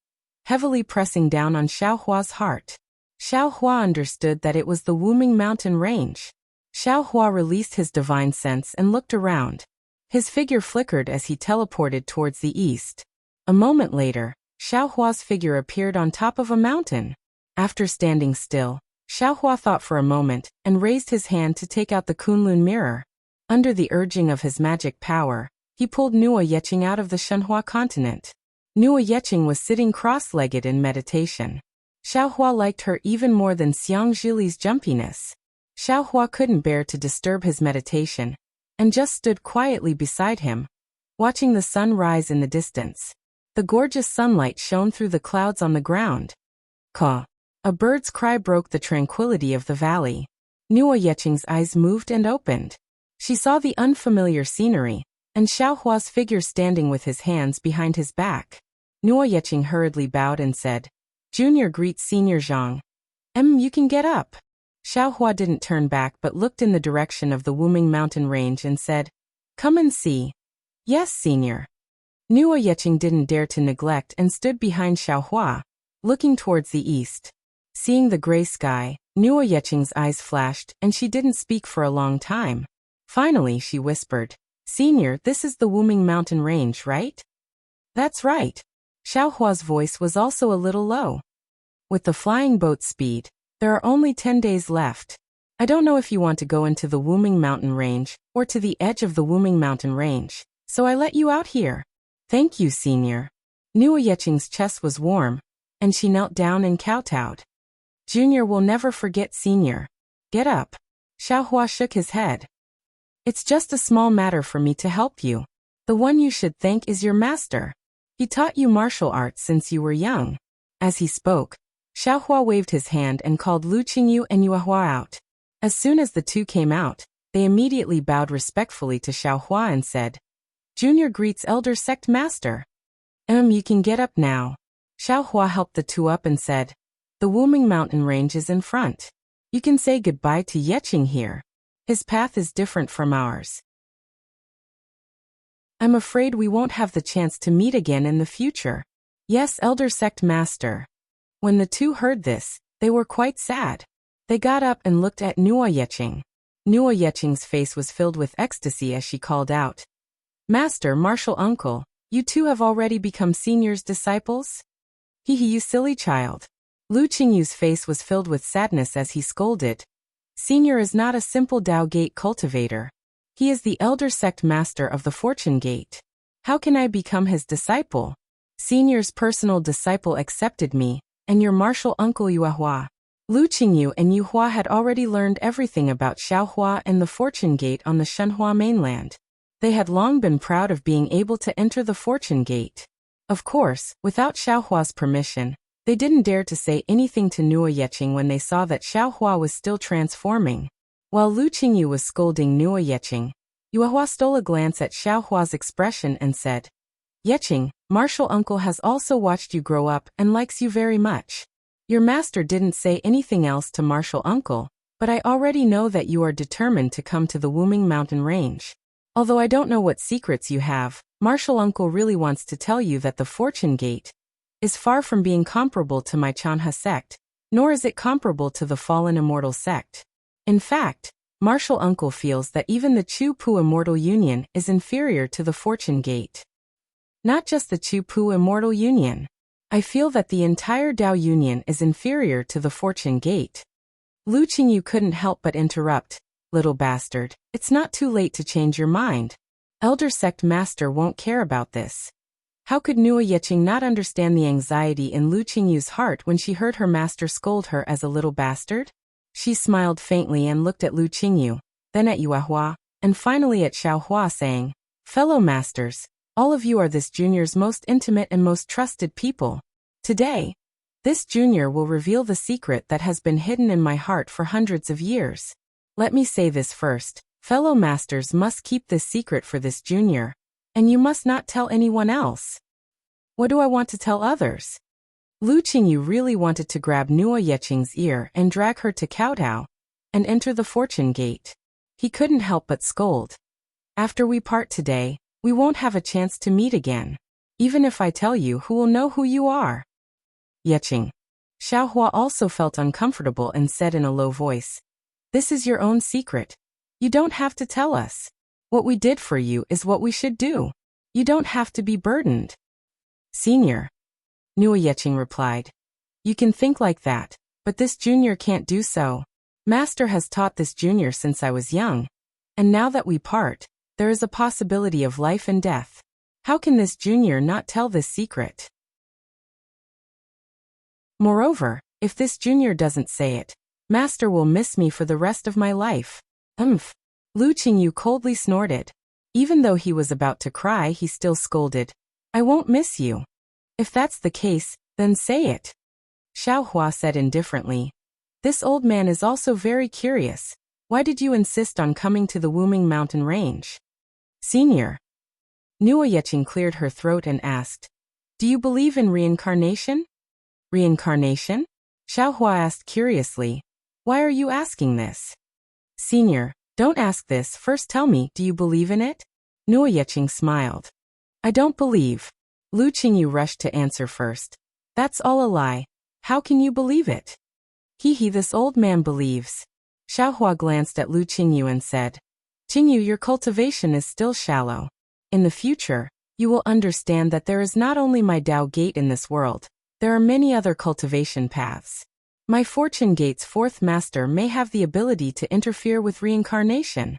heavily pressing down on Xiaohua's heart. Xiao Hua understood that it was the Wuming mountain range. Xiao Hua released his divine sense and looked around. His figure flickered as he teleported towards the east. A moment later, Xiao Hua's figure appeared on top of a mountain. After standing still, Xiao Hua thought for a moment and raised his hand to take out the Kunlun mirror. Under the urging of his magic power, he pulled Nuo Yeqing out of the Shenhua continent. Nuo Yeqing was sitting cross-legged in meditation. Xiao Hua liked her even more than Xiang Zhili's jumpiness. Xiao Hua couldn't bear to disturb his meditation, and just stood quietly beside him, watching the sun rise in the distance. The gorgeous sunlight shone through the clouds on the ground. Caw! A bird's cry broke the tranquility of the valley. Nuo Yeqing's eyes moved and opened. She saw the unfamiliar scenery, and Xiao Hua's figure standing with his hands behind his back. Nuo Yeqing hurriedly bowed and said, "Junior greets Senior Zhang. You can get up." Xiao Hua didn't turn back but looked in the direction of the Wuming mountain range and said, "Come and see." "Yes, Senior." Nuo Yeqing didn't dare to neglect and stood behind Xiao Hua, looking towards the east. Seeing the gray sky, Nuo Yeqing's eyes flashed and she didn't speak for a long time. Finally she whispered, "Senior, this is the Wuming mountain range, right?" "That's right." Xiao Hua's voice was also a little low. "With the flying boat's speed, there are only 10 days left. I don't know if you want to go into the Wuming mountain range or to the edge of the Wuming mountain range, so I let you out here." "Thank you, Senior." Nuo Yeqing's chest was warm, and she knelt down and kowtowed. "Junior will never forget Senior. Get up." Xiao Hua shook his head. "It's just a small matter for me to help you. The one you should thank is your master. He taught you martial arts since you were young." As he spoke, Xiao Hua waved his hand and called Lu Qingyu and Yuehua out. As soon as the two came out, they immediately bowed respectfully to Xiao Hua and said, "Junior greets Elder Sect Master." You can get up now." Xiao Hua helped the two up and said, "The Wuming mountain range is in front. You can say goodbye to Yeqing here. His path is different from ours. I'm afraid we won't have the chance to meet again in the future." "Yes, Elder Sect Master." When the two heard this, they were quite sad. They got up and looked at Nuo Yeqing. Nuo Yeqing's face was filled with ecstasy as she called out, "Master, Martial Uncle, you two have already become Senior's disciples?" "Hee, you silly child." Lu Qingyu's face was filled with sadness as he scolded, "Senior is not a simple Dao Gate cultivator. He is the Elder Sect Master of the Fortune Gate. How can I become his disciple? Senior's personal disciple accepted me, and your martial uncle Yuehua." Lu Qingyu and Yuehua had already learned everything about Xiaohua and the Fortune Gate on the Shenhua mainland. They had long been proud of being able to enter the Fortune Gate. Of course, without Xiaohua's permission, they didn't dare to say anything to Nuo Yeqing when they saw that Xiaohua was still transforming. While Lu Qingyu was scolding Nuo Yeqing, Yuehua stole a glance at Xiaohua's expression and said, "Yeqing, Martial Uncle has also watched you grow up and likes you very much. Your master didn't say anything else to Martial Uncle, but I already know that you are determined to come to the Wuming mountain range. Although I don't know what secrets you have, Martial Uncle really wants to tell you that the Fortune Gate is far from being comparable to my Chanha sect, nor is it comparable to the Fallen Immortal sect. In fact, Martial Uncle feels that even the Chu Pu Immortal Union is inferior to the Fortune Gate. Not just the Chu Pu Immortal Union. I feel that the entire Dao Union is inferior to the Fortune Gate." Lu Qingyu couldn't help but interrupt, "Little bastard, it's not too late to change your mind. Elder Sect Master won't care about this." How could Nuo Yeqing not understand the anxiety in Lu Qingyu's heart when she heard her master scold her as a little bastard? She smiled faintly and looked at Lu Qingyu, then at Yuehua, and finally at Xiao Hua saying, "Fellow masters, all of you are this junior's most intimate and most trusted people. Today, this junior will reveal the secret that has been hidden in my heart for hundreds of years. Let me say this first, fellow masters must keep this secret for this junior, and you must not tell anyone else." "What do I want to tell others?" Lu Qingyu really wanted to grab Nuo Yeqing's ear and drag her to kowtow and enter the Fortune Gate. He couldn't help but scold, "After we part today, we won't have a chance to meet again. Even if I tell you, who will know who you are?" "Yeqing." Xiaohua also felt uncomfortable and said in a low voice, "This is your own secret. You don't have to tell us. What we did for you is what we should do. You don't have to be burdened." "Senior," Nuo Yeqing replied, "you can think like that, but this junior can't do so. Master has taught this junior since I was young, and now that we part, there is a possibility of life and death. How can this junior not tell this secret? Moreover, if this junior doesn't say it, Master will miss me for the rest of my life." Lu Qingyu coldly snorted. Even though he was about to cry, he still scolded, "I won't miss you. If that's the case, then say it." Xiaohua said indifferently, "This old man is also very curious. Why did you insist on coming to the Wuming mountain range?" "Senior." Nuo Yeqing cleared her throat and asked, "Do you believe in reincarnation?" "Reincarnation?" Xiaohua asked curiously. "Why are you asking this?" "Senior, don't ask this, first tell me, do you believe in it?" Nuo Yeqing smiled. "I don't believe." Lu Qingyu rushed to answer first. "That's all a lie. How can you believe it?" "He, this old man believes." Xiaohua glanced at Lu Qingyu and said, "Qingyu, your cultivation is still shallow. In the future, you will understand that there is not only my Tao gate in this world, there are many other cultivation paths. My Fortune Gate's fourth master may have the ability to interfere with reincarnation."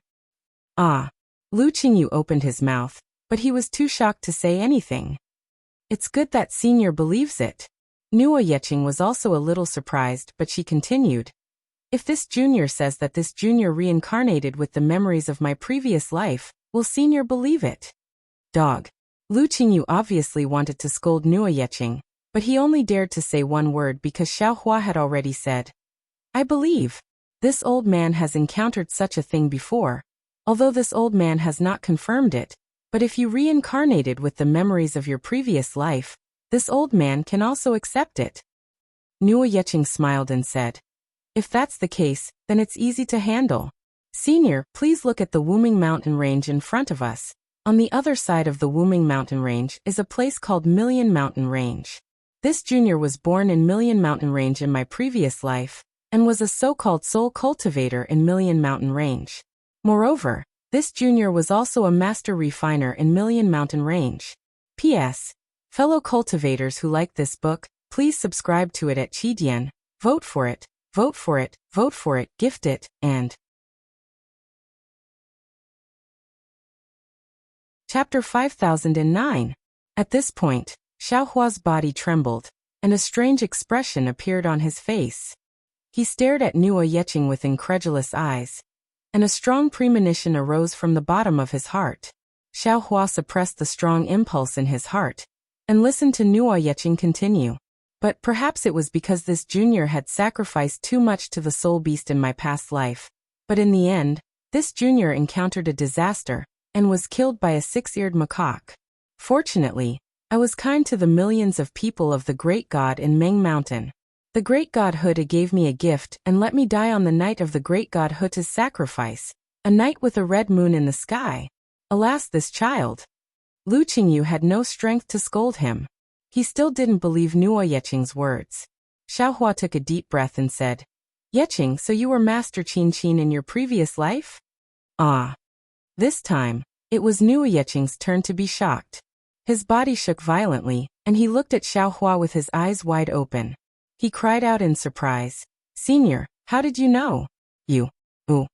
"Ah." Lu Qingyu opened his mouth, but he was too shocked to say anything. "It's good that Senior believes it." Nuo Yeqing was also a little surprised, but she continued, "If this junior says that this junior reincarnated with the memories of my previous life, will Senior believe it?" "Dog." Lu Qingyu obviously wanted to scold Nuo Yeqing, but he only dared to say one word because Xiaohua had already said, "I believe." This old man has encountered such a thing before, although this old man has not confirmed it, but if you reincarnated with the memories of your previous life, this old man can also accept it. Nuo Yeqing smiled and said, "If that's the case, then it's easy to handle. Senior, please look at the Wuming mountain range in front of us. On the other side of the Wuming mountain range is a place called Million Mountain Range. This junior was born in Million Mountain Range in my previous life, and was a so-called soul cultivator in Million Mountain Range. Moreover, this junior was also a master refiner in Million Mountain Range. P.S. Fellow cultivators who like this book, please subscribe to it at Qidian, vote for it, vote for it, vote for it, gift it, and..." Chapter 5009. At this point, Xiaohua's body trembled, and a strange expression appeared on his face. He stared at Nuo Yeqing with incredulous eyes, and a strong premonition arose from the bottom of his heart. Xiaohua suppressed the strong impulse in his heart, and listened to Nuo Yeqing continue. "But perhaps it was because this junior had sacrificed too much to the soul beast in my past life. But in the end, this junior encountered a disaster, and was killed by a six-eared macaque. Fortunately, I was kind to the millions of people of the Great God in Meng Mountain. The Great God Huda gave me a gift and let me die on the night of the Great God Huta's sacrifice, a night with a red moon in the sky. Alas, this child." Lu Qingyu had no strength to scold him. He still didn't believe Nuo Yeqing's words. Xiaohua took a deep breath and said, "Yeqing, so you were Master Qin in your previous life?" "Ah." This time, it was Nuo Yeqing's turn to be shocked. His body shook violently, and he looked at Xiaohua with his eyes wide open. He cried out in surprise, "Senior, how did you know?" "You. Who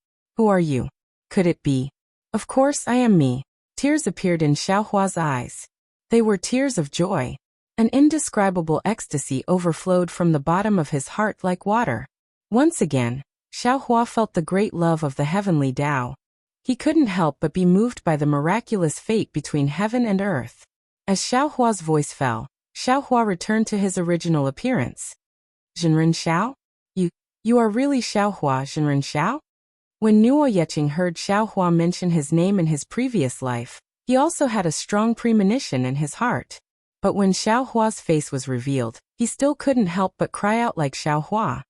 are you? Could it be?" "Of course I am me." Tears appeared in Xiaohua's eyes. They were tears of joy. An indescribable ecstasy overflowed from the bottom of his heart like water. Once again, Xiaohua felt the great love of the heavenly Tao. He couldn't help but be moved by the miraculous fate between heaven and earth. As Xiaohua's voice fell, Xiaohua returned to his original appearance. "Zhenren Xiao? You are really Xiaohua Zhenren Xiao?" When Nuo Yeqing heard Xiaohua mention his name in his previous life, he also had a strong premonition in his heart. But when Xiaohua's face was revealed, he still couldn't help but cry out like Xiaohua.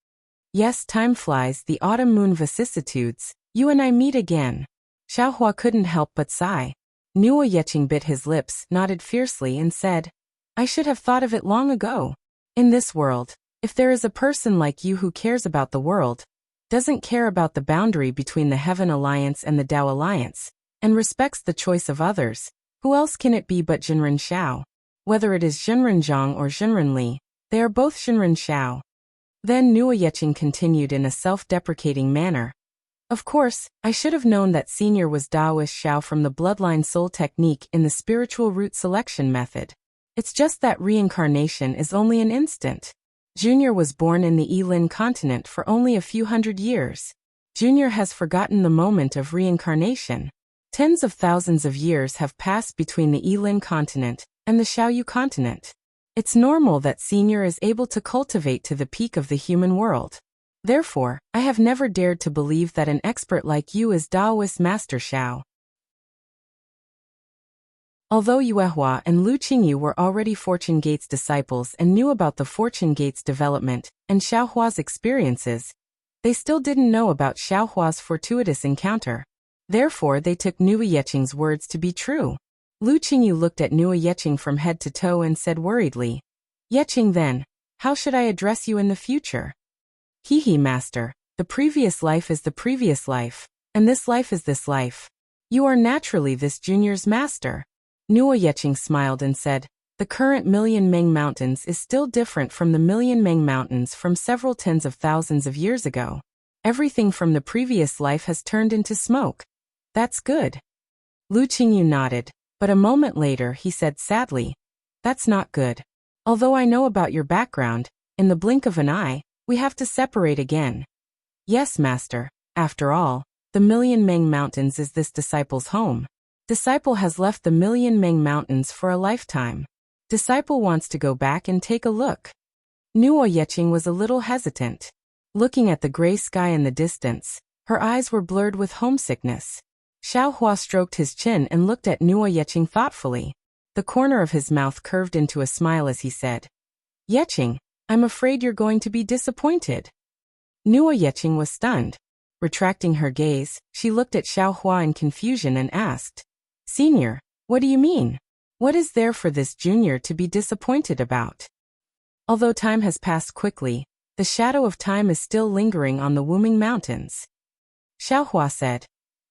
"Yes, time flies, the autumn moon vicissitudes, you and I meet again." Xiaohua couldn't help but sigh. Nuo Yeqing bit his lips, nodded fiercely and said, "I should have thought of it long ago. In this world, If there is a person like you who cares about the world, doesn't care about the boundary between the Heaven Alliance and the Tao Alliance, and respects the choice of others, who else can it be but Jinren Xiao? Whether it is Jinren Zhang or Jinren Li, they are both Jinren Xiao. Then Nuo Yeqing continued in a self-deprecating manner. Of course, I should have known that Senior was Daoist Xiao from the bloodline soul technique in the spiritual root selection method. It's just that reincarnation is only an instant. Junior was born in the Yilin continent for only a few hundred years. Junior has forgotten the moment of reincarnation. Tens of thousands of years have passed between the Yilin continent and the Xiaoyu continent. It's normal that Senior is able to cultivate to the peak of the human world. Therefore, I have never dared to believe that an expert like you is Daoist Master Xiao. Although Yuehua and Lu Qingyu were already Fortune Gate's disciples and knew about the Fortune Gate's development and Xiaohua's experiences, they still didn't know about Xiaohua's fortuitous encounter. Therefore, they took Nuo Yeqing's words to be true. Lu Qingyu looked at Nuo Yeqing from head to toe and said worriedly, "Yeqing then, how should I address you in the future?" "He, master, the previous life is the previous life, and this life is this life. You are naturally this junior's master." Nuo Yeqing smiled and said, "The current Million Meng Mountains is still different from the Million Meng Mountains from several tens of thousands of years ago. Everything from the previous life has turned into smoke. That's good." Lu Qingyu nodded, but a moment later he said sadly, "That's not good. Although I know about your background, in the blink of an eye, we have to separate again." "Yes, master. After all, the Million Meng Mountains is this disciple's home. Disciple has left the Million Meng Mountains for a lifetime. Disciple wants to go back and take a look." Nuo Yeqing was a little hesitant. Looking at the gray sky in the distance, her eyes were blurred with homesickness. Xiaohua stroked his chin and looked at Nuo Yeqing thoughtfully. The corner of his mouth curved into a smile as he said, "Yeqing, I'm afraid you're going to be disappointed." Nuo Yeqing was stunned. Retracting her gaze, she looked at Xiaohua in confusion and asked, "Senior, what do you mean? What is there for this junior to be disappointed about?" Although time has passed quickly, the shadow of time is still lingering on the Wuming Mountains. Xiaohua said,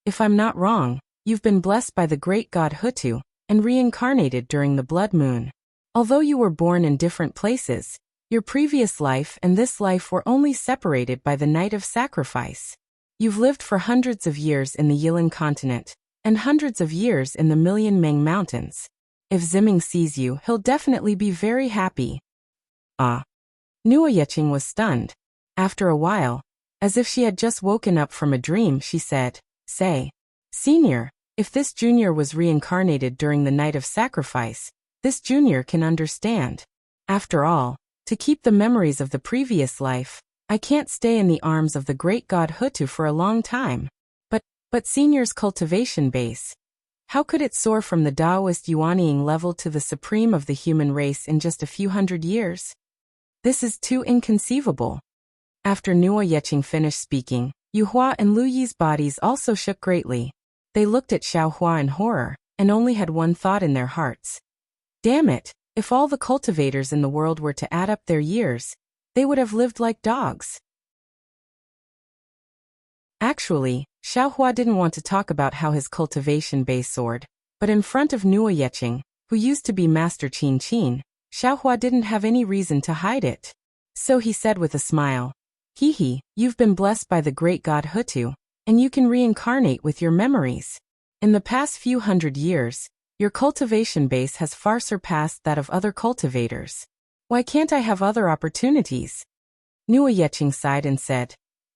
"If I'm not wrong, you've been blessed by the great god Hutu and reincarnated during the blood moon. Although you were born in different places, your previous life and this life were only separated by the night of sacrifice. You've lived for hundreds of years in the Yilin continent, and hundreds of years in the Million Meng Mountains. If Ziming sees you, he'll definitely be very happy." Ah. Nuo Yeqing was stunned. After a while, as if she had just woken up from a dream, she said, "Say, Senior, if this junior was reincarnated during the night of sacrifice, this junior can understand. After all, to keep the memories of the previous life, I can't stay in the arms of the great god Hutu for a long time. But Senior's cultivation base, how could it soar from the Taoist Yuanying level to the supreme of the human race in just a few hundred years? This is too inconceivable." After Nuo Yeqing finished speaking, Yuhua and Lu Yi's bodies also shook greatly. They looked at Xiaohua in horror, and only had one thought in their hearts. Damn it, if all the cultivators in the world were to add up their years, they would have lived like dogs. Actually, Xiaohua didn't want to talk about how his cultivation base soared, but in front of Nuo Yeqing, who used to be Master Qin Qin, Xiaohua didn't have any reason to hide it. So he said with a smile, "He, you've been blessed by the great god Hutu, and you can reincarnate with your memories. In the past few hundred years, your cultivation base has far surpassed that of other cultivators. Why can't I have other opportunities?" Nuo Yeqing sighed and said,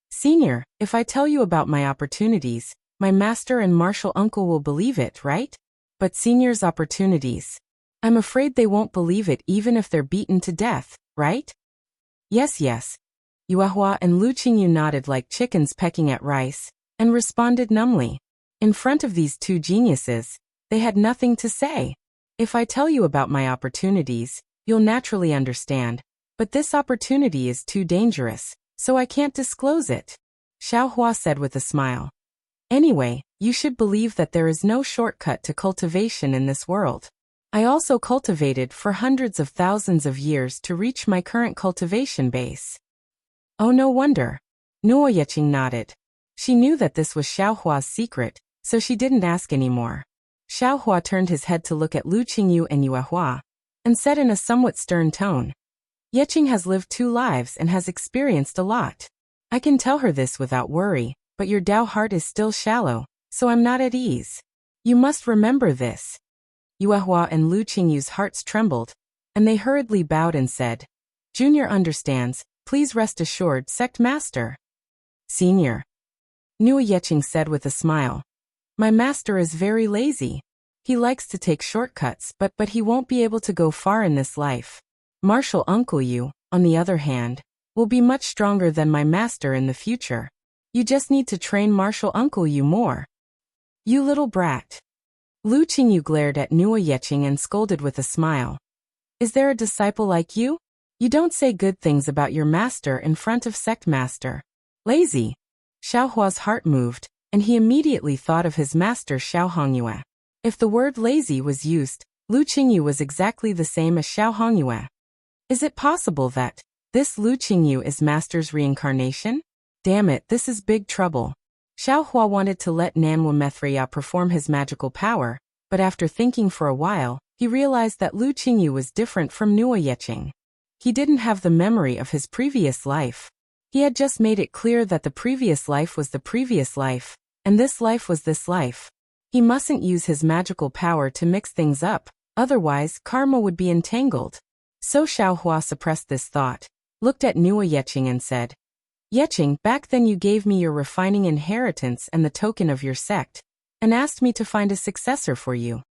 "Senior, if I tell you about my opportunities, my master and martial uncle will believe it, right? But Senior's opportunities, I'm afraid they won't believe it even if they're beaten to death, right?" Yes. Yuehua and Lu Qingyu nodded like chickens pecking at rice, and responded numbly. In front of these two geniuses, they had nothing to say. "If I tell you about my opportunities, you'll naturally understand, but this opportunity is too dangerous, so I can't disclose it," Xiaohua said with a smile. "Anyway, you should believe that there is no shortcut to cultivation in this world. I also cultivated for hundreds of thousands of years to reach my current cultivation base. Oh, no wonder. Nuo Yeqing nodded. She knew that this was Xiaohua's secret, so she didn't ask anymore. Xiaohua turned his head to look at Lu Qingyu and Yuehua, and said in a somewhat stern tone, Yeqing has lived 2 lives and has experienced a lot. I can tell her this without worry, but your Dao heart is still shallow, so I'm not at ease. You must remember this. Yuehua and Lu Qingyu's hearts trembled, and they hurriedly bowed and said, Junior understands, please rest assured, Sect Master. Senior. Nuo Yeqing said with a smile. My master is very lazy. He likes to take shortcuts, but he won't be able to go far in this life. Martial Uncle Yu, on the other hand, will be much stronger than my master in the future. You just need to train Martial Uncle Yu more. You little brat. Lu Qingyu glared at Nuo Yeqing and scolded with a smile. Is there a disciple like you? You don't say good things about your master in front of Sect Master. Lazy. Xiaohua's heart moved, and he immediately thought of his master Xiao Hongyue. If the word lazy was used, Lu Qingyu was exactly the same as Xiao Hongyue. Is it possible that this Lu Qingyu is master's reincarnation? Damn it, this is big trouble. Xiaohua wanted to let Nanwu Methreya perform his magical power, but after thinking for a while, he realized that Lu Qingyu was different from Nuo Yeqing. He didn't have the memory of his previous life. He had just made it clear that the previous life was the previous life, and this life was this life. He mustn't use his magical power to mix things up, otherwise karma would be entangled. So Xiaohua suppressed this thought, looked at Nuo Yeqing and said, Yeqing, back then you gave me your refining inheritance and the token of your sect, and asked me to find a successor for you.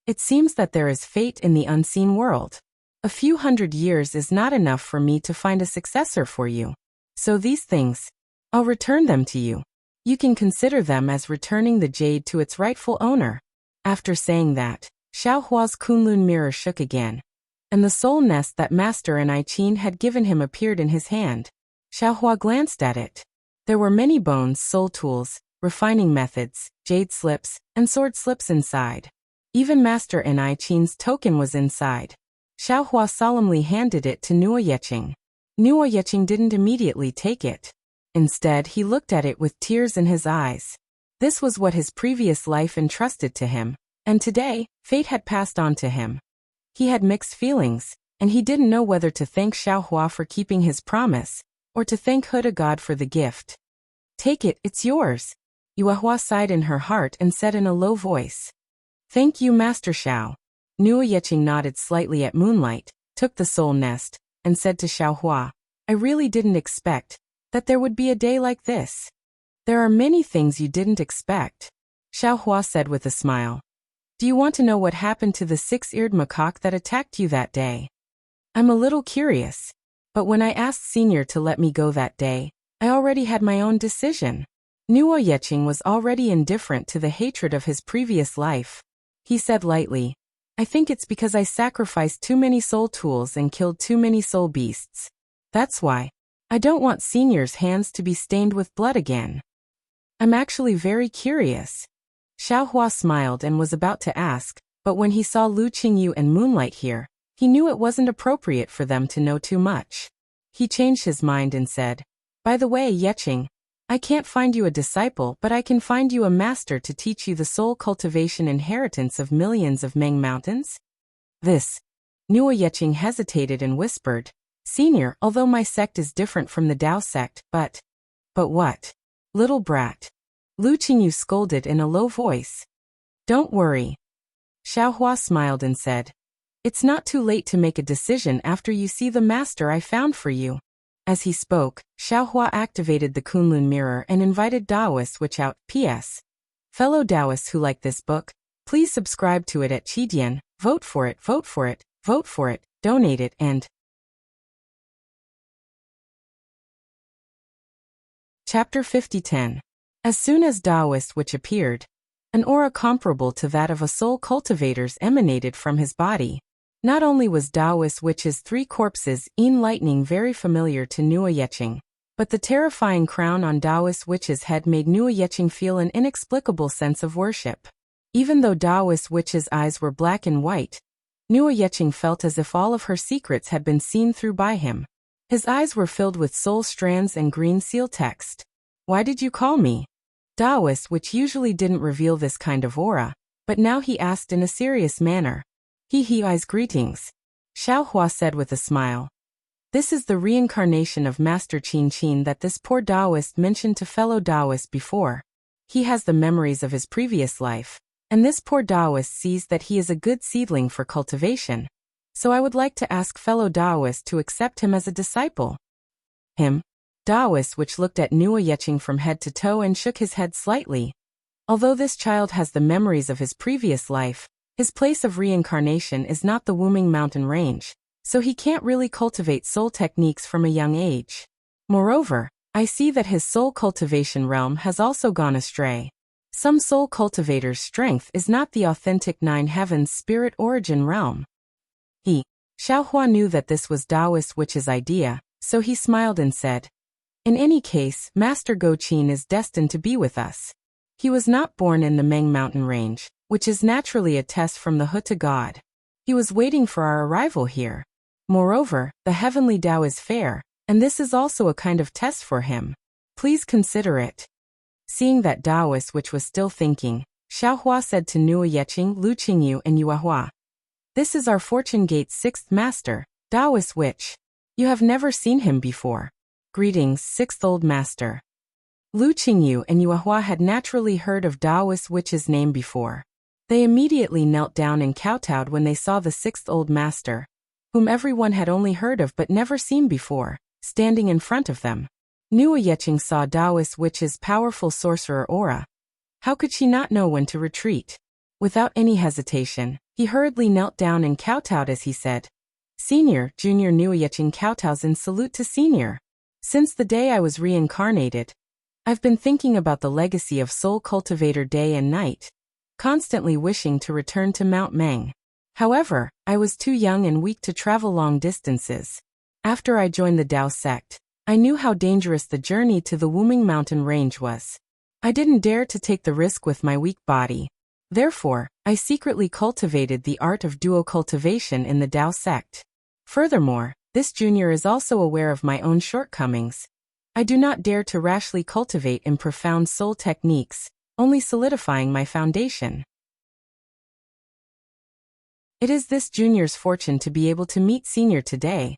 It seems that there is fate in the unseen world. A few hundred years is not enough for me to find a successor for you. So these things, I'll return them to you. You can consider them as returning the jade to its rightful owner. After saying that, Xiaohua's Kunlun mirror shook again, and the soul nest that Master and I Qin had given him appeared in his hand. Xiaohua glanced at it. There were many bones, soul tools, refining methods, jade slips, and sword slips inside. Even Master and I Qin's token was inside. Xiaohua solemnly handed it to Nuo Yeqing. Nuo Yeqing didn't immediately take it. Instead, he looked at it with tears in his eyes. This was what his previous life entrusted to him, and today, fate had passed on to him. He had mixed feelings, and he didn't know whether to thank Xiaohua for keeping his promise, or to thank Huda God for the gift. Take it, it's yours. Yuehua sighed in her heart and said in a low voice. Thank you, Master Xiao. Nuo Yeqing nodded slightly at Moonlight, took the soul nest, and said to Xiaohua, I really didn't expect that there would be a day like this. There are many things you didn't expect. Xiaohua said with a smile. Do you want to know what happened to the 6-eared macaque that attacked you that day? I'm a little curious. But when I asked Senior to let me go that day, I already had my own decision. Nuo Yeqing was already indifferent to the hatred of his previous life. He said lightly, I think it's because I sacrificed too many soul tools and killed too many soul beasts. That's why. I don't want Senior's hands to be stained with blood again. I'm actually very curious. Xiaohua smiled and was about to ask, but when he saw Lu Qingyu and Moonlight here, he knew it wasn't appropriate for them to know too much. He changed his mind and said, By the way, Yeqing, I can't find you a disciple, but I can find you a master to teach you the soul cultivation inheritance of millions of Meng Mountains. This. Nuo Yeqing hesitated and whispered, Senior, although my sect is different from the Dao sect, but what? Little brat. Lu Qingyu scolded in a low voice. Don't worry. Xiaohua smiled and said, It's not too late to make a decision after you see the master I found for you. As he spoke, Xiaohua activated the Kunlun mirror and invited Daoists which out. P.S. Fellow Daoists who like this book, please subscribe to it at Qidian, vote for it, vote for it, vote for it, donate it, and Chapter 50:10. As soon as Daoist Witch appeared, an aura comparable to that of a soul cultivator's emanated from his body. Not only was Daoist Witch's 3 corpses in lightning very familiar to Nuo Yeqing, but the terrifying crown on Daoist Witch's head made Nuo Yeqing feel an inexplicable sense of worship. Even though Taoist witch's eyes were black and white, Nuo Yeching felt as if all of her secrets had been seen through by him. His eyes were filled with soul strands and green seal text. Why did you call me? Taoist, which usually didn't reveal this kind of aura, but now he asked in a serious manner. Eyes greetings. Xiao Hua said with a smile. This is the reincarnation of Master Qin Qin that this poor Taoist mentioned to fellow Taoist before. He has the memories of his previous life, and this poor Taoist sees that he is a good seedling for cultivation. So I would like to ask fellow Taoist to accept him as a disciple. Him? Taoist, which looked at Nuo Yeching from head to toe and shook his head slightly. Although this child has the memories of his previous life, his place of reincarnation is not the Wuming Mountain Range, so he can't really cultivate soul techniques from a young age. Moreover, I see that his soul cultivation realm has also gone astray. Some soul cultivators' strength is not the authentic Nine Heavens spirit origin realm. Xiao Hua knew that this was Taoist witch's idea, so he smiled and said, in any case, Master Qin is destined to be with us. He was not born in the Meng Mountain Range, which is naturally a test from the Huta God. He was waiting for our arrival here. Moreover, the heavenly Tao is fair, and this is also a kind of test for him. Please consider it. Seeing that Taoist which was still thinking, Xiao Hua said to Nuo Yeching, Lu Qingyu and Yuehua. This is our Fortune Gate's sixth master, Taoist witch. You have never seen him before. Greetings, sixth old master. Lu Qingyu and Yuehua had naturally heard of Taoist witch's name before. They immediately knelt down and kowtowed when they saw the sixth old master, whom everyone had only heard of but never seen before, standing in front of them. Nuo Yeching saw Taoist witch's powerful sorcerer aura. How could she not know when to retreat? Without any hesitation, he hurriedly knelt down and kowtowed as he said, Senior, Junior Nuo Yeching kowtows in salute to Senior. Since the day I was reincarnated, I've been thinking about the legacy of Soul Cultivator day and night, constantly wishing to return to Mount Meng. However, I was too young and weak to travel long distances. After I joined the Tao sect, I knew how dangerous the journey to the Wuming Mountain Range was. I didn't dare to take the risk with my weak body. Therefore, I secretly cultivated the art of duo cultivation in the Tao sect. Furthermore, this junior is also aware of my own shortcomings. I do not dare to rashly cultivate in profound soul techniques, only solidifying my foundation. It is this junior's fortune to be able to meet Senior today,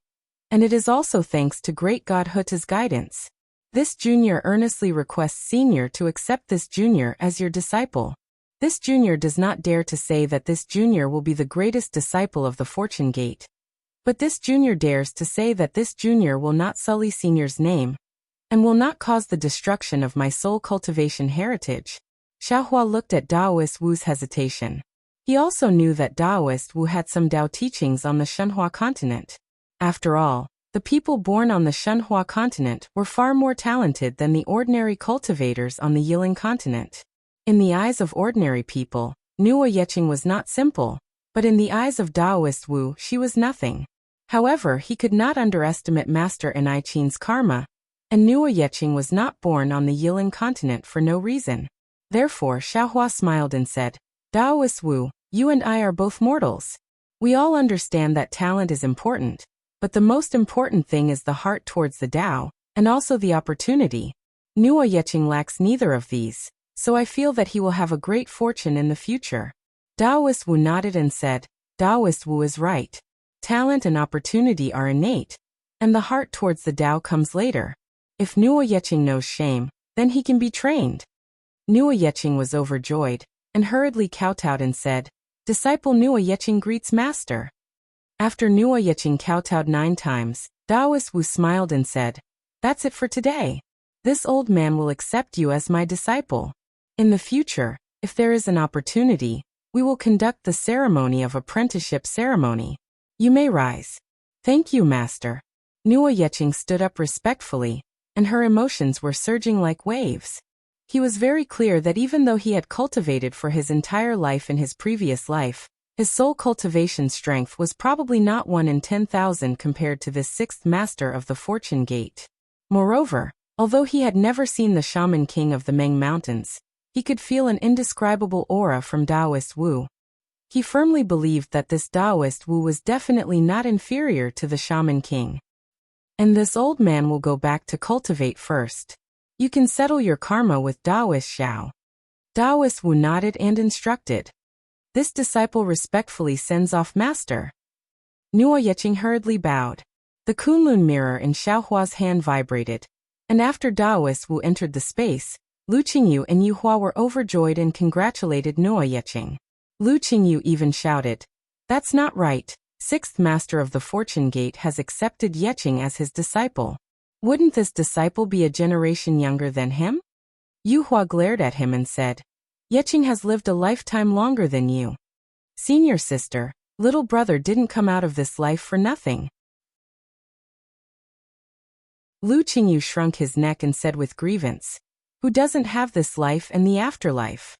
and it is also thanks to great God Huta's guidance. This junior earnestly requests Senior to accept this junior as your disciple. This junior does not dare to say that this junior will be the greatest disciple of the Fortune Gate. But this junior dares to say that this junior will not sully Senior's name, and will not cause the destruction of my soul cultivation heritage. Xiao Hua looked at Taoist Wu's hesitation. He also knew that Taoist Wu had some Tao teachings on the Shenhua continent. After all, the people born on the Shenhua continent were far more talented than the ordinary cultivators on the Yiling continent. In the eyes of ordinary people, Nuo Yeching was not simple, but in the eyes of Taoist Wu she was nothing. However, he could not underestimate Master Enai Qin's karma, and Nuo Yeching was not born on the Yiling continent for no reason. Therefore Xiao Hua smiled and said, Taoist Wu, you and I are both mortals. We all understand that talent is important, but the most important thing is the heart towards the Tao, and also the opportunity. Nuo Yeching lacks neither of these, so I feel that he will have a great fortune in the future. Taoist Wu nodded and said, Taoist Wu is right. Talent and opportunity are innate, and the heart towards the Tao comes later. If Nuo Yeching knows shame, then he can be trained. Nuo Yeching was overjoyed, and hurriedly kowtowed and said, Disciple Nuo Yeching greets Master. After Nuo Yeching kowtowed 9 times, Taoist Wu smiled and said, That's it for today. This old man will accept you as my disciple. In the future, if there is an opportunity, we will conduct the ceremony of apprenticeship ceremony. You may rise. Thank you, Master. Nuo Yeching stood up respectfully, and her emotions were surging like waves. He was very clear that even though he had cultivated for his entire life in his previous life, his soul cultivation strength was probably not 1 in 10,000 compared to this 6th master of the Fortune Gate. Moreover, although he had never seen the Shaman King of the Meng Mountains, He could feel an indescribable aura from Taoist Wu. He firmly believed that this Taoist Wu was definitely not inferior to the Shaman King. And this old man will go back to cultivate first. You can settle your karma with Taoist Xiao. Taoist Wu nodded and instructed. This disciple respectfully sends off master. Nuo Yeqing hurriedly bowed. The Kunlun mirror in Xiaohua's hand vibrated, and after Taoist Wu entered the space, Lu Qingyu and Yu Hua were overjoyed and congratulated Nuo Yeqing. Lu Qingyu even shouted, "That's not right. Sixth Master of the Fortune Gate has accepted Yeqing as his disciple. Wouldn't this disciple be a generation younger than him?" Yu Hua glared at him and said, "Yeqing has lived a lifetime longer than you. Senior sister, little brother didn't come out of this life for nothing." Lu Qingyu shrunk his neck and said with grievance, "Who doesn't have this life and the afterlife?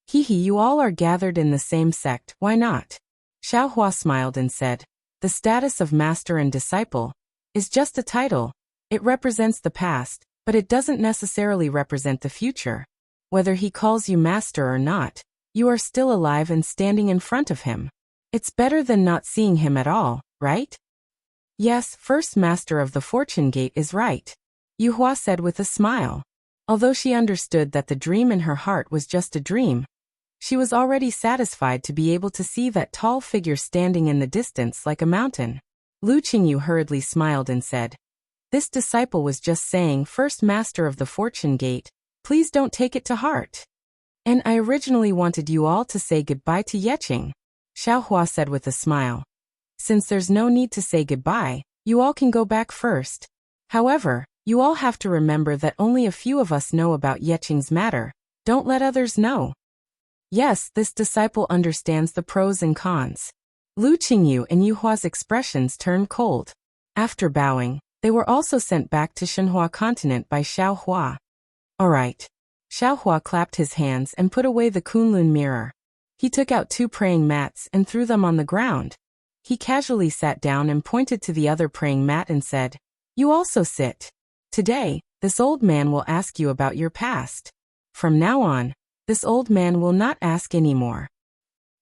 Hee, you all are gathered in the same sect, why not?" Xiaohua smiled and said, "The status of master and disciple is just a title. It represents the past, but it doesn't necessarily represent the future. Whether he calls you master or not, you are still alive and standing in front of him. It's better than not seeing him at all, right?" "Yes, first master of the Fortune Gate is right," Yu Hua said with a smile. Although she understood that the dream in her heart was just a dream, she was already satisfied to be able to see that tall figure standing in the distance like a mountain. Lu Qingyu hurriedly smiled and said, "This disciple was just saying first master of the Fortune Gate, please don't take it to heart. And I originally wanted you all to say goodbye to Yeqing," Xiaohua said with a smile. "Since there's no need to say goodbye, you all can go back first. However, you all have to remember that only a few of us know about Yeqing's matter. Don't let others know." Yes, this disciple understands the pros and cons. Lu Qingyu and Yu Hua's expressions turned cold. After bowing, they were also sent back to Shenhua continent by Xiaohua. "All right." Xiaohua clapped his hands and put away the Kunlun mirror. He took out 2 praying mats and threw them on the ground. He casually sat down and pointed to the other praying mat and said, "You also sit. Today, this old man will ask you about your past. From now on, this old man will not ask anymore."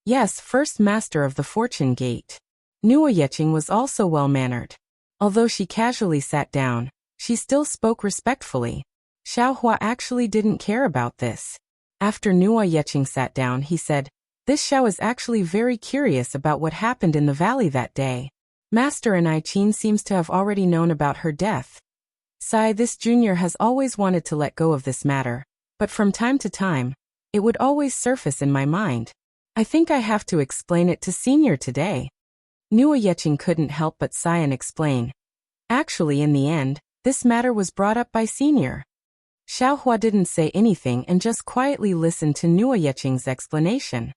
Yes, first master of the Fortune Gate. Nuo Yeqing was also well-mannered. Although she casually sat down, she still spoke respectfully. Xiaohua actually didn't care about this. After Nuo Yeqing sat down, he said, "This Xiao is actually very curious about what happened in the valley that day. Master and I Qin seems to have already known about her death. Sai, this junior has always wanted to let go of this matter, but from time to time, it would always surface in my mind. I think I have to explain it to senior today." Nuo Yeqing couldn't help but sigh and explain. Actually, in the end, this matter was brought up by senior. Xiaohua didn't say anything and just quietly listened to Nuo Yeqing's explanation.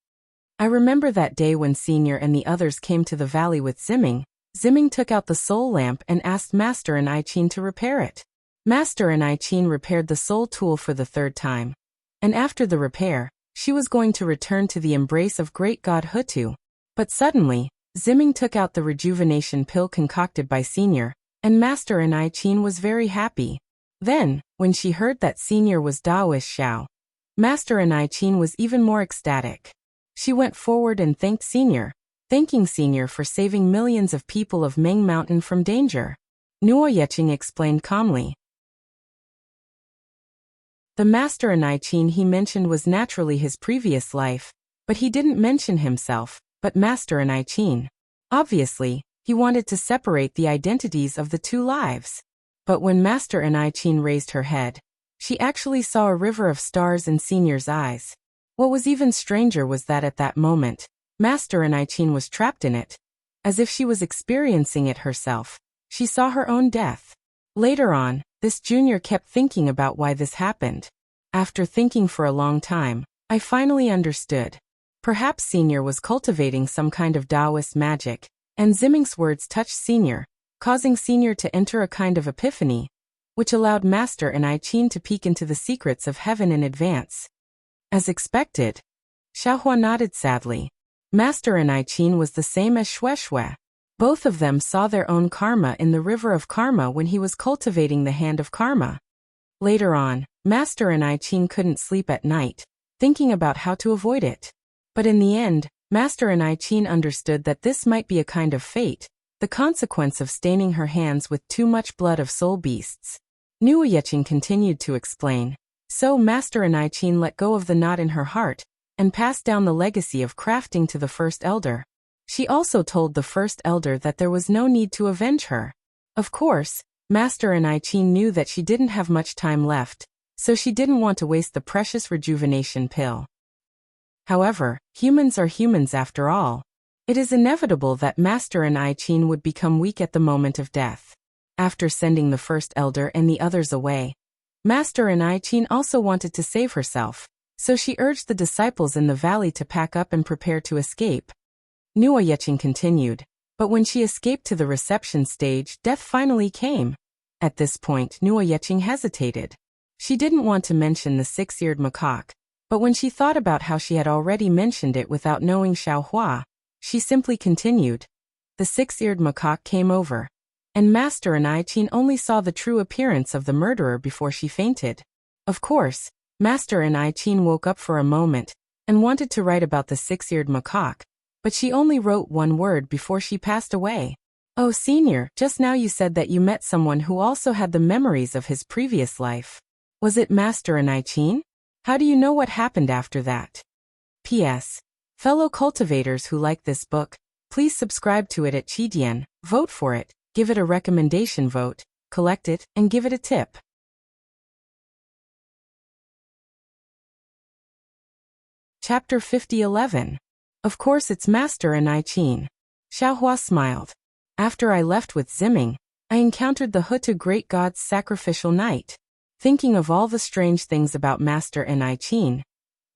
"I remember that day when senior and the others came to the valley with Zimming. Zimming took out the soul lamp and asked Master and I Qin to repair it. Master and I Qin repaired the soul tool for the 3rd time. And after the repair, she was going to return to the embrace of great god Hutu. But suddenly, Zimming took out the rejuvenation pill concocted by senior, and Master and I Qin was very happy. Then, when she heard that senior was Taoist Xiao, Master and I Qin was even more ecstatic. She went forward and thanked senior, thanking senior for saving millions of people of Meng Mountain from danger." Nuo Yeqing explained calmly. The Master and I Qin he mentioned was naturally his previous life, but he didn't mention himself, but Master and I Qin. Obviously, he wanted to separate the identities of the 2 lives. But when Master and I Qin raised her head, she actually saw a river of stars in senior's eyes. What was even stranger was that at that moment, Master and I Qin was trapped in it. As if she was experiencing it herself, she saw her own death. Later on, this junior kept thinking about why this happened. After thinking for a long time, I finally understood. Perhaps senior was cultivating some kind of Taoist magic, and Zimming's words touched senior, causing senior to enter a kind of epiphany, which allowed Master and I Qin to peek into the secrets of heaven in advance. As expected, Xiaohua nodded sadly. Master and I Qin was the same as Shui. Both of them saw their own karma in the river of karma when he was cultivating the hand of karma. Later on, Master and I-Ching couldn't sleep at night, thinking about how to avoid it. But in the end, Master and I-Ching understood that this might be a kind of fate, the consequence of staining her hands with too much blood of soul beasts. Nuoyeching continued to explain. So Master and I-Ching let go of the knot in her heart, and passed down the legacy of crafting to the first elder. She also told the first elder that there was no need to avenge her. Of course, Master and I-Ching knew that she didn't have much time left, so she didn't want to waste the precious rejuvenation pill. However, humans are humans after all. It is inevitable that Master and I-Ching would become weak at the moment of death. After sending the first elder and the others away, Master and I-Ching also wanted to save herself, so she urged the disciples in the valley to pack up and prepare to escape. Nuoyeching continued, but when she escaped to the reception stage, death finally came. At this point, Nuoyeching hesitated. She didn't want to mention the six-eared macaque, but when she thought about how she had already mentioned it without knowing Xiaohua, she simply continued. The six-eared macaque came over, and Master and I-Ching only saw the true appearance of the murderer before she fainted. Of course, Master and I-Ching woke up for a moment, and wanted to write about the six-eared macaque, but she only wrote one word before she passed away. Oh, Senior, just now you said that you met someone who also had the memories of his previous life. Was it Master and I-Ching? How do you know what happened after that? P.S. Fellow cultivators who like this book, please subscribe to it at Qidian, vote for it, give it a recommendation vote, collect it, and give it a tip. Chapter 50:11. Of course it's Master and I-Ching. Xiaohua smiled. After I left with Ziming, I encountered the Hutu great god's sacrificial night. Thinking of all the strange things about Master and I-Ching,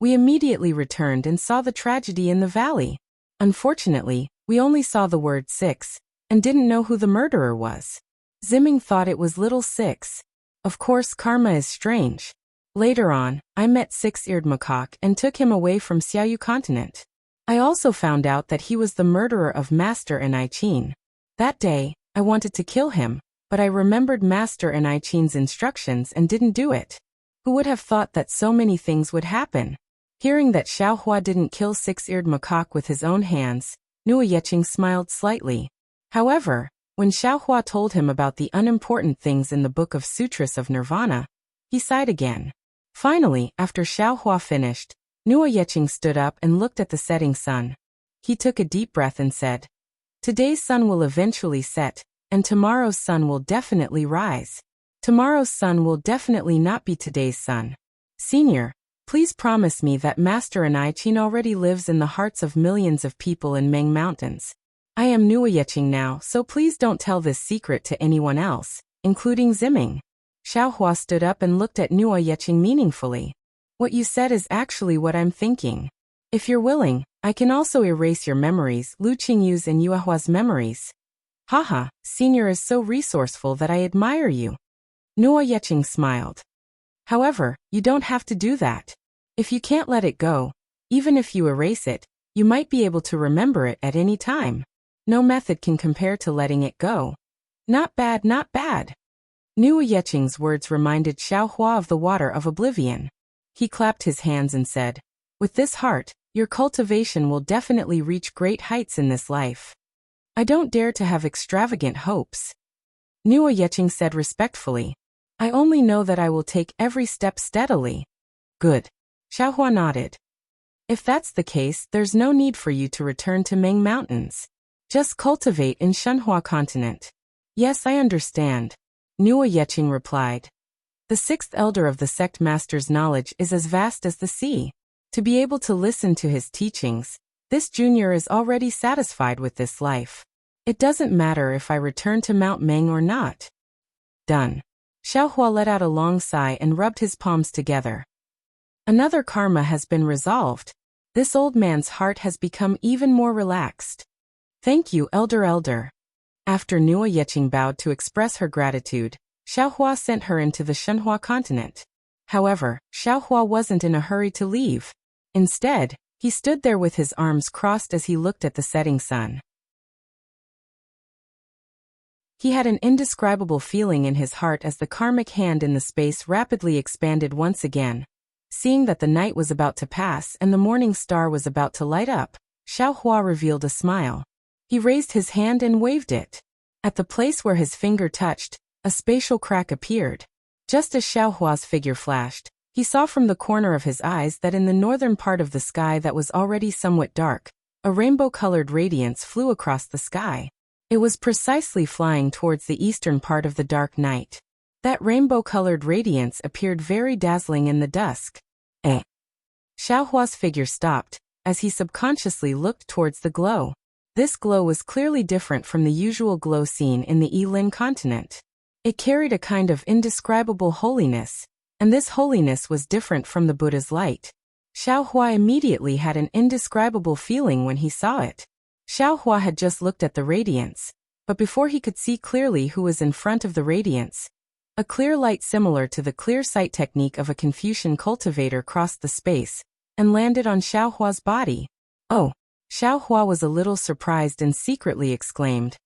we immediately returned and saw the tragedy in the valley. Unfortunately, we only saw the word six, and didn't know who the murderer was. Ziming thought it was little Six. Of course, karma is strange. Later on, I met Six-Eared Macaque and took him away from Xiaoyu continent. I also found out that he was the murderer of Master and I-Ching. That day, I wanted to kill him, but I remembered Master and I-Ching's instructions and didn't do it. Who would have thought that so many things would happen? Hearing that Xiaohua didn't kill Six-Eared Macaque with his own hands, Nuoyeching smiled slightly. However, when Xiaohua told him about the unimportant things in the Book of Sutras of Nirvana, he sighed again. Finally, after Xiaohua finished, Nuoyeching stood up and looked at the setting sun. He took a deep breath and said, "Today's sun will eventually set, and tomorrow's sun will definitely rise. Tomorrow's sun will definitely not be today's sun. Senior, please promise me that Master and I-Ching already lives in the hearts of millions of people in Meng Mountains. I am Nuoyeching now, so please don't tell this secret to anyone else, including Ziming." Xiaohua stood up and looked at Nuoyeching meaningfully. "What you said is actually what I'm thinking. If you're willing, I can also erase your memories, Lu Qingyu's and Yuehua's memories." "Haha, Senior is so resourceful that I admire you." Nuoyeching smiled. "However, you don't have to do that. If you can't let it go, even if you erase it, you might be able to remember it at any time. No method can compare to letting it go." "Not bad, not bad." Nuoyeching's words reminded Xiaohua of the water of oblivion. He clapped his hands and said, "With this heart, your cultivation will definitely reach great heights in this life." "I don't dare to have extravagant hopes," Nuoyeching said respectfully. "I only know that I will take every step steadily." "Good." Xiaohua nodded. "If that's the case, there's no need for you to return to Meng Mountains. Just cultivate in Shenhua continent." "Yes, I understand," Nuoyeching replied. The sixth elder of the sect master's knowledge is as vast as the sea. To be able to listen to his teachings, this junior is already satisfied with this life. It doesn't matter if I return to Mount Meng or not. Done. Xiaohua let out a long sigh and rubbed his palms together. Another karma has been resolved. This old man's heart has become even more relaxed. "Thank you, elder." After Nuoyeching bowed to express her gratitude, Xiaohua sent her into the Shenhua continent. However, Xiaohua wasn't in a hurry to leave. Instead, he stood there with his arms crossed as he looked at the setting sun. He had an indescribable feeling in his heart as the karmic hand in the space rapidly expanded once again. Seeing that the night was about to pass and the morning star was about to light up, Xiaohua revealed a smile. He raised his hand and waved it. At the place where his finger touched, a spatial crack appeared. Just as Xiaohua's figure flashed, he saw from the corner of his eyes that in the northern part of the sky that was already somewhat dark, a rainbow-colored radiance flew across the sky. It was precisely flying towards the eastern part of the dark night. That rainbow-colored radiance appeared very dazzling in the dusk. Xiaohua's figure stopped, as he subconsciously looked towards the glow. This glow was clearly different from the usual glow seen in the Yilin continent. It carried a kind of indescribable holiness, and this holiness was different from the Buddha's light. Xiaohua immediately had an indescribable feeling when he saw it. Xiaohua had just looked at the radiance, but before he could see clearly who was in front of the radiance, a clear light similar to the clear sight technique of a Confucian cultivator crossed the space and landed on Xiaohua's body. Oh! Xiaohua was a little surprised and secretly exclaimed,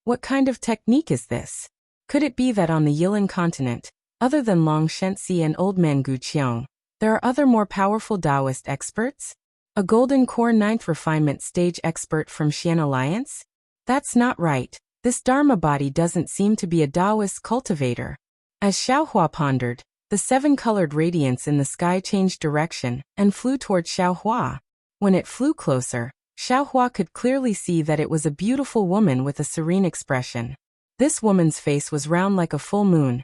What kind of technique is this? Could it be that on the Yilin continent, other than Long Shenxi and Old Man Gu Qiong, there are other more powerful Taoist experts? A Golden Core 9th Refinement Stage expert from Xian Alliance? That's not right. This Dharma body doesn't seem to be a Taoist cultivator. As Xiaohua pondered, the seven-colored radiance in the sky changed direction and flew toward Xiaohua. When it flew closer, Xiaohua could clearly see that it was a beautiful woman with a serene expression. This woman's face was round like a full moon.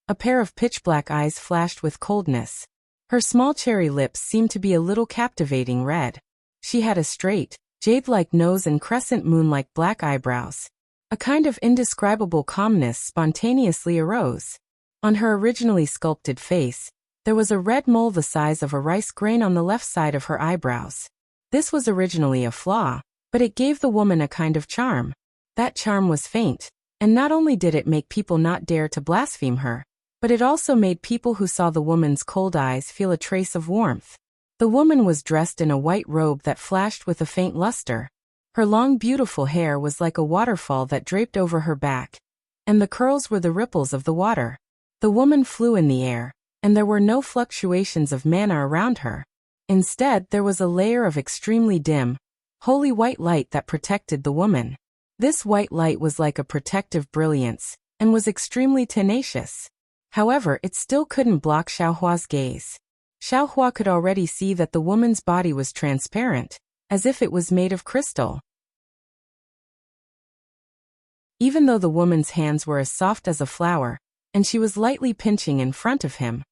A pair of pitch-black eyes flashed with coldness. Her small cherry lips seemed to be a little captivating red. She had a straight, jade-like nose and crescent moon-like black eyebrows. A kind of indescribable calmness spontaneously arose. On her originally sculpted face, there was a red mole the size of a rice grain on the left side of her eyebrows. This was originally a flaw, but it gave the woman a kind of charm. That charm was faint, and not only did it make people not dare to blaspheme her, but it also made people who saw the woman's cold eyes feel a trace of warmth. The woman was dressed in a white robe that flashed with a faint luster. Her long beautiful hair was like a waterfall that draped over her back, and the curls were the ripples of the water. The woman flew in the air, and there were no fluctuations of mana around her. Instead, there was a layer of extremely dim, holy white light that protected the woman. This white light was like a protective brilliance, and was extremely tenacious. However, it still couldn't block Xiaohua's gaze. Xiaohua could already see that the woman's body was transparent, as if it was made of crystal. Even though the woman's hands were as soft as a flower, and she was lightly pinching in front of him,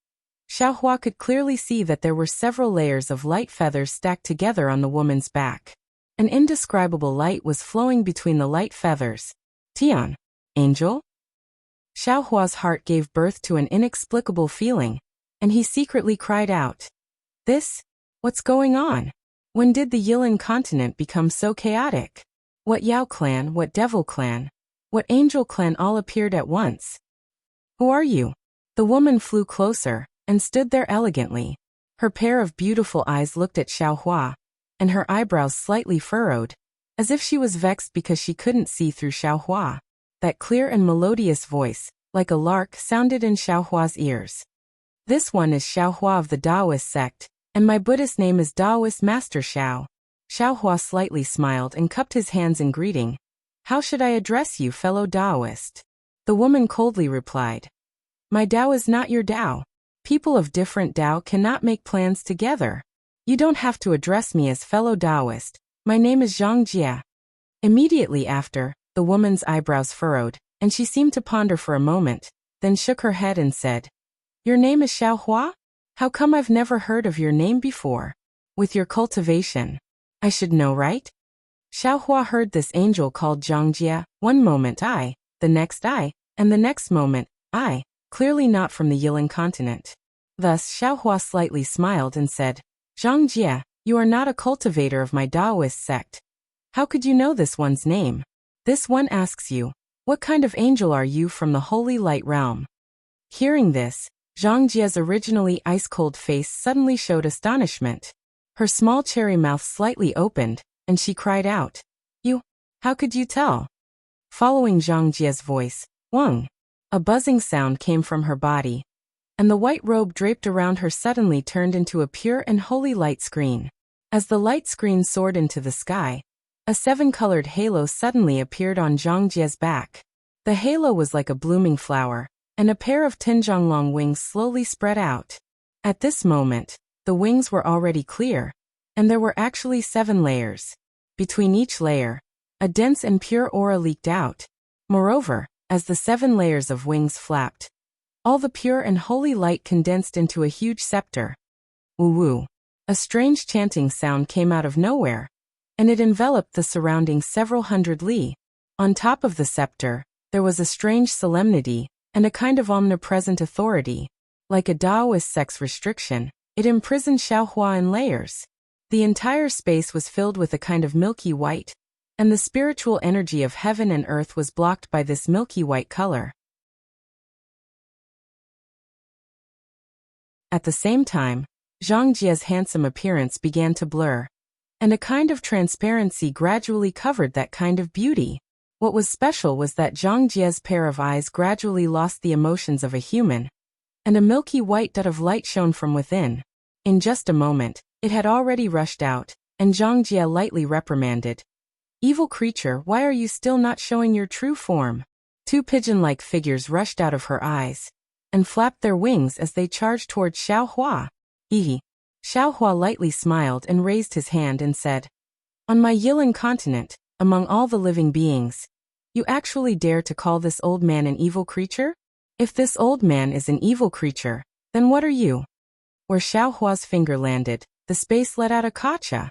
Xiaohua could clearly see that there were several layers of light feathers stacked together on the woman's back. An indescribable light was flowing between the light feathers. Tian, angel? Xiaohua's heart gave birth to an inexplicable feeling, and he secretly cried out, What's going on? When did the Yilin continent become so chaotic? What Yao clan, what Devil clan, what Angel clan all appeared at once? Who are you? The woman flew closer, and stood there elegantly. Her pair of beautiful eyes looked at Xiaohua, and her eyebrows slightly furrowed, as if she was vexed because she couldn't see through Xiaohua. That clear and melodious voice, like a lark, sounded in Xiaohua's ears. This one is Xiaohua of the Taoist sect, and my Buddhist name is Taoist Master Xiao. Xiaohua slightly smiled and cupped his hands in greeting. How should I address you, fellow Taoist? The woman coldly replied. My Tao is not your Tao. People of different Tao cannot make plans together. You don't have to address me as fellow Taoist. My name is Zhang Jia. Immediately after, the woman's eyebrows furrowed, and she seemed to ponder for a moment, then shook her head and said, Your name is Xiaohua? How come I've never heard of your name before? With your cultivation, I should know, right? Xiaohua heard this angel called Zhang Jia, one moment I, the next I, and the next moment I, clearly not from the Yilin continent. Thus Xiaohua slightly smiled and said, Zhang Jia, you are not a cultivator of my Taoist sect. How could you know this one's name? This one asks you, what kind of angel are you from the holy light realm? Hearing this, Zhang Jia's originally ice-cold face suddenly showed astonishment. Her small cherry mouth slightly opened, and she cried out, You, how could you tell? Following Zhang Jie's voice, Wang. A buzzing sound came from her body, and the white robe draped around her suddenly turned into a pure and holy light screen. As the light screen soared into the sky, a 7-colored halo suddenly appeared on Zhang Jie's back. The halo was like a blooming flower, and a pair of Tinzhonglong wings slowly spread out. At this moment, the wings were already clear, and there were actually 7 layers. Between each layer, a dense and pure aura leaked out. Moreover, as the 7 layers of wings flapped, all the pure and holy light condensed into a huge scepter. Woo-woo. A strange chanting sound came out of nowhere, and it enveloped the surrounding several hundred li. On top of the scepter, there was a strange solemnity, and a kind of omnipresent authority. Like a Taoist sex restriction, it imprisoned Xiaohua in layers. The entire space was filled with a kind of milky white, and the spiritual energy of heaven and earth was blocked by this milky white color. At the same time, Zhang Jie's handsome appearance began to blur, and a kind of transparency gradually covered that kind of beauty. What was special was that Zhang Jie's pair of eyes gradually lost the emotions of a human, and a milky white dot of light shone from within. In just a moment, it had already rushed out, and Zhang Jie lightly reprimanded, "Evil creature, why are you still not showing your true form?" 2 pigeon-like figures rushed out of her eyes, and flapped their wings as they charged towards Xiaohua. Xiaohua lightly smiled and raised his hand and said, "On my Yilan continent, among all the living beings, you actually dare to call this old man an evil creature? If this old man is an evil creature, then what are you?" Where Xiaohua's finger landed, the space let out a kacha.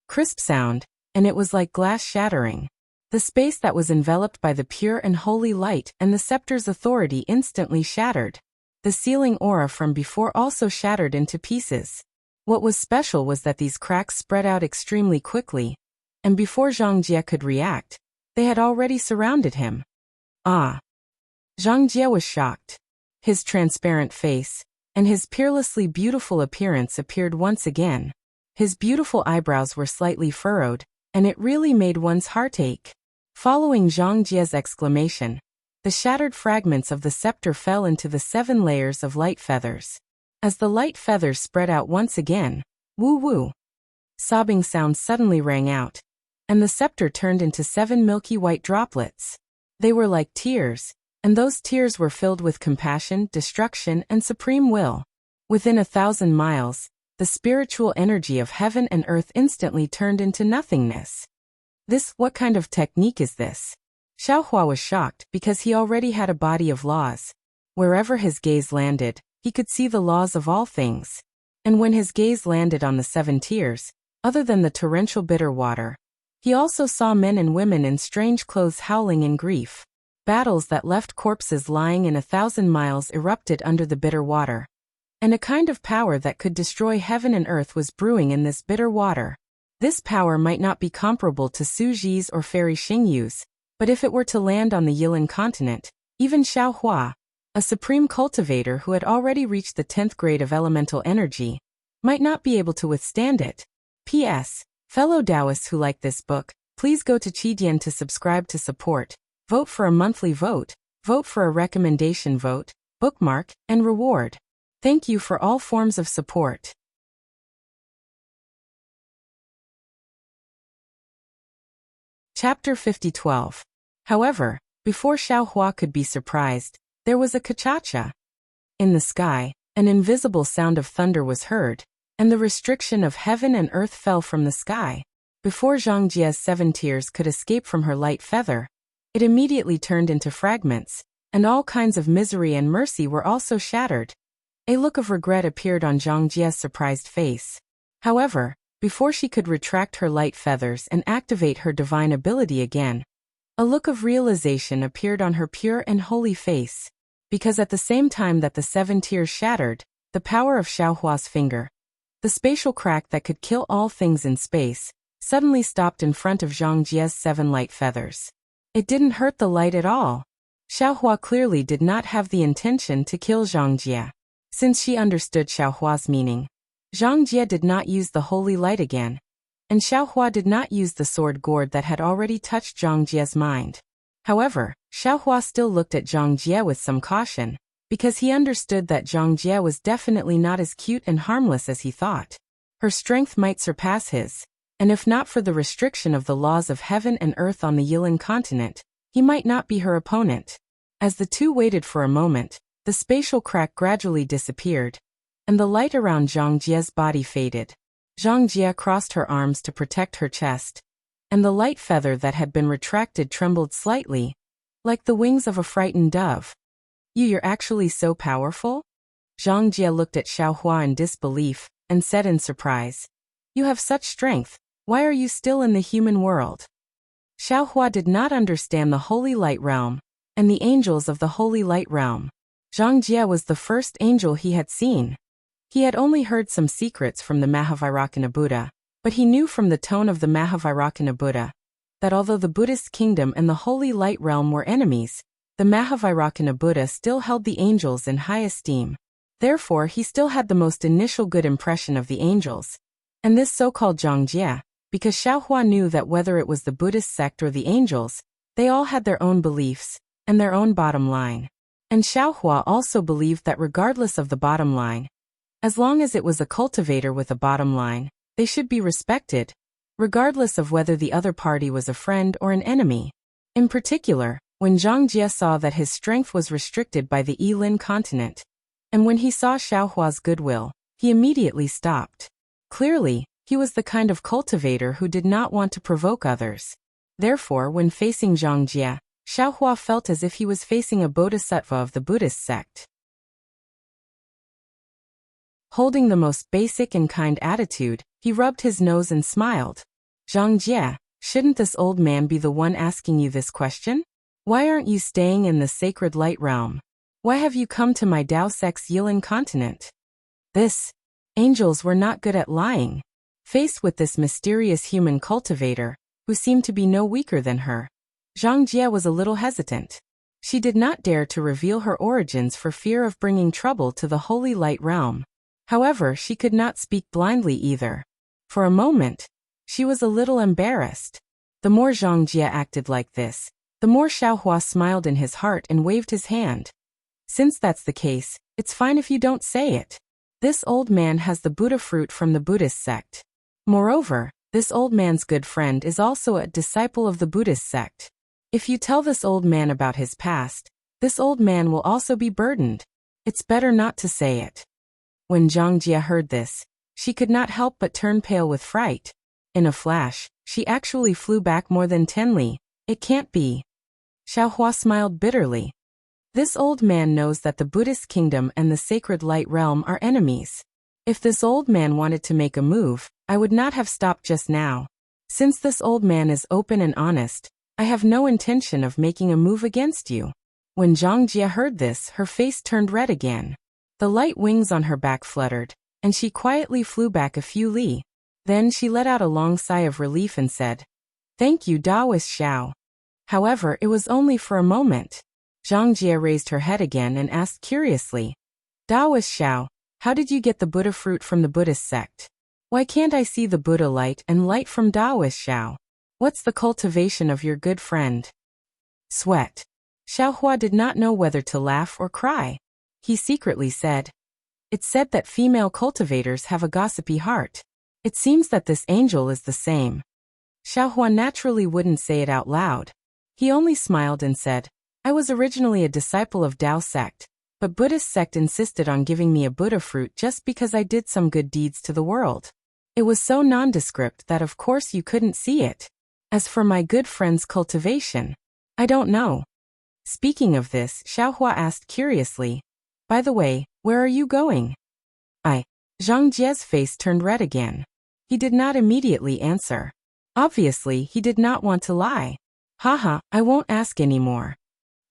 Crisp sound, and it was like glass shattering. The space that was enveloped by the pure and holy light and the scepter's authority instantly shattered. The sealing aura from before also shattered into pieces. What was special was that these cracks spread out extremely quickly, and before Zhang Jie could react, they had already surrounded him. Ah! Zhang Jie was shocked. His transparent face, and his peerlessly beautiful appearance appeared once again. His beautiful eyebrows were slightly furrowed, and it really made one's heart ache. Following Zhang Jie's exclamation, the shattered fragments of the scepter fell into the 7 layers of light feathers. As the light feathers spread out once again, woo-woo, sobbing sounds suddenly rang out, and the scepter turned into 7 milky white droplets. They were like tears, and those tears were filled with compassion, destruction, and supreme will. Within 1,000 miles, the spiritual energy of heaven and earth instantly turned into nothingness. What kind of technique is this? Xiaohua was shocked because he already had a body of laws. Wherever his gaze landed, he could see the laws of all things. And when his gaze landed on the 7 tiers, other than the torrential bitter water, he also saw men and women in strange clothes howling in grief. Battles that left corpses lying in 1,000 miles erupted under the bitter water. And a kind of power that could destroy heaven and earth was brewing in this bitter water. This power might not be comparable to Su Ji's or Fairy Xingyu's, but if it were to land on the Yilan continent, even Xiaohua, a supreme cultivator who had already reached the 10th grade of elemental energy, might not be able to withstand it. P.S. Fellow Taoists who like this book, please go to Qidian to subscribe to support, vote for a monthly vote, vote for a recommendation vote, bookmark, and reward. Thank you for all forms of support. Chapter 50:12. However, before Xiaohua could be surprised, there was a kachacha. In the sky, an invisible sound of thunder was heard, and the restriction of heaven and earth fell from the sky. Before Zhang Jie's 7 tears could escape from her light feather, it immediately turned into fragments, and all kinds of misery and mercy were also shattered. A look of regret appeared on Zhang Jie's surprised face. However, before she could retract her light feathers and activate her divine ability again, a look of realization appeared on her pure and holy face. Because at the same time that the 7 tears shattered, the power of Xiaohua's finger, the spatial crack that could kill all things in space, suddenly stopped in front of Zhang Jie's 7 light feathers. It didn't hurt the light at all. Xiaohua clearly did not have the intention to kill Zhang Jie. Since she understood Xiaohua's meaning, Zhang Jie did not use the holy light again, and Xiaohua did not use the sword gourd that had already touched Zhang Jie's mind. However, Xiaohua still looked at Zhang Jie with some caution, because he understood that Zhang Jie was definitely not as cute and harmless as he thought. Her strength might surpass his, and if not for the restriction of the laws of heaven and earth on the Yilin continent, he might not be her opponent. As the two waited for a moment, the spatial crack gradually disappeared, and the light around Zhang Jie's body faded. Zhang Jie crossed her arms to protect her chest, and the light feather that had been retracted trembled slightly, like the wings of a frightened dove. You're actually so powerful? Zhang Jie looked at Xiaohua in disbelief, and said in surprise, You have such strength, why are you still in the human world? Xiaohua did not understand the Holy Light Realm, and the angels of the Holy Light Realm. Zhang Jie was the first angel he had seen. He had only heard some secrets from the Mahavairakana Buddha, but he knew from the tone of the Mahavairakana Buddha that although the Buddhist kingdom and the Holy Light Realm were enemies, the Mahavairakana Buddha still held the angels in high esteem. Therefore, he still had the most initial good impression of the angels. And this so-called Zhang Jie, because Xiaohua knew that whether it was the Buddhist sect or the angels, they all had their own beliefs and their own bottom line. And Xiaohua also believed that regardless of the bottom line, as long as it was a cultivator with a bottom line, they should be respected, regardless of whether the other party was a friend or an enemy. In particular, when Zhang Jie saw that his strength was restricted by the Yilin continent, and when he saw Xiaohua's goodwill, he immediately stopped. Clearly, he was the kind of cultivator who did not want to provoke others. Therefore, when facing Zhang Jie, Xiaohua felt as if he was facing a bodhisattva of the Buddhist sect. Holding the most basic and kind attitude, he rubbed his nose and smiled. Zhang Jie, shouldn't this old man be the one asking you this question? Why aren't you staying in the sacred light realm? Why have you come to my Dao sect's Yilin continent? Angels were not good at lying. Faced with this mysterious human cultivator, who seemed to be no weaker than her, Zhang Jie was a little hesitant. She did not dare to reveal her origins for fear of bringing trouble to the Holy Light Realm. However, she could not speak blindly either. For a moment, she was a little embarrassed. The more Zhang Jie acted like this, the more Xiaohua smiled in his heart and waved his hand. Since that's the case, it's fine if you don't say it. This old man has the Buddha fruit from the Buddhist sect. Moreover, this old man's good friend is also a disciple of the Buddhist sect. If you tell this old man about his past, this old man will also be burdened. It's better not to say it. When Zhang Jie heard this, she could not help but turn pale with fright. In a flash, she actually flew back more than 10 li. It can't be. Xiaohua smiled bitterly. This old man knows that the Buddhist kingdom and the sacred light realm are enemies. If this old man wanted to make a move, I would not have stopped just now. Since this old man is open and honest, I have no intention of making a move against you. When Zhang Jie heard this, her face turned red again. The light wings on her back fluttered, and she quietly flew back a few li. Then she let out a long sigh of relief and said, Thank you, Daoist Xiao. However, it was only for a moment. Zhang Jie raised her head again and asked curiously, Daoist Xiao, how did you get the Buddha fruit from the Buddhist sect? Why can't I see the Buddha light and light from Daoist Xiao? What's the cultivation of your good friend? Sweat. Xiaohua did not know whether to laugh or cry. He secretly said, It's said that female cultivators have a gossipy heart. It seems that this angel is the same. Xiaohua naturally wouldn't say it out loud. He only smiled and said, I was originally a disciple of Dao sect, but Buddhist sect insisted on giving me a Buddha fruit just because I did some good deeds to the world. It was so nondescript that of course you couldn't see it. As for my good friend's cultivation, I don't know. Speaking of this, Xiaohua asked curiously, By the way, where are you going? Zhang Jie's face turned red again. He did not immediately answer. Obviously, he did not want to lie. Haha, I won't ask anymore.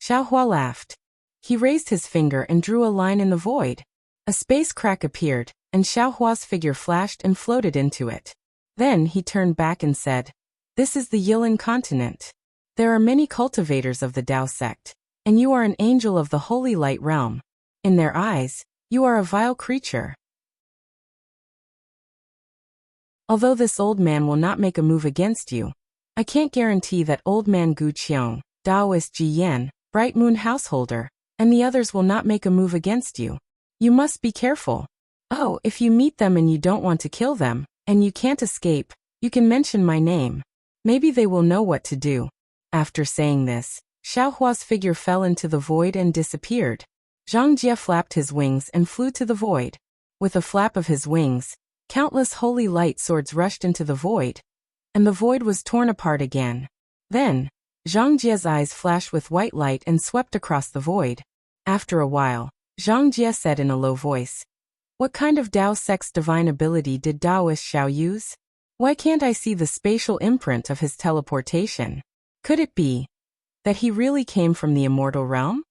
Xiaohua laughed. He raised his finger and drew a line in the void. A space crack appeared, and Xiaohua's figure flashed and floated into it. Then he turned back and said, This is the Yilin continent. There are many cultivators of the Dao sect, and you are an angel of the Holy Light Realm. In their eyes, you are a vile creature. Although this old man will not make a move against you, I can't guarantee that old man Gu Qiong, Taoist Ji Yan, Bright Moon Householder, and the others will not make a move against you. You must be careful. Oh, if you meet them and you don't want to kill them, and you can't escape, you can mention my name. Maybe they will know what to do." After saying this, Xiaohua's figure fell into the void and disappeared. Zhang Jie flapped his wings and flew to the void. With a flap of his wings, countless holy light swords rushed into the void, and the void was torn apart again. Then, Zhang Jie's eyes flashed with white light and swept across the void. After a while, Zhang Jie said in a low voice, "What kind of Dao Sect's divine ability did Taoist Xiao use? Why can't I see the spatial imprint of his teleportation? Could it be that he really came from the immortal realm?"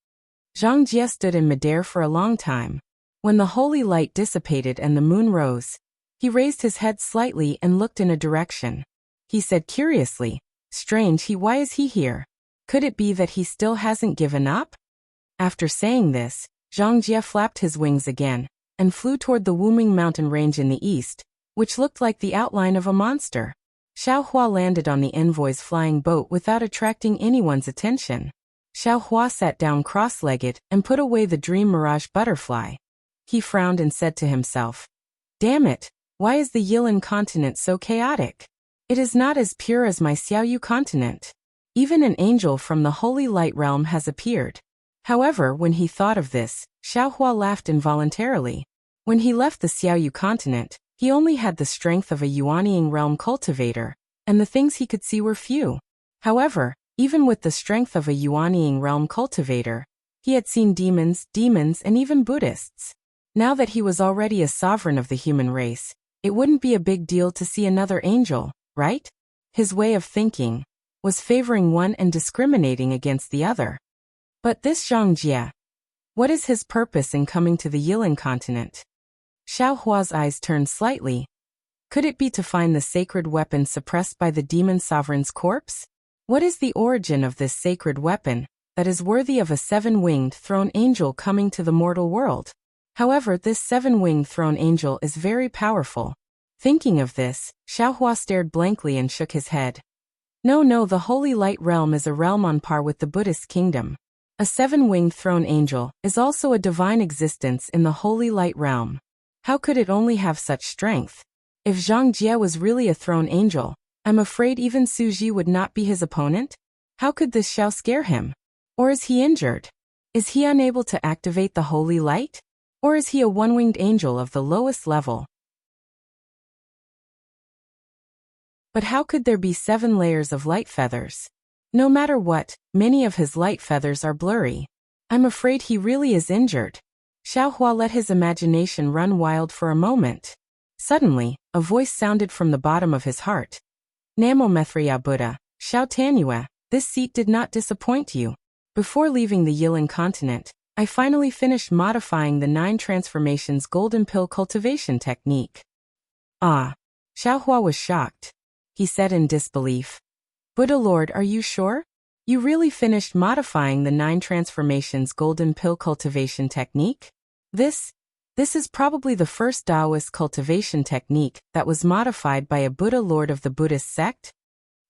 Zhang Jie stood in midair for a long time. When the holy light dissipated and the moon rose, he raised his head slightly and looked in a direction. He said curiously, "Strange, why is he here? Could it be that he still hasn't given up?" After saying this, Zhang Jie flapped his wings again and flew toward the Wuming mountain range in the east, which looked like the outline of a monster. Xiaohua landed on the envoy's flying boat without attracting anyone's attention. Xiaohua sat down cross-legged and put away the dream mirage butterfly. He frowned and said to himself, "Damn it, why is the Yilan continent so chaotic? It is not as pure as my Xiaoyu continent. Even an angel from the holy light realm has appeared." However, when he thought of this, Xiaohua laughed involuntarily. When he left the Xiaoyu continent, he only had the strength of a Yuanying realm cultivator, and the things he could see were few. However, even with the strength of a Yuanying realm cultivator, he had seen demons, and even Buddhists. Now that he was already a sovereign of the human race, it wouldn't be a big deal to see another angel, right? His way of thinking was favoring one and discriminating against the other. But this Zhang Jie, what is his purpose in coming to the Yilan continent? Xiaohua's eyes turned slightly. Could it be to find the sacred weapon suppressed by the demon sovereign's corpse? What is the origin of this sacred weapon that is worthy of a seven-winged throne angel coming to the mortal world? However, this seven-winged throne angel is very powerful. Thinking of this, Xiaohua stared blankly and shook his head. No, the Holy Light Realm is a realm on par with the Buddhist kingdom. A seven-winged throne angel is also a divine existence in the Holy Light Realm. How could it only have such strength? If Zhang Jie was really a throne angel, I'm afraid even Su Ji would not be his opponent. How could this Xiao scare him? Or is he injured? Is he unable to activate the holy light? Or is he a one-winged angel of the lowest level? But how could there be 7 layers of light feathers? No matter what, many of his light feathers are blurry. I'm afraid he really is injured. Xiaohua let his imagination run wild for a moment. Suddenly, a voice sounded from the bottom of his heart. "Namo Mithriya Buddha, Xiao Tanua, this seat did not disappoint you. Before leaving the Yilan continent, I finally finished modifying the 9 transformations golden pill cultivation technique." Ah! Xiaohua was shocked. He said in disbelief, "Buddha Lord, are you sure? You really finished modifying the 9 transformations golden pill cultivation technique? This is probably the first Taoist cultivation technique that was modified by a Buddha Lord of the Buddhist sect?"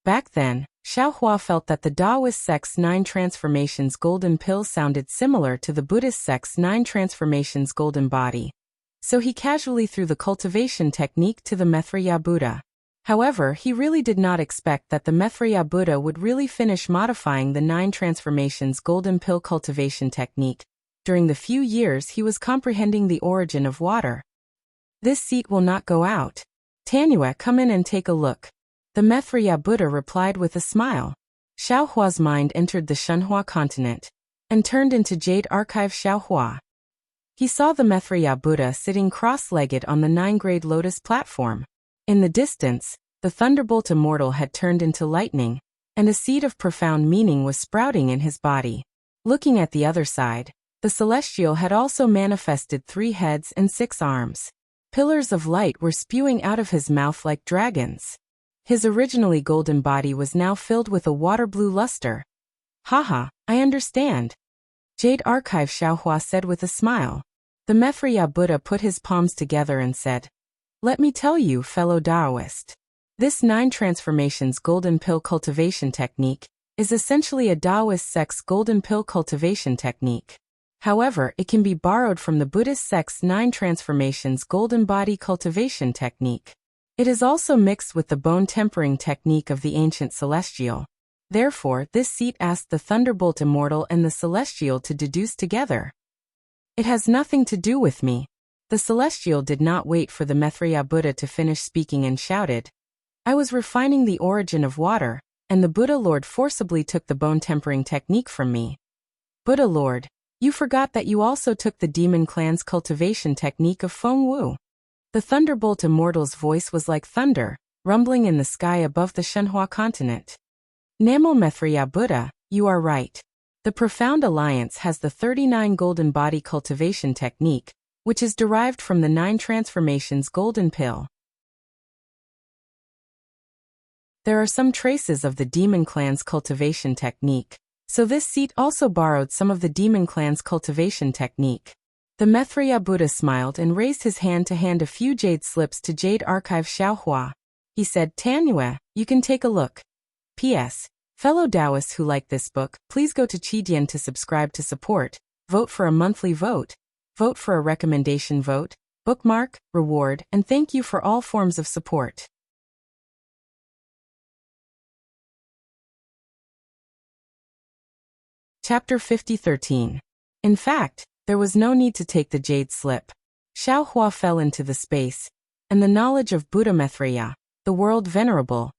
Back then, Xiaohua felt that the Taoist sect's 9 transformations golden pill sounded similar to the Buddhist sect's 9 transformations golden body. So he casually threw the cultivation technique to the Mithriya Buddha. However, he really did not expect that the Mithriya Buddha would really finish modifying the 9 transformations golden pill cultivation technique. During the few years he was comprehending the origin of water. "This seat will not go out. Tanua, come in and take a look," the Mithriya Buddha replied with a smile. Xiaohua's mind entered the Shenhua continent and turned into Jade Archive Xiaohua. He saw the Mithriya Buddha sitting cross-legged on the 9-grade lotus platform. In the distance, the thunderbolt immortal had turned into lightning, and a seed of profound meaning was sprouting in his body. Looking at the other side, the celestial had also manifested 3 heads and 6 arms. Pillars of light were spewing out of his mouth like dragons. His originally golden body was now filled with a water-blue luster. "Haha, I understand," Jade Archive Xiaohua said with a smile. The Mithriya Buddha put his palms together and said, "Let me tell you, fellow Taoist, this 9 transformations golden pill cultivation technique is essentially a Taoist sect's golden pill cultivation technique. However, it can be borrowed from the Buddhist sect's 9 transformations golden body cultivation technique. It is also mixed with the bone tempering technique of the ancient celestial. Therefore, this seat asked the Thunderbolt Immortal and the Celestial to deduce together. It has nothing to do with me. The Celestial did not wait for the Maitreya Buddha to finish speaking and shouted, I was refining the origin of water, and the Buddha Lord forcibly took the bone tempering technique from me. Buddha Lord, you forgot that you also took the demon clan's cultivation technique of Feng Wu. The Thunderbolt Immortal's voice was like thunder, rumbling in the sky above the Shenhua continent. Namo Maitreya Buddha, you are right. The Profound Alliance has the 39 golden body cultivation technique, which is derived from the 9 transformations golden pill. There are some traces of the demon clan's cultivation technique, so this seat also borrowed some of the demon clan's cultivation technique. The Maitreya Buddha smiled and raised his hand to hand a few jade slips to Jade Archive Xiaohua. He said, Tanyue, you can take a look. P.S. Fellow Taoists who like this book, please go to Qidian to subscribe to support, vote for a monthly vote, vote for a recommendation vote, bookmark, reward, and thank you for all forms of support. Chapter 50:13. In fact, there was no need to take the jade slip. Xiaohua fell into the space, and the knowledge of Buddha Maitreya, the world venerable,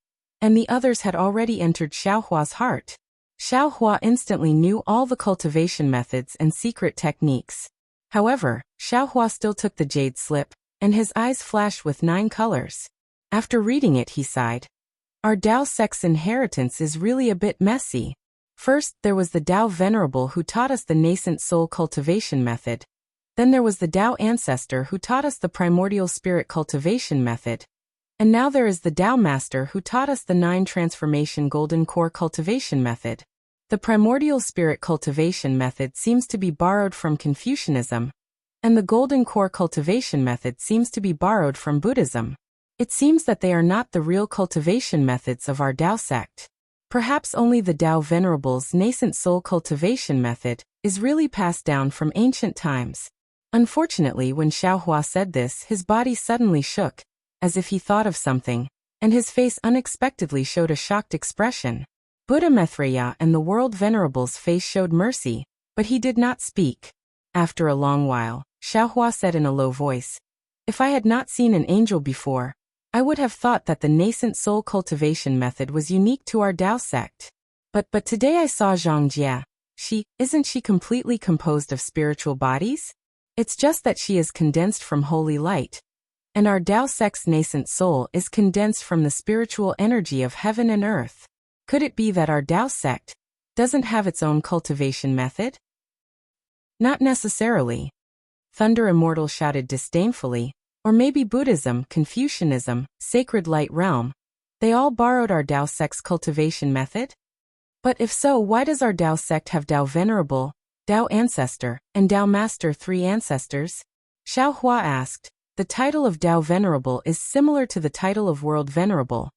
and the others had already entered Xiaohua's heart. Xiaohua instantly knew all the cultivation methods and secret techniques. However, Xiaohua still took the jade slip, and his eyes flashed with 9 colors. After reading it, he sighed. Our Tao sect's inheritance is really a bit messy. First, there was the Tao Venerable who taught us the nascent soul cultivation method. Then there was the Tao Ancestor who taught us the primordial spirit cultivation method. And now there is the Tao Master who taught us the 9 transformation golden core cultivation method. The primordial spirit cultivation method seems to be borrowed from Confucianism, and the golden core cultivation method seems to be borrowed from Buddhism. It seems that they are not the real cultivation methods of our Tao sect. Perhaps only the Tao Venerable's nascent soul cultivation method is really passed down from ancient times. Unfortunately, when Xiaohua said this, his body suddenly shook, as if he thought of something, and his face unexpectedly showed a shocked expression. Buddha Maitreya and the world venerable's face showed mercy, but he did not speak. After a long while, Xiaohua said in a low voice, If I had not seen an angel before, I would have thought that the nascent soul cultivation method was unique to our Tao sect. But today I saw Zhang Jie. Isn't she completely composed of spiritual bodies? It's just that she is condensed from holy light. And our Tao sect's nascent soul is condensed from the spiritual energy of heaven and earth. Could it be that our Tao sect doesn't have its own cultivation method? Not necessarily. Thunder Immortal shouted disdainfully. Or maybe Buddhism, Confucianism, Sacred Light Realm. They all borrowed our Tao sect's cultivation method? But if so, why does our Tao sect have Tao Venerable, Tao Ancestor, and Tao Master 3 ancestors? Xiaohua asked. The title of Tao Venerable is similar to the title of World Venerable.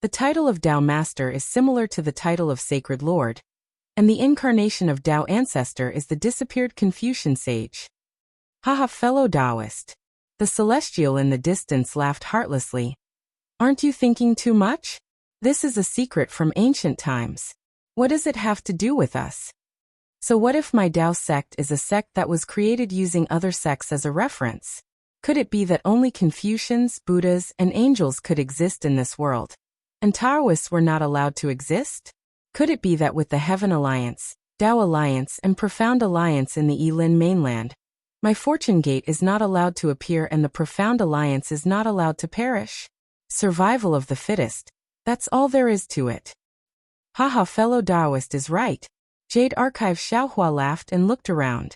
The title of Tao Master is similar to the title of Sacred Lord. And the incarnation of Tao Ancestor is the disappeared Confucian sage. Haha, fellow Taoist. The Celestial in the distance laughed heartlessly. Aren't you thinking too much? This is a secret from ancient times. What does it have to do with us? So what if my Tao sect is a sect that was created using other sects as a reference? Could it be that only Confucians, Buddhas, and angels could exist in this world, and Taoists were not allowed to exist? Could it be that with the Heaven Alliance, Tao Alliance, and Profound Alliance in the Yilin mainland, my fortune gate is not allowed to appear and the Profound Alliance is not allowed to perish? Survival of the fittest. That's all there is to it. Haha, fellow Taoist is right. Jade Archive Xiaohua laughed and looked around.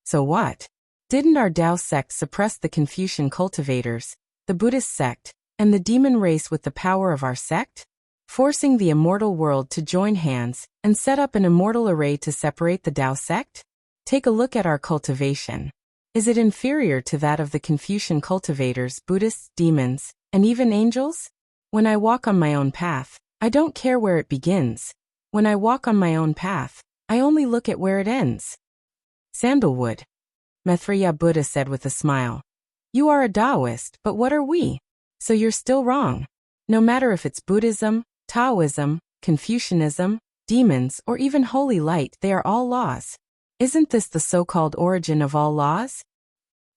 So what? Didn't our Tao sect suppress the Confucian cultivators, the Buddhist sect, and the demon race with the power of our sect? Forcing the immortal world to join hands and set up an immortal array to separate the Tao sect? Take a look at our cultivation. Is it inferior to that of the Confucian cultivators, Buddhists, demons, and even angels? When I walk on my own path, I don't care where it begins. When I walk on my own path, I only look at where it ends. Sandalwood. Maitreya Buddha said with a smile. You are a Taoist, but what are we? So you're still wrong. No matter if it's Buddhism, Taoism, Confucianism, demons, or even holy light, they are all laws. Isn't this the so-called origin of all laws?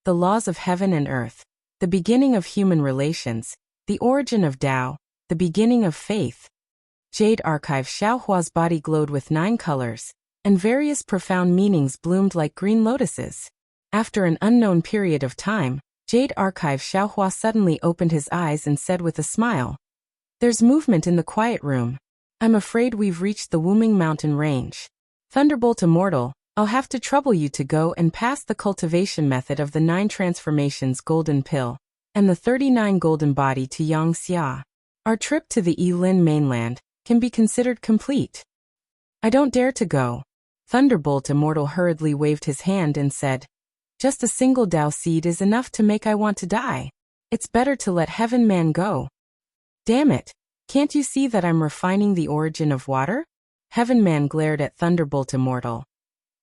The laws of heaven and earth, the beginning of human relations, the origin of Tao, the beginning of faith. Jade Archive. Xiaohua's body glowed with 9 colors, and various profound meanings bloomed like green lotuses. After an unknown period of time, Jade Archive Xiaohua suddenly opened his eyes and said with a smile, There's movement in the quiet room. I'm afraid we've reached the Wuming Mountain range. Thunderbolt Immortal, I'll have to trouble you to go and pass the cultivation method of the 9 transformations golden pill, and the 39 golden body to Wuxia. Our trip to the Yilin mainland can be considered complete. I don't dare to go. Thunderbolt Immortal hurriedly waved his hand and said, Just a single Tao seed is enough to make I want to die. It's better to let Heaven Man go. Damn it, can't you see that I'm refining the origin of water? Heaven Man glared at Thunderbolt Immortal.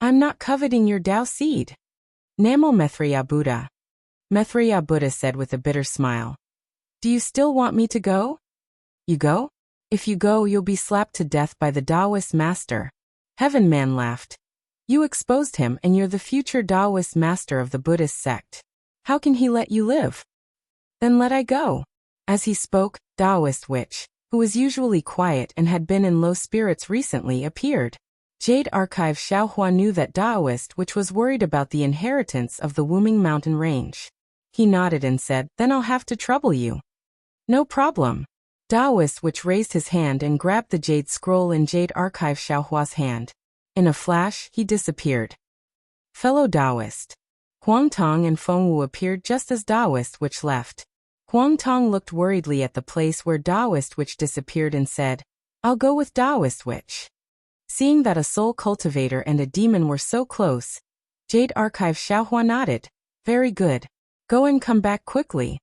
I'm not coveting your Tao seed. Namo Maitreya Buddha. Maitreya Buddha said with a bitter smile. Do you still want me to go? You go? If you go, you'll be slapped to death by the Taoist master. Heaven Man laughed. You exposed him and you're the future Taoist master of the Buddhist sect. How can he let you live? Then let I go. As he spoke, Taoist Witch, who was usually quiet and had been in low spirits recently, appeared. Jade Archive Xiaohua knew that Taoist Witch was worried about the inheritance of the Wuming Mountain range. He nodded and said, Then I'll have to trouble you. No problem. Taoist Witch raised his hand and grabbed the jade scroll in Jade Archive Xiaohua's hand. In a flash, he disappeared. Fellow Taoist. Huang Tong and Feng Wu appeared just as Taoist Witch left. Huang Tong looked worriedly at the place where Taoist Witch disappeared and said, I'll go with Taoist Witch. Seeing that a soul cultivator and a demon were so close, Jade Archive Xiaohua nodded. Very good. Go and come back quickly.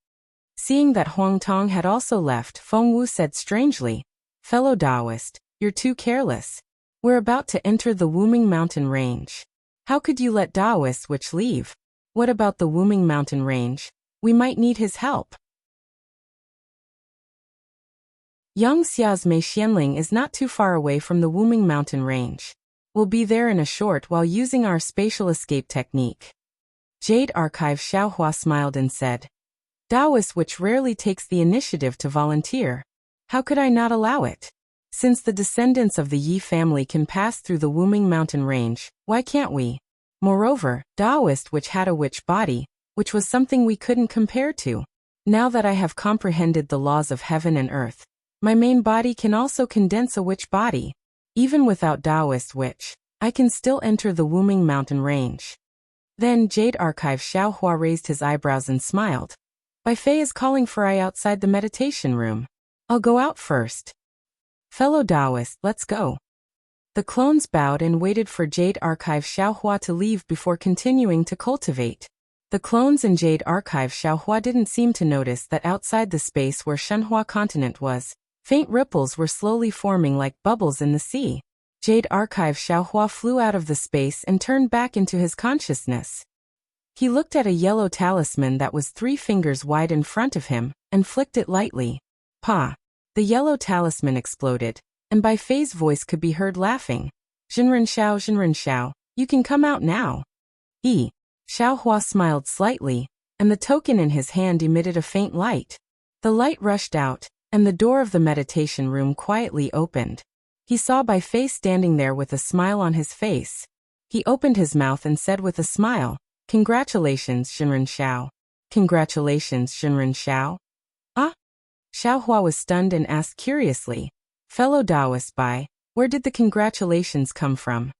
Seeing that Huang Tong had also left, Feng Wu said strangely, Fellow Taoist, you're too careless. We're about to enter the Wuming Mountain range. How could you let Taoist Witch leave? What about the Wuming Mountain range? We might need his help. Wuxia's Mei Xianling is not too far away from the Wuming Mountain range. We'll be there in a short while using our spatial escape technique. Jade Archive Xiaohua smiled and said, Taoist Witch rarely takes the initiative to volunteer. How could I not allow it? Since the descendants of the Yi family can pass through the Wuming Mountain range, why can't we? Moreover, Taoist Witch had a witch body, which was something we couldn't compare to. Now that I have comprehended the laws of heaven and earth, my main body can also condense a witch body. Even without Taoist Witch, I can still enter the Wuming Mountain range. Then Jade Archive Xiaohua raised his eyebrows and smiled. Bai Fei is calling for I outside the meditation room. I'll go out first. Fellow Taoist, let's go. The clones bowed and waited for Jade Archive Xiaohua to leave before continuing to cultivate. The clones and Jade Archive Xiaohua didn't seem to notice that outside the space where Shenhua continent was, faint ripples were slowly forming like bubbles in the sea. Jade Archive Xiaohua flew out of the space and turned back into his consciousness. He looked at a yellow talisman that was 3 fingers wide in front of him, and flicked it lightly. Pa! The yellow talisman exploded, and Bai Fei's voice could be heard laughing. Jinren Xiao, you can come out now. Xiaohua smiled slightly, and the token in his hand emitted a faint light. The light rushed out, and the door of the meditation room quietly opened. He saw Bai Fei standing there with a smile on his face. He opened his mouth and said with a smile, Congratulations, Jinren Xiao. Congratulations, Jinren Xiao. Ah? Xiaohua was stunned and asked curiously, Fellow Taoist Bai, where did the congratulations come from?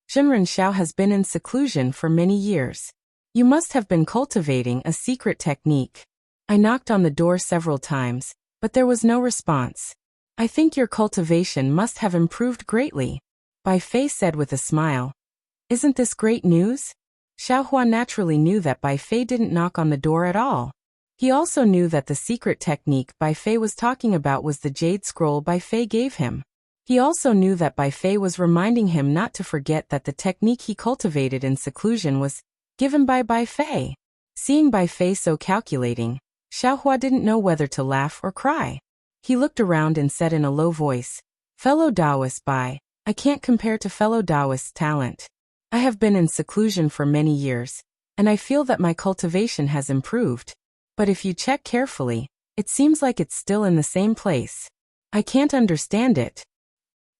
Jinren Xiao has been in seclusion for many years. You must have been cultivating a secret technique. I knocked on the door several times, but there was no response. I think your cultivation must have improved greatly. Bai Fei said with a smile. Isn't this great news? Xiaohua naturally knew that Bai Fei didn't knock on the door at all. He also knew that the secret technique Bai Fei was talking about was the jade scroll Bai Fei gave him. He also knew that Bai Fei was reminding him not to forget that the technique he cultivated in seclusion was given by Bai Fei. Seeing Bai Fei so calculating, Xiaohua didn't know whether to laugh or cry. He looked around and said in a low voice, "Fellow Taoist Bai, I can't compare to fellow Taoist's talent. I have been in seclusion for many years, and I feel that my cultivation has improved. But if you check carefully, it seems like it's still in the same place. I can't understand it."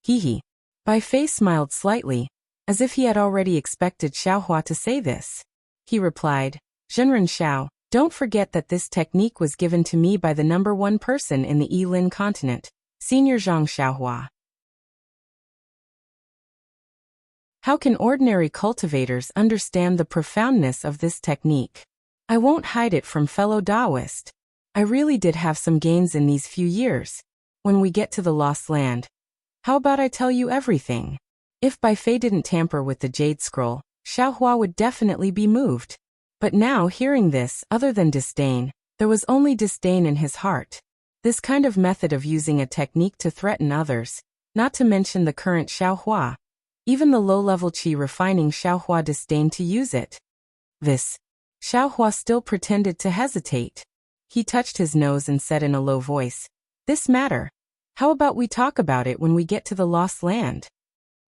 Hee. Bai Fei smiled slightly, as if he had already expected Xiaohua to say this. He replied, "Zhenren Xiao, don't forget that this technique was given to me by the number one person in the Yilin continent, Senior Zhang Xiaohua." How can ordinary cultivators understand the profoundness of this technique? I won't hide it from fellow Taoist. I really did have some gains in these few years. When we get to the Lost Land, how about I tell you everything? If Bai Fei didn't tamper with the jade scroll, Xiaohua would definitely be moved. But now, hearing this, other than disdain, there was only disdain in his heart. This kind of method of using a technique to threaten others, not to mention the current Xiaohua, even the low-level qi refining Xiaohua disdained to use it. This. Xiaohua still pretended to hesitate. He touched his nose and said in a low voice, "This matter. How about we talk about it when we get to the Lost Land?"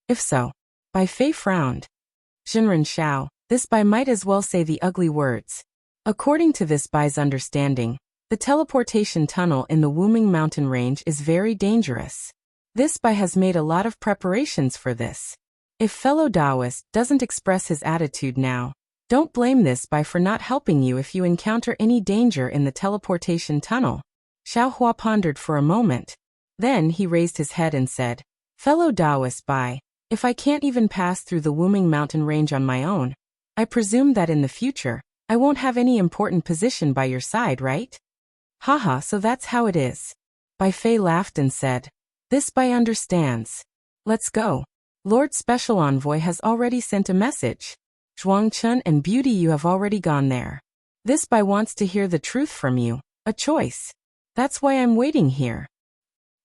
If so. Bai Fei frowned. "Zhenren Xiao, this Bai might as well say the ugly words." According to this Bai's understanding, the teleportation tunnel in the Wuming mountain range is very dangerous. This Bai has made a lot of preparations for this. If fellow Taoist doesn't express his attitude now, don't blame this Bai for not helping you if you encounter any danger in the teleportation tunnel. Xiaohua pondered for a moment. Then he raised his head and said, "Fellow Taoist Bai, if I can't even pass through the Wuming mountain range on my own, I presume that in the future, I won't have any important position by your side, right?" "Haha, so that's how it is." Bai Fei laughed and said, "This Bai understands. Let's go. Lord Special Envoy has already sent a message. Zhuangchun and Beauty, you have already gone there. This Bai wants to hear the truth from you, a choice. That's why I'm waiting here."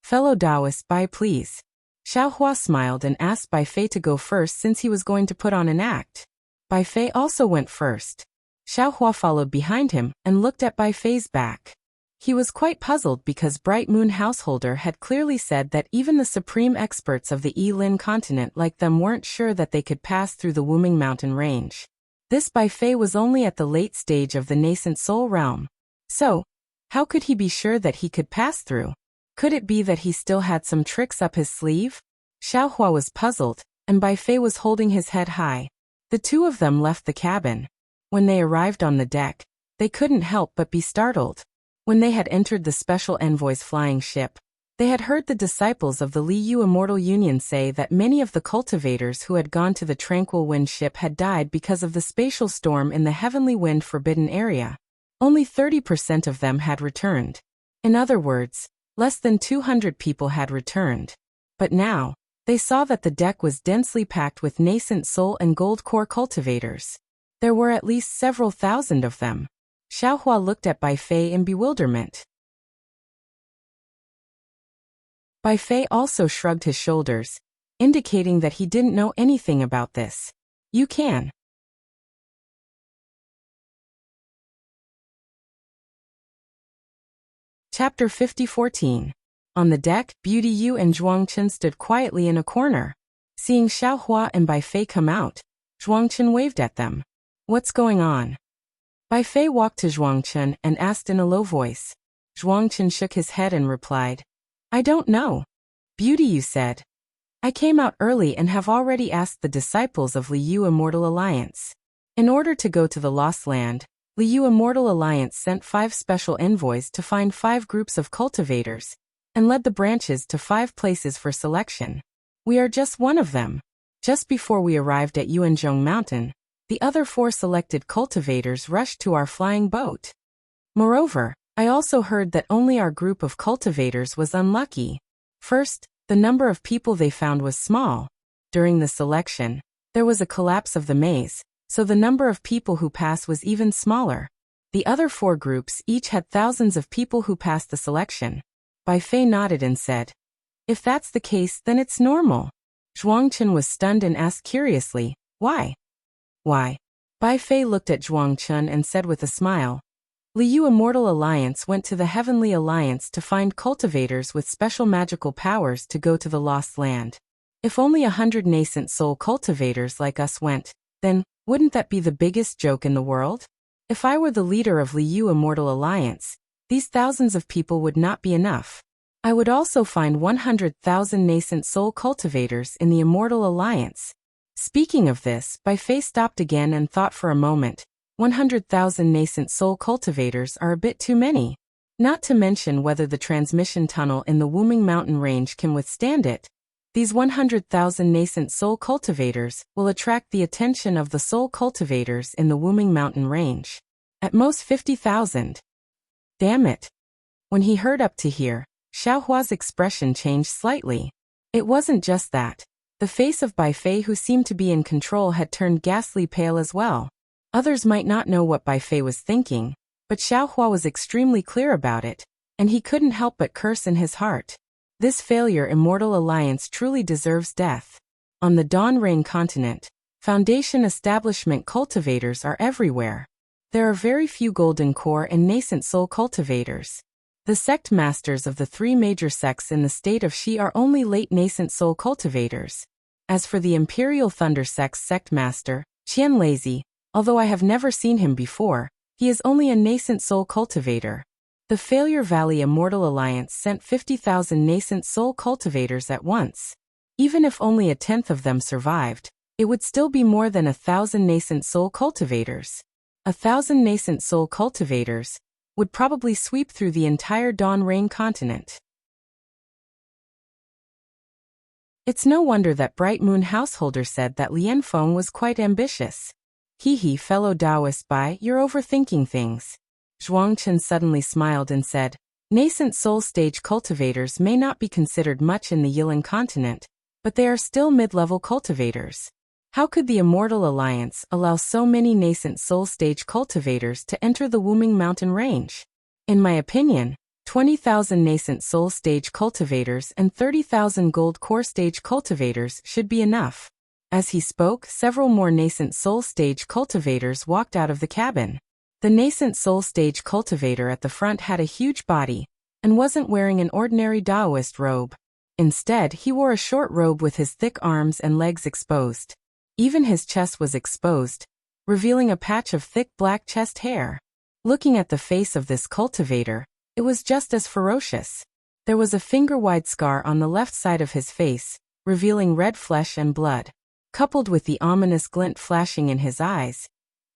"Fellow Taoist Bai, please." Xiaohua smiled and asked Bai Fei to go first since he was going to put on an act. Bai Fei also went first. Xiaohua followed behind him and looked at Bai Fei's back. He was quite puzzled because Bright Moon Householder had clearly said that even the supreme experts of the Yilin continent like them weren't sure that they could pass through the Wuming mountain range. This Bai Fei was only at the late stage of the nascent soul realm. So, how could he be sure that he could pass through? Could it be that he still had some tricks up his sleeve? Xiaohua was puzzled, and Bai Fei was holding his head high. The two of them left the cabin. When they arrived on the deck, they couldn't help but be startled. When they had entered the special envoy's flying ship, they had heard the disciples of the Liu Immortal Union say that many of the cultivators who had gone to the Tranquil Wind ship had died because of the spatial storm in the Heavenly Wind Forbidden area. Only 30% of them had returned. In other words, less than 200 people had returned. But now, they saw that the deck was densely packed with nascent soul and gold core cultivators. There were at least several thousand of them. Xiaohua looked at Bai Fei in bewilderment. Bai Fei also shrugged his shoulders, indicating that he didn't know anything about this. "You can." Chapter 50:14. On the deck, Beauty Yu and Zhuangchun stood quietly in a corner. Seeing Xiaohua and Bai Fei come out, Zhuangchun waved at them. "What's going on?" Bai Fei walked to Zhuangchun and asked in a low voice. Zhuangchun shook his head and replied, "I don't know." Beauty Yu said, "I came out early and have already asked the disciples of Liu Immortal Alliance. In order to go to the Lost Land, Liu Immortal Alliance sent 5 special envoys to find 5 groups of cultivators, and led the branches to 5 places for selection. We are just one of them. Just before we arrived at Yuanzhong Mountain, the other 4 selected cultivators rushed to our flying boat. Moreover, I also heard that only our group of cultivators was unlucky. First, the number of people they found was small. During the selection, there was a collapse of the maze, so the number of people who passed was even smaller. The other 4 groups each had thousands of people who passed the selection. Bai Fei nodded and said, "If that's the case, then it's normal." Zhuangchen was stunned and asked curiously, "Why?" "Why?" Bai Fei looked at Zhuangchen and said with a smile, "Liu Immortal Alliance went to the Heavenly Alliance to find cultivators with special magical powers to go to the Lost Land. If only 100 nascent soul cultivators like us went, then wouldn't that be the biggest joke in the world? If I were the leader of Liu Immortal Alliance, these thousands of people would not be enough. I would also find 100,000 nascent soul cultivators in the Immortal Alliance." Speaking of this, Bai Fei stopped again and thought for a moment. 100,000 nascent soul cultivators are a bit too many. Not to mention whether the transmission tunnel in the Wuming Mountain range can withstand it. These 100,000 nascent soul cultivators will attract the attention of the soul cultivators in the Wuming Mountain range. At most 50,000. Damn it. When he heard up to here, Xiaohua's expression changed slightly. It wasn't just that. The face of Bai Fei, who seemed to be in control, had turned ghastly pale as well. Others might not know what Bai Fei was thinking, but Xiaohua was extremely clear about it, and he couldn't help but curse in his heart. This failure Immortal Alliance truly deserves death. On the Dawn Rain continent, Foundation establishment cultivators are everywhere. There are very few Golden Core and Nascent Soul cultivators. The sect masters of the 3 major sects in the state of Shi are only late Nascent Soul cultivators. As for the Imperial Thunder sect's sect master, Qian Lazy, although I have never seen him before, he is only a Nascent Soul cultivator. The Failure Valley Immortal Alliance sent 50,000 Nascent Soul cultivators at once. Even if only 1/10 of them survived, it would still be more than 1,000 Nascent Soul cultivators. 1,000 Nascent Soul cultivators would probably sweep through the entire Dawn Rain continent. It's no wonder that Bright Moon Householder said that Lian Feng was quite ambitious. Hee, fellow Taoist Bai, you're overthinking things. Zhuangchen suddenly smiled and said, "Nascent soul stage cultivators may not be considered much in the Yilan continent, but they are still mid-level cultivators. How could the Immortal Alliance allow so many nascent soul stage cultivators to enter the Wuming Mountain range? In my opinion, 20,000 nascent soul stage cultivators and 30,000 gold core stage cultivators should be enough." As he spoke, several more nascent soul stage cultivators walked out of the cabin. The nascent soul stage cultivator at the front had a huge body and wasn't wearing an ordinary Taoist robe. Instead, he wore a short robe with his thick arms and legs exposed. Even his chest was exposed, revealing a patch of thick black chest hair. Looking at the face of this cultivator, it was just as ferocious. There was a finger-wide scar on the left side of his face, revealing red flesh and blood, coupled with the ominous glint flashing in his eyes.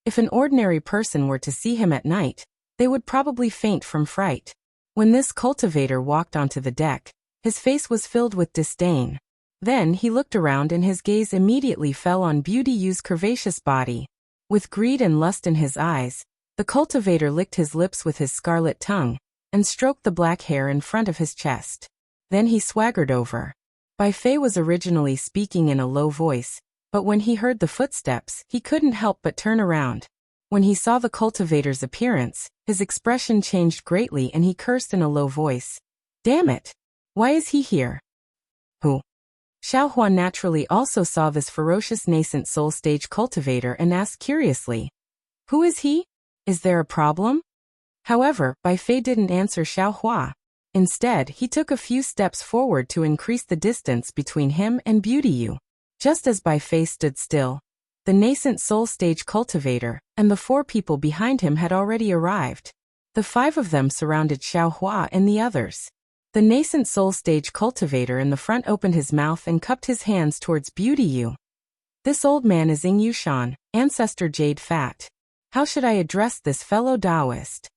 If an ordinary person were to see him at night, they would probably faint from fright. When this cultivator walked onto the deck, his face was filled with disdain. Then he looked around and his gaze immediately fell on Beauty Yu's curvaceous body. With greed and lust in his eyes, the cultivator licked his lips with his scarlet tongue and stroked the black hair in front of his chest. Then he swaggered over. Bai Fei was originally speaking in a low voice, but when he heard the footsteps, he couldn't help but turn around. When he saw the cultivator's appearance, his expression changed greatly and he cursed in a low voice. "Damn it! Why is he here?" "Who?" Xiaohua naturally also saw this ferocious nascent soul stage cultivator and asked curiously, "Who is he? Is there a problem?" However, Bai Fei didn't answer Xiaohua. Instead, he took a few steps forward to increase the distance between him and Beauty Yu. Just as Bai Fei stood still, the nascent soul stage cultivator and the 4 people behind him had already arrived. The 5 of them surrounded Xiaohua and the others. The nascent soul stage cultivator in the front opened his mouth and cupped his hands towards Beauty Yu. "This old man is Ying Yushan, ancestor Jade Fat. How should I address this fellow Taoist?"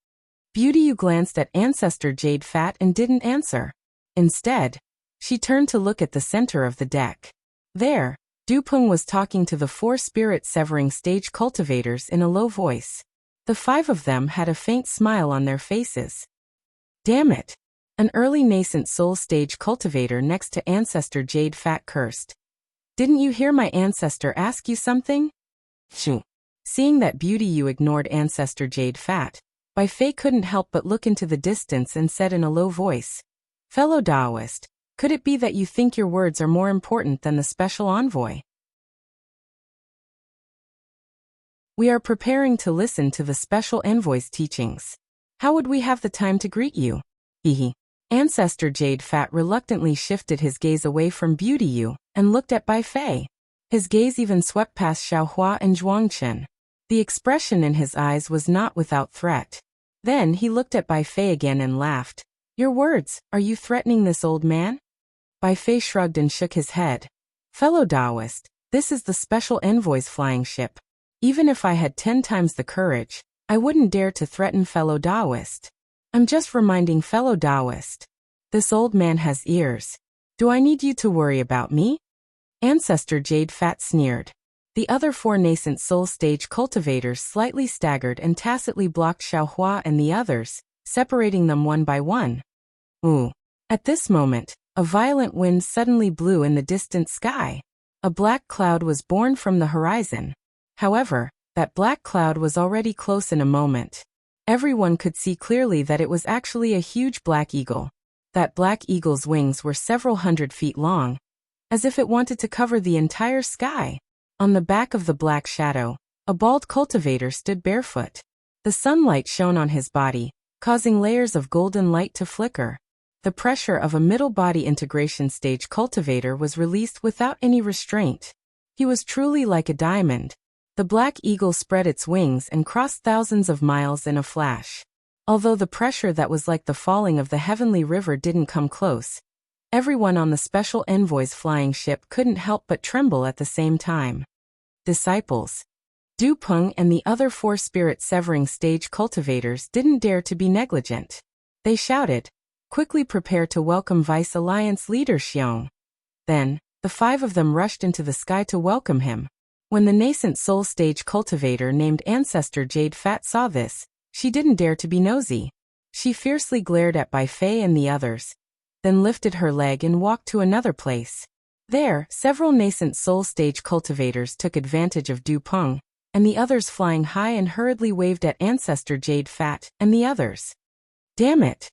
Beauty Yu glanced at ancestor Jade Fat and didn't answer. Instead, she turned to look at the center of the deck. There, Dupeng was talking to the 4 spirit-severing stage cultivators in a low voice. The 5 of them had a faint smile on their faces. "Damn it!" An early nascent soul stage cultivator next to ancestor Jade Fat cursed. "Didn't you hear my ancestor ask you something?" Shoo. Seeing that Beauty Yu ignored ancestor Jade Fat, Bai Fei couldn't help but look into the distance and said in a low voice, "Fellow Daoist, could it be that you think your words are more important than the special envoy? We are preparing to listen to the special envoy's teachings. How would we have the time to greet you?" Hehe. Ancestor Jade Fat reluctantly shifted his gaze away from Beauty Yu and looked at Bai Fei. His gaze even swept past Xiaohua and Zhuangchen. The expression in his eyes was not without threat. Then he looked at Bai Fei again and laughed. "Your words, are you threatening this old man?" Bai Fei shrugged and shook his head. "Fellow Daoist, this is the special envoy's flying ship. Even if I had 10 times the courage, I wouldn't dare to threaten fellow Daoist. I'm just reminding fellow Daoist. This old man has ears. Do I need you to worry about me?" Ancestor Jade Fat sneered. The other 4 nascent soul stage cultivators slightly staggered and tacitly blocked Xiaohua and the others, separating them one by one. Ooh. At this moment, a violent wind suddenly blew in the distant sky. A black cloud was born from the horizon. However, that black cloud was already close in a moment. Everyone could see clearly that it was actually a huge black eagle. That black eagle's wings were several hundred feet long, as if it wanted to cover the entire sky. On the back of the black shadow, a bald cultivator stood barefoot. The sunlight shone on his body, causing layers of golden light to flicker. The pressure of a middle body integration stage cultivator was released without any restraint. He was truly like a diamond. The black eagle spread its wings and crossed thousands of miles in a flash. Although the pressure that was like the falling of the heavenly river didn't come close, everyone on the special envoy's flying ship couldn't help but tremble at the same time. Disciples. Du Peng and the other 4 spirit-severing stage cultivators didn't dare to be negligent. They shouted, "Quickly prepare to welcome Vice Alliance leader Xiong." Then, the 5 of them rushed into the sky to welcome him. When the nascent soul stage cultivator named Ancestor Jade Fat saw this, she didn't dare to be nosy. She fiercely glared at Bai Fei and the others, then lifted her leg and walked to another place. There, several nascent soul stage cultivators took advantage of Du Peng, and the others flying high and hurriedly waved at Ancestor Jade Fat and the others. Damn it!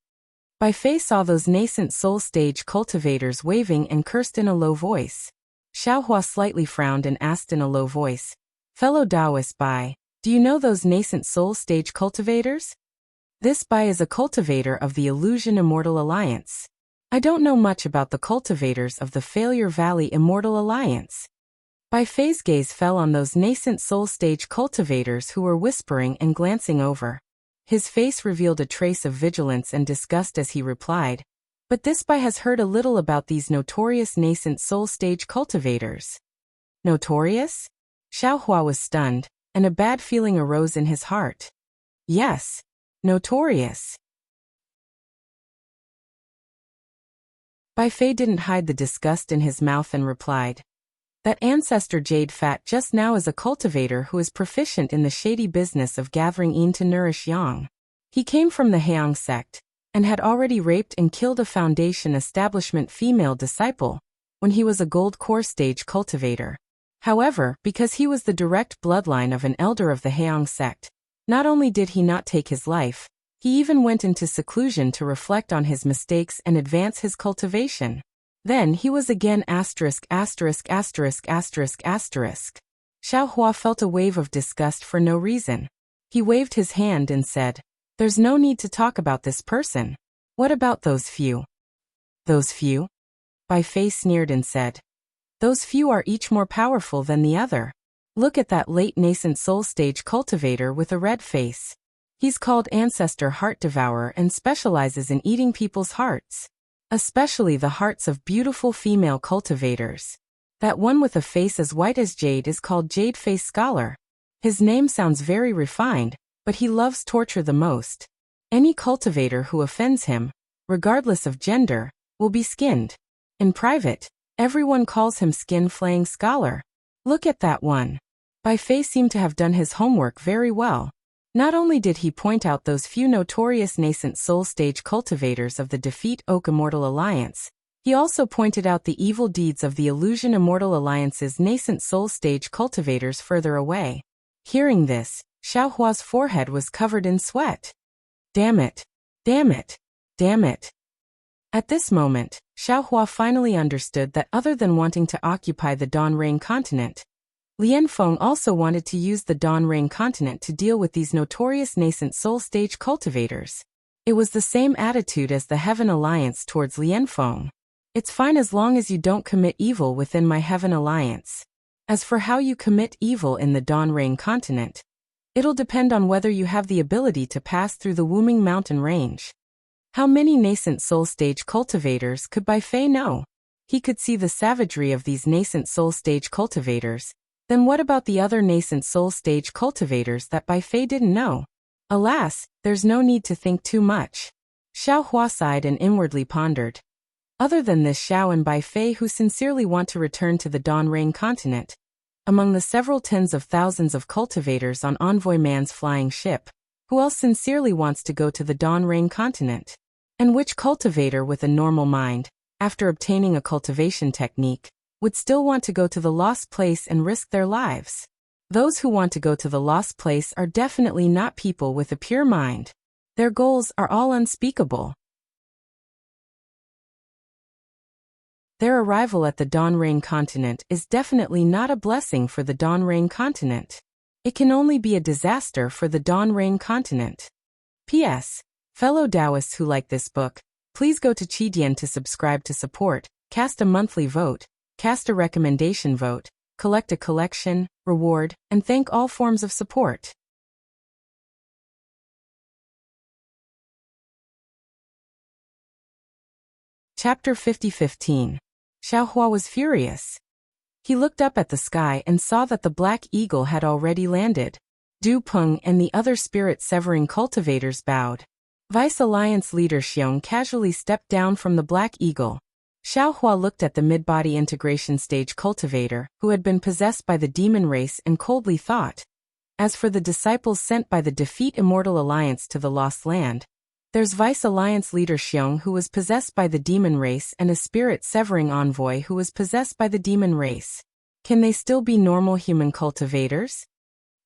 Bai Fei saw those nascent soul stage cultivators waving and cursed in a low voice. Xiaohua slightly frowned and asked in a low voice, "Fellow Taoist Bai, do you know those nascent soul stage cultivators?" This Bai is a cultivator of the Illusion Immortal Alliance. I don't know much about the cultivators of the Failure Valley Immortal Alliance. Bai Fei's gaze fell on those nascent soul stage cultivators who were whispering and glancing over. His face revealed a trace of vigilance and disgust as he replied, "But this Bai has heard a little about these notorious nascent soul stage cultivators." Notorious? Xiaohua was stunned, and a bad feeling arose in his heart. Yes, notorious. Bai Fei didn't hide the disgust in his mouth and replied, "That Ancestor Jade Fat just now is a cultivator who is proficient in the shady business of gathering yin to nourish yang. He came from the Heang sect, and had already raped and killed a Foundation establishment female disciple, when he was a gold core stage cultivator. However, because he was the direct bloodline of an elder of the Heang sect, not only did he not take his life, he even went into seclusion to reflect on his mistakes and advance his cultivation. Then he was again *****************. Xiaohua felt a wave of disgust for no reason. He waved his hand and said, "There's no need to talk about this person. What about those few?" "Those few?" Bai Fei sneered and said, "Those few are each more powerful than the other. Look at that late nascent soul stage cultivator with a red face. He's called Ancestor Heart Devourer and specializes in eating people's hearts, especially the hearts of beautiful female cultivators. That one with a face as white as jade is called Jade Face Scholar. His name sounds very refined, but he loves torture the most. Any cultivator who offends him, regardless of gender, will be skinned. In private, everyone calls him Skin Flaying Scholar. Look at that one." Bai Fei seemed to have done his homework very well. Not only did he point out those few notorious nascent soul stage cultivators of the Defeat Oak Immortal Alliance, he also pointed out the evil deeds of the Illusion Immortal Alliance's nascent soul stage cultivators further away. Hearing this, Xiaohua's forehead was covered in sweat. Damn it! Damn it! Damn it! At this moment, Xiaohua finally understood that other than wanting to occupy the Donrain continent, Lianfeng also wanted to use the Donrain continent to deal with these notorious nascent soul stage cultivators. It was the same attitude as the Heaven Alliance towards Lianfeng. It's fine as long as you don't commit evil within my Heaven Alliance. As for how you commit evil in the Donrain continent, it'll depend on whether you have the ability to pass through the Wuming mountain range. How many nascent soul stage cultivators could Bai Fei know? He could see the savagery of these nascent soul stage cultivators. Then what about the other nascent soul stage cultivators that Bai Fei didn't know? Alas, there's no need to think too much. Xiaohua sighed and inwardly pondered. Other than this Xiao and Bai Fei who sincerely want to return to the Donrain continent, among the several tens of thousands of cultivators on Envoy Man's flying ship, who else sincerely wants to go to the Donrain continent? And which cultivator with a normal mind, after obtaining a cultivation technique, would still want to go to the lost place and risk their lives? Those who want to go to the lost place are definitely not people with a pure mind. Their goals are all unspeakable. Their arrival at the Donrain continent is definitely not a blessing for the Donrain continent. It can only be a disaster for the Donrain continent. P.S. Fellow Taoists who like this book, please go to Qidian to subscribe to support, cast a monthly vote, cast a recommendation vote, collect a collection, reward, and thank all forms of support. Chapter 50-15. Xiaohua was furious. He looked up at the sky and saw that the Black Eagle had already landed. Du Peng and the other spirit-severing cultivators bowed. Vice Alliance leader Xiong casually stepped down from the Black Eagle. Xiaohua looked at the mid-body integration stage cultivator, who had been possessed by the demon race, and coldly thought. As for the disciples sent by the Defeat Immortal Alliance to the Lost Land, there's Vice Alliance leader Xiong who was possessed by the demon race and a spirit-severing envoy who was possessed by the demon race. Can they still be normal human cultivators?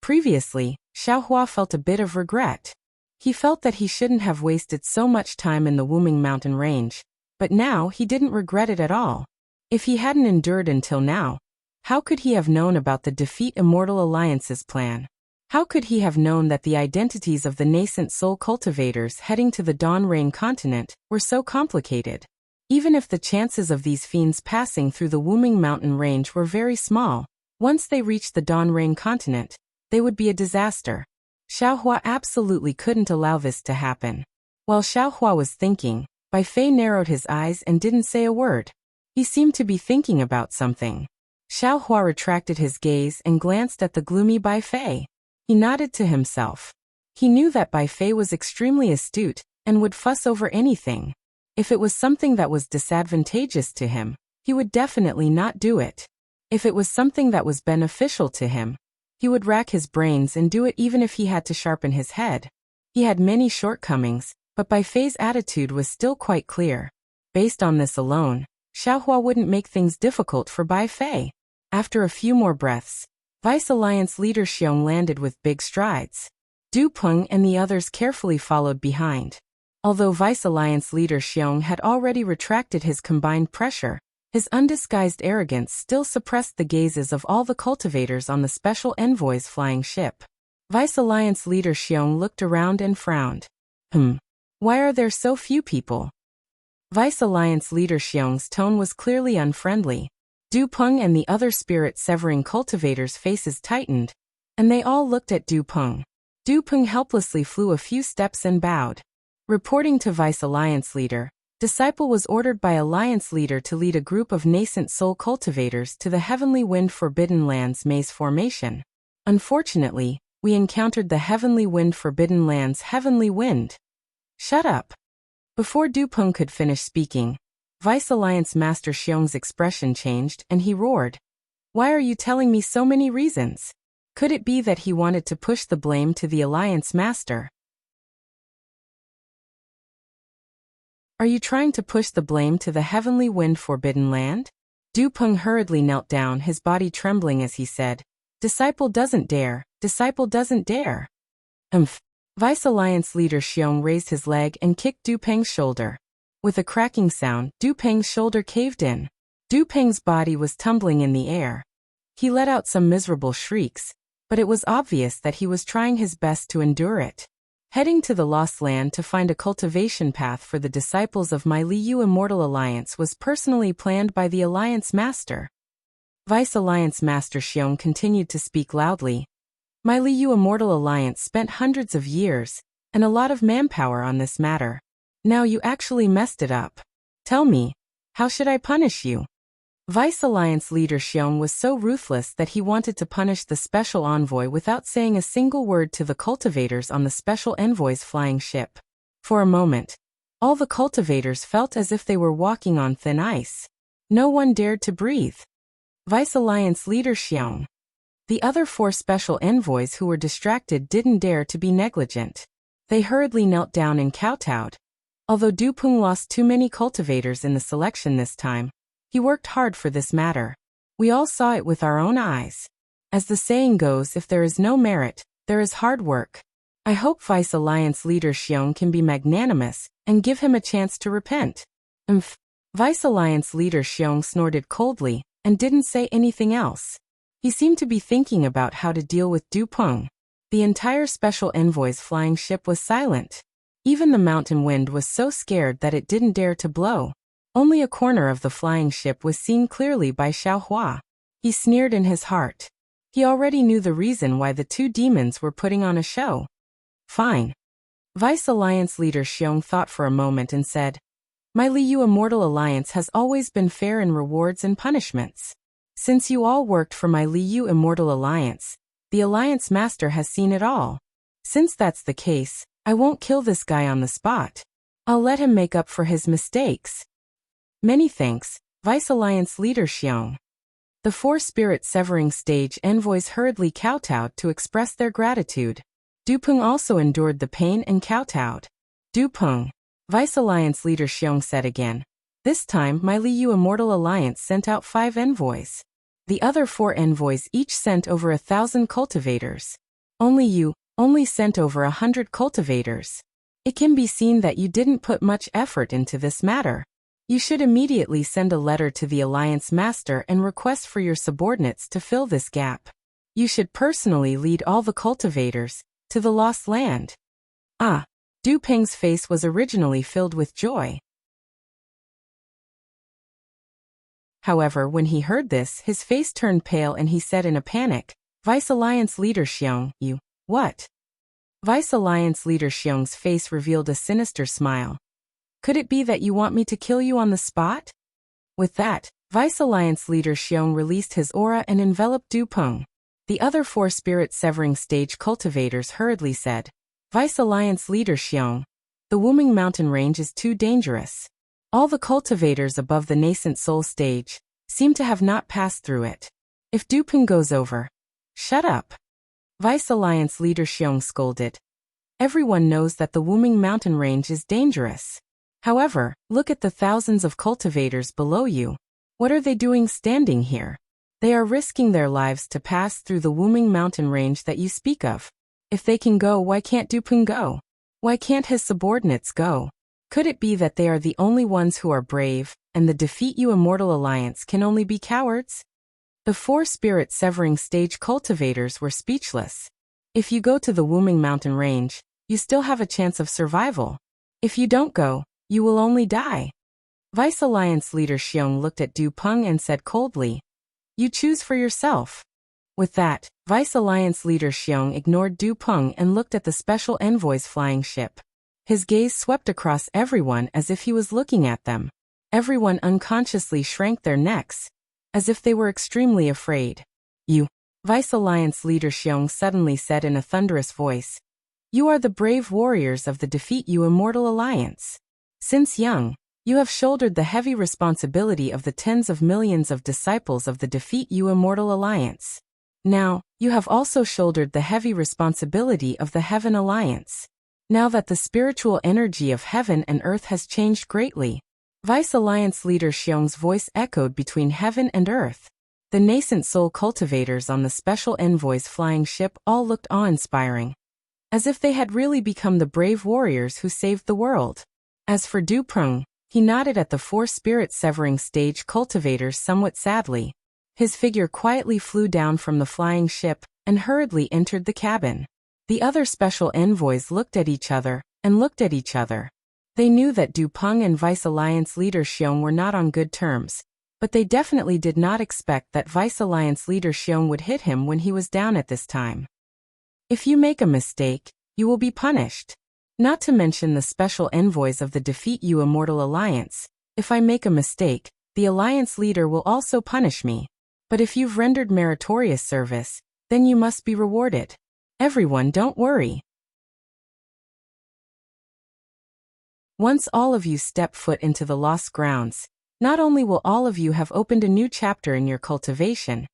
Previously, Xiaohua felt a bit of regret. He felt that he shouldn't have wasted so much time in the Wuming mountain range, but now he didn't regret it at all. If he hadn't endured until now, how could he have known about the Defeat Immortal Alliance's plan? How could he have known that the identities of the nascent soul cultivators heading to the Donrain continent were so complicated? Even if the chances of these fiends passing through the Wuming mountain range were very small, once they reached the Donrain continent, they would be a disaster. Xiaohua absolutely couldn't allow this to happen. While Xiaohua was thinking, Bai Fei narrowed his eyes and didn't say a word. He seemed to be thinking about something. Xiaohua retracted his gaze and glanced at the gloomy Bai Fei. He nodded to himself. He knew that Bai Fei was extremely astute and would fuss over anything. If it was something that was disadvantageous to him, he would definitely not do it. If it was something that was beneficial to him, he would rack his brains and do it even if he had to sharpen his head. He had many shortcomings, but Bai Fei's attitude was still quite clear. Based on this alone, Xiaohua wouldn't make things difficult for Bai Fei. After a few more breaths, Vice Alliance leader Xiong landed with big strides. Du Peng and the others carefully followed behind. Although Vice Alliance leader Xiong had already retracted his combined pressure, his undisguised arrogance still suppressed the gazes of all the cultivators on the Special Envoy's flying ship. Vice Alliance leader Xiong looked around and frowned. Why are there so few people? Vice Alliance leader Xiong's tone was clearly unfriendly. Du Peng and the other spirit-severing cultivators' faces tightened, and they all looked at Du Peng. Du Peng helplessly flew a few steps and bowed. Reporting to Vice Alliance leader, Disciple was ordered by Alliance leader to lead a group of nascent soul cultivators to the Heavenly Wind Forbidden Lands maze formation. Unfortunately, we encountered the Heavenly Wind Forbidden Lands Heavenly Wind. Shut up. Before Du Peng could finish speaking, Vice Alliance Master Xiong's expression changed and he roared. Why are you telling me so many reasons? Could it be that he wanted to push the blame to the Alliance Master? Are you trying to push the blame to the Heavenly Wind Forbidden Land? Du Peng hurriedly knelt down, his body trembling as he said, Disciple doesn't dare, Disciple doesn't dare. Vice Alliance leader Xiong raised his leg and kicked Du Peng's shoulder. With a cracking sound, Du Peng's shoulder caved in. Du Peng's body was tumbling in the air. He let out some miserable shrieks, but it was obvious that he was trying his best to endure it. Heading to the Lost Land to find a cultivation path for the disciples of my Liu Immortal Alliance was personally planned by the Alliance Master. Vice Alliance Master Xiong continued to speak loudly. My Liu Immortal Alliance spent hundreds of years and a lot of manpower on this matter. Now you actually messed it up. Tell me, how should I punish you? Vice Alliance leader Xiong was so ruthless that he wanted to punish the special envoy without saying a single word to the cultivators on the special envoy's flying ship. For a moment, all the cultivators felt as if they were walking on thin ice. No one dared to breathe. Vice Alliance leader Xiong. The other 4 special envoys who were distracted didn't dare to be negligent. They hurriedly knelt down and kowtowed. Although Du Peng lost too many cultivators in the selection this time, he worked hard for this matter. We all saw it with our own eyes. As the saying goes, if there is no merit, there is hard work. I hope Vice Alliance leader Xiong can be magnanimous and give him a chance to repent. Vice Alliance leader Xiong snorted coldly and didn't say anything else. He seemed to be thinking about how to deal with Du Peng. The entire special envoy's flying ship was silent. Even the mountain wind was so scared that it didn't dare to blow. Only a corner of the flying ship was seen clearly by Xiaohua. He sneered in his heart. He already knew the reason why the 2 demons were putting on a show. Fine. Vice Alliance leader Xiong thought for a moment and said, My Liu Immortal Alliance has always been fair in rewards and punishments. Since you all worked for my Liu Immortal Alliance, the Alliance Master has seen it all. Since that's the case, I won't kill this guy on the spot. I'll let him make up for his mistakes. Many thanks, Vice Alliance leader Xiong. The 4 spirit severing stage envoys hurriedly kowtowed to express their gratitude. Du Peng also endured the pain and kowtowed. Du Peng, Vice Alliance leader Xiong said again. This time my Liu Immortal Alliance sent out 5 envoys. The other 4 envoys each sent over 1,000 cultivators. Only you sent over 100 cultivators. It can be seen that you didn't put much effort into this matter. You should immediately send a letter to the Alliance Master and request for your subordinates to fill this gap. You should personally lead all the cultivators to the Lost Land. Du Peng's face was originally filled with joy. However, when he heard this, his face turned pale and he said in a panic, Vice Alliance leader Xiong, you, what? Vice Alliance leader Xiong's face revealed a sinister smile. Could it be that you want me to kill you on the spot? With that, Vice Alliance leader Xiong released his aura and enveloped Du Peng. The other 4 spirit severing stage cultivators hurriedly said, Vice Alliance leader Xiong, the Wuming Mountain range is too dangerous. All the cultivators above the nascent soul stage seem to have not passed through it. If Du Peng goes over, shut up. Vice Alliance leader Xiong scolded. Everyone knows that the Wuming Mountain range is dangerous. However, look at the thousands of cultivators below you. What are they doing standing here? They are risking their lives to pass through the Wuming Mountain range that you speak of. If they can go, why can't Du Peng go? Why can't his subordinates go? Could it be that they are the only ones who are brave, and the Defeat You Immortal Alliance can only be cowards? The 4 spirit severing stage cultivators were speechless. If you go to the Wuming Mountain range, you still have a chance of survival. If you don't go, you will only die. Vice Alliance leader Xiong looked at Du Peng and said coldly, You choose for yourself. With that, Vice Alliance leader Xiong ignored Du Peng and looked at the special envoy's flying ship. His gaze swept across everyone as if he was looking at them. Everyone unconsciously shrank their necks, as if they were extremely afraid. You, Vice Alliance leader Xiong suddenly said in a thunderous voice, You are the brave warriors of the Defeat You Immortal Alliance. Since young, you have shouldered the heavy responsibility of the tens of millions of disciples of the Defeat You Immortal Alliance. Now, you have also shouldered the heavy responsibility of the Heaven Alliance. Now that the spiritual energy of heaven and earth has changed greatly, Vice Alliance leader Xiong's voice echoed between heaven and earth. The nascent soul cultivators on the special envoy's flying ship all looked awe-inspiring. as if they had really become the brave warriors who saved the world. As for Dupeng, he nodded at the four spirit-severing stage cultivators somewhat sadly. His figure quietly flew down from the flying ship and hurriedly entered the cabin. The other special envoys looked at each other and looked at each other. They knew that Dupeng and Vice Alliance leader Xiong were not on good terms, but they definitely did not expect that Vice Alliance leader Xiong would hit him when he was down at this time. If you make a mistake, you will be punished. Not to mention the special envoys of the Defeat You Immortal Alliance. If I make a mistake, the Alliance leader will also punish me. But if you've rendered meritorious service, then you must be rewarded. Everyone, don't worry. Once all of you step foot into the Lost Grounds, not only will all of you have opened a new chapter in your cultivation,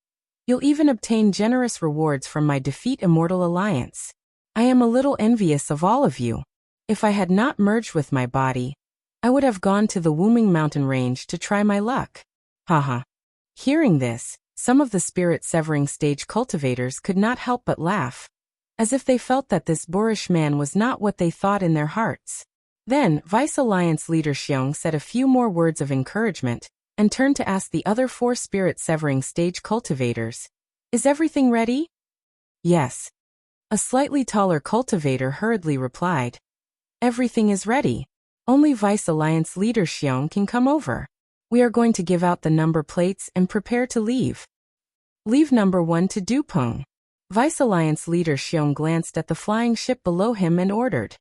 you'll even obtain generous rewards from my Defeat Immortal Alliance. I am a little envious of all of you. If I had not merged with my body, I would have gone to the Wuming Mountain Range to try my luck. Haha. Hearing this, some of the spirit-severing stage cultivators could not help but laugh, as if they felt that this boorish man was not what they thought in their hearts. Then, Vice Alliance leader Xiong said a few more words of encouragement, and turned to ask the other four spirit-severing stage cultivators, "Is everything ready?" "Yes." A slightly taller cultivator hurriedly replied, "Everything is ready. Only Vice Alliance leader Xiong can come over. We are going to give out the number plates and prepare to leave. Leave number 1 to Dupeng." Vice Alliance leader Xiong glanced at the flying ship below him and ordered.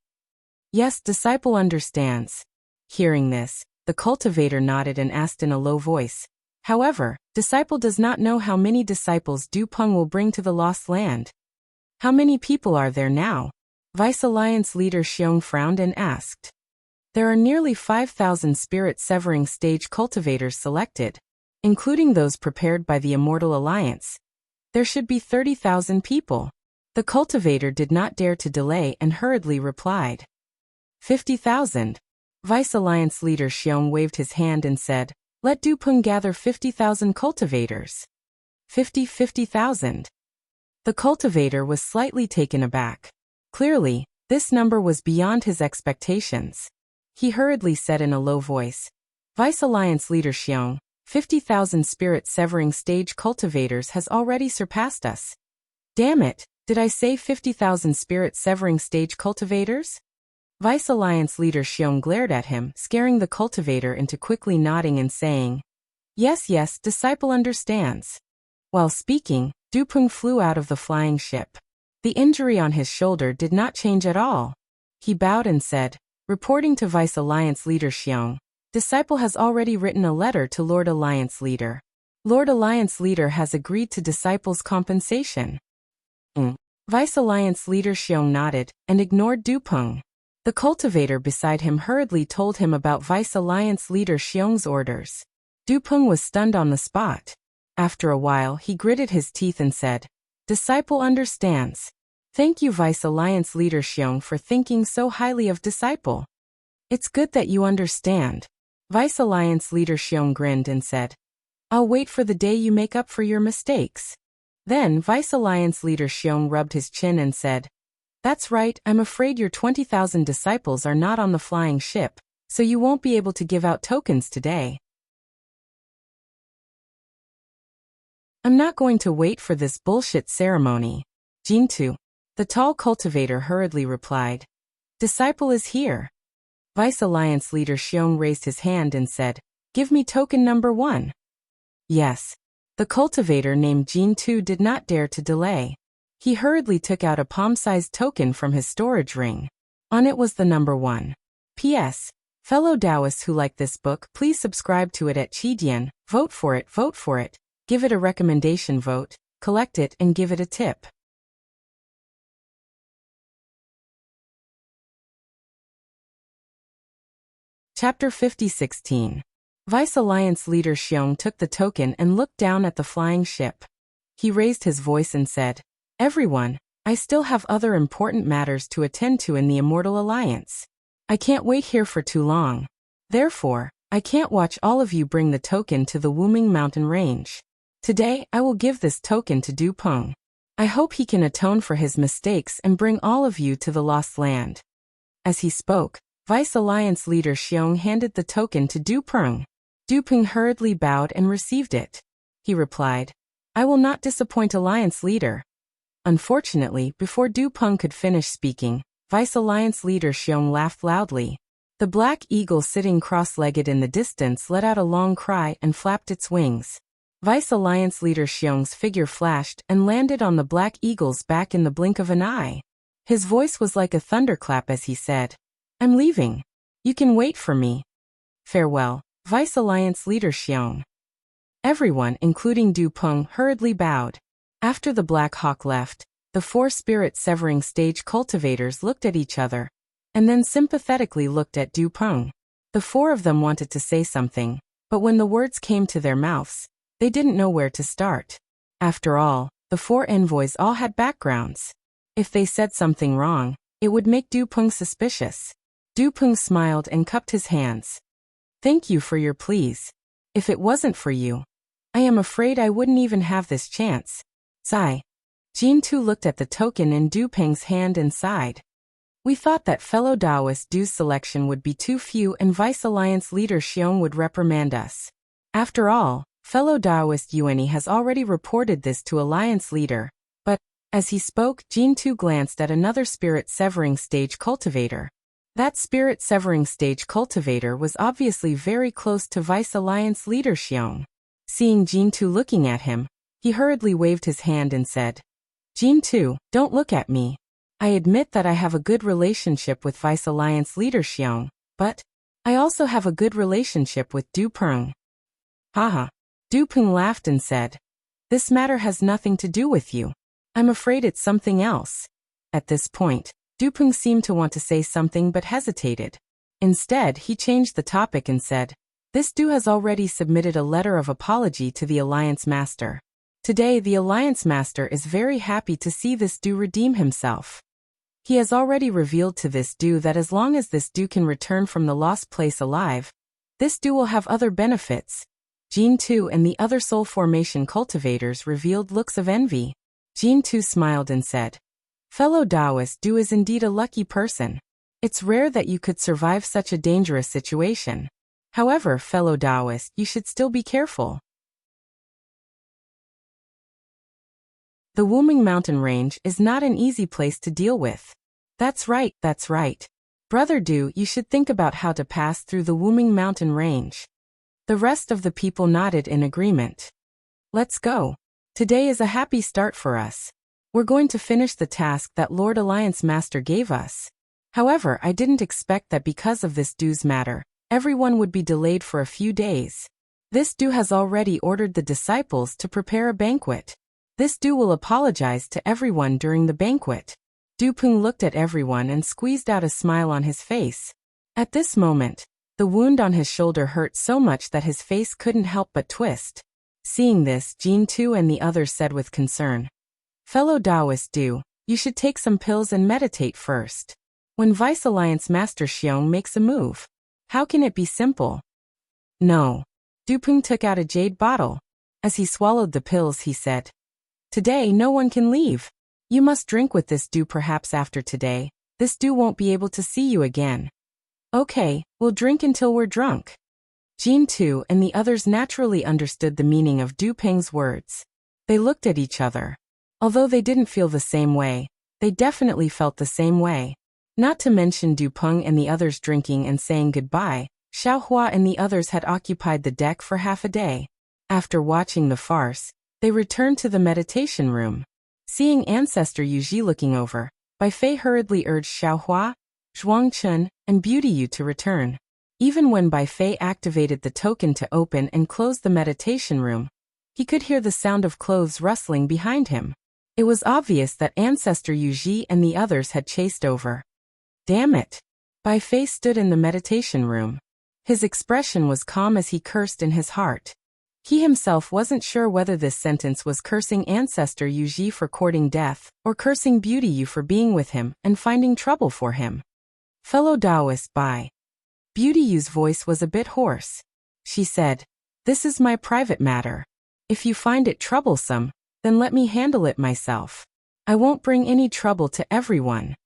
"Yes, disciple understands." Hearing this, the cultivator nodded and asked in a low voice, "However, disciple does not know how many disciples Dupeng will bring to the Lost Land. How many people are there now?" Vice Alliance leader Xiong frowned and asked. "There are nearly 5,000 spirit-severing stage cultivators selected, including those prepared by the Immortal Alliance. There should be 30,000 people." The cultivator did not dare to delay and hurriedly replied. 50,000. Vice Alliance leader Xiong waved his hand and said, "Let Dupeng gather 50,000 cultivators." 50,000. The cultivator was slightly taken aback. Clearly, this number was beyond his expectations. He hurriedly said in a low voice, "Vice Alliance leader Xiong, 50,000 spirit-severing stage cultivators has already surpassed us." "Damn it, did I say 50,000 spirit-severing stage cultivators?" Vice Alliance leader Xiong glared at him, scaring the cultivator into quickly nodding and saying, Yes, disciple understands." While speaking, Dupeng flew out of the flying ship. The injury on his shoulder did not change at all. He bowed and said, reporting to Vice Alliance leader Xiong, "Disciple has already written a letter to Lord Alliance leader. Lord Alliance leader has agreed to disciple's compensation." Vice Alliance leader Xiong nodded and ignored Dupeng. The cultivator beside him hurriedly told him about Vice Alliance leader Xiong's orders. Dupeng was stunned on the spot. After a while he gritted his teeth and said, "Disciple understands. Thank you Vice Alliance leader Xiong for thinking so highly of disciple. It's good that you understand." Vice Alliance leader Xiong grinned and said, "I'll wait for the day you make up for your mistakes." Then Vice Alliance leader Xiong rubbed his chin and said, "That's right, I'm afraid your 20,000 disciples are not on the flying ship, so you won't be able to give out tokens today." "I'm not going to wait for this bullshit ceremony." Jintu, the tall cultivator hurriedly replied, "Disciple is here." Vice Alliance leader Xiong raised his hand and said, "Give me token number 1. "Yes." The cultivator named Jintu did not dare to delay. He hurriedly took out a palm-sized token from his storage ring. On it was the number 1. P.S. Fellow Taoists who like this book, please subscribe to it at Qidian, vote for it, give it a recommendation vote, collect it and give it a tip. Chapter 50:16. Vice Alliance leader Xiong took the token and looked down at the flying ship. He raised his voice and said, "Everyone, I still have other important matters to attend to in the Immortal Alliance. I can't wait here for too long. Therefore, I can't watch all of you bring the token to the Wuming Mountain Range. Today, I will give this token to Dupeng. I hope he can atone for his mistakes and bring all of you to the lost land. As he spoke, Vice Alliance leader Xiong handed the token to Du Peng. Du Peng hurriedly bowed and received it. He replied, I will not disappoint Alliance leader. Unfortunately, before Du Peng could finish speaking, Vice Alliance leader Xiong laughed loudly. The black eagle sitting cross-legged in the distance let out a long cry and flapped its wings. Vice Alliance leader Xiong's figure flashed and landed on the black eagle's back in the blink of an eye. His voice was like a thunderclap as he said, I'm leaving. You can wait for me. Farewell, Vice Alliance leader Xiong. Everyone, including Du Peng, hurriedly bowed. After the Black Hawk left, the 4 spirit-severing stage cultivators looked at each other, and then sympathetically looked at Du Peng. The 4 of them wanted to say something, but when the words came to their mouths, they didn't know where to start. After all, the 4 envoys all had backgrounds. If they said something wrong, it would make Du Peng suspicious. Du Peng smiled and cupped his hands. Thank you for your pleas. If it wasn't for you, I am afraid I wouldn't even have this chance. Sigh. Jin Tu looked at the token in Du Peng's hand and sighed. We thought that fellow Taoist Du's selection would be too few and Vice Alliance leader Xiong would reprimand us. After all, fellow Taoist Yuani has already reported this to Alliance leader. But, as he spoke, Jin Tu glanced at another spirit-severing stage cultivator. That spirit-severing stage cultivator was obviously very close to Vice Alliance leader Xiong. Seeing Jin Tu looking at him, he hurriedly waved his hand and said, Jin Tu, don't look at me. I admit that I have a good relationship with Vice Alliance leader Xiong, but I also have a good relationship with Du Peng. Haha. Du Peng laughed and said, This matter has nothing to do with you. I'm afraid it's something else. At this point, Du Peng seemed to want to say something but hesitated. Instead, he changed the topic and said, This Du has already submitted a letter of apology to the Alliance Master. Today, the Alliance Master is very happy to see this Du redeem himself. He has already revealed to this Du that as long as this Du can return from the lost place alive, this Du will have other benefits. Jin Tu and the other soul formation cultivators revealed looks of envy. Jin Tu smiled and said, Fellow Taoist Du is indeed a lucky person. It's rare that you could survive such a dangerous situation. However, fellow Taoist, you should still be careful. The Wuming mountain range is not an easy place to deal with. That's right, that's right. Brother Du, you should think about how to pass through the Wuming mountain range. The rest of the people nodded in agreement. Let's go. Today is a happy start for us. We're going to finish the task that Lord Alliance Master gave us. However, I didn't expect that because of this Du's matter, everyone would be delayed for a few days. This Du has already ordered the disciples to prepare a banquet. This Du will apologize to everyone during the banquet. Du Peng looked at everyone and squeezed out a smile on his face. At this moment, the wound on his shoulder hurt so much that his face couldn't help but twist. Seeing this, Jin Tu and the others said with concern, Fellow Taoist Du, you should take some pills and meditate first. When Vice Alliance Master Xiong makes a move, how can it be simple? No. Du Peng took out a jade bottle. As he swallowed the pills, he said, Today no one can leave. You must drink with this Du. Perhaps after today, this Du won't be able to see you again. Okay, we'll drink until we're drunk. Jin Tu and the others naturally understood the meaning of Du Peng's words. They looked at each other. Although they didn't feel the same way, they definitely felt the same way. Not to mention Du Peng and the others drinking and saying goodbye, Xiaohua and the others had occupied the deck for half a day. After watching the farce, they returned to the meditation room. Seeing Ancestor Yuji looking over, Bai Fei hurriedly urged Xiaohua, Zhuangchun, and Beauty Yu to return. Even when Bai Fei activated the token to open and close the meditation room, he could hear the sound of clothes rustling behind him. It was obvious that Ancestor Yuji and the others had chased over. Damn it! Bai Fei stood in the meditation room. His expression was calm as he cursed in his heart. He himself wasn't sure whether this sentence was cursing Ancestor Yuji for courting death, or cursing Beauty Yu for being with him and finding trouble for him. Fellow Taoist Bai. Beauty Yu's voice was a bit hoarse. She said, This is my private matter. If you find it troublesome, then let me handle it myself. I won't bring any trouble to everyone.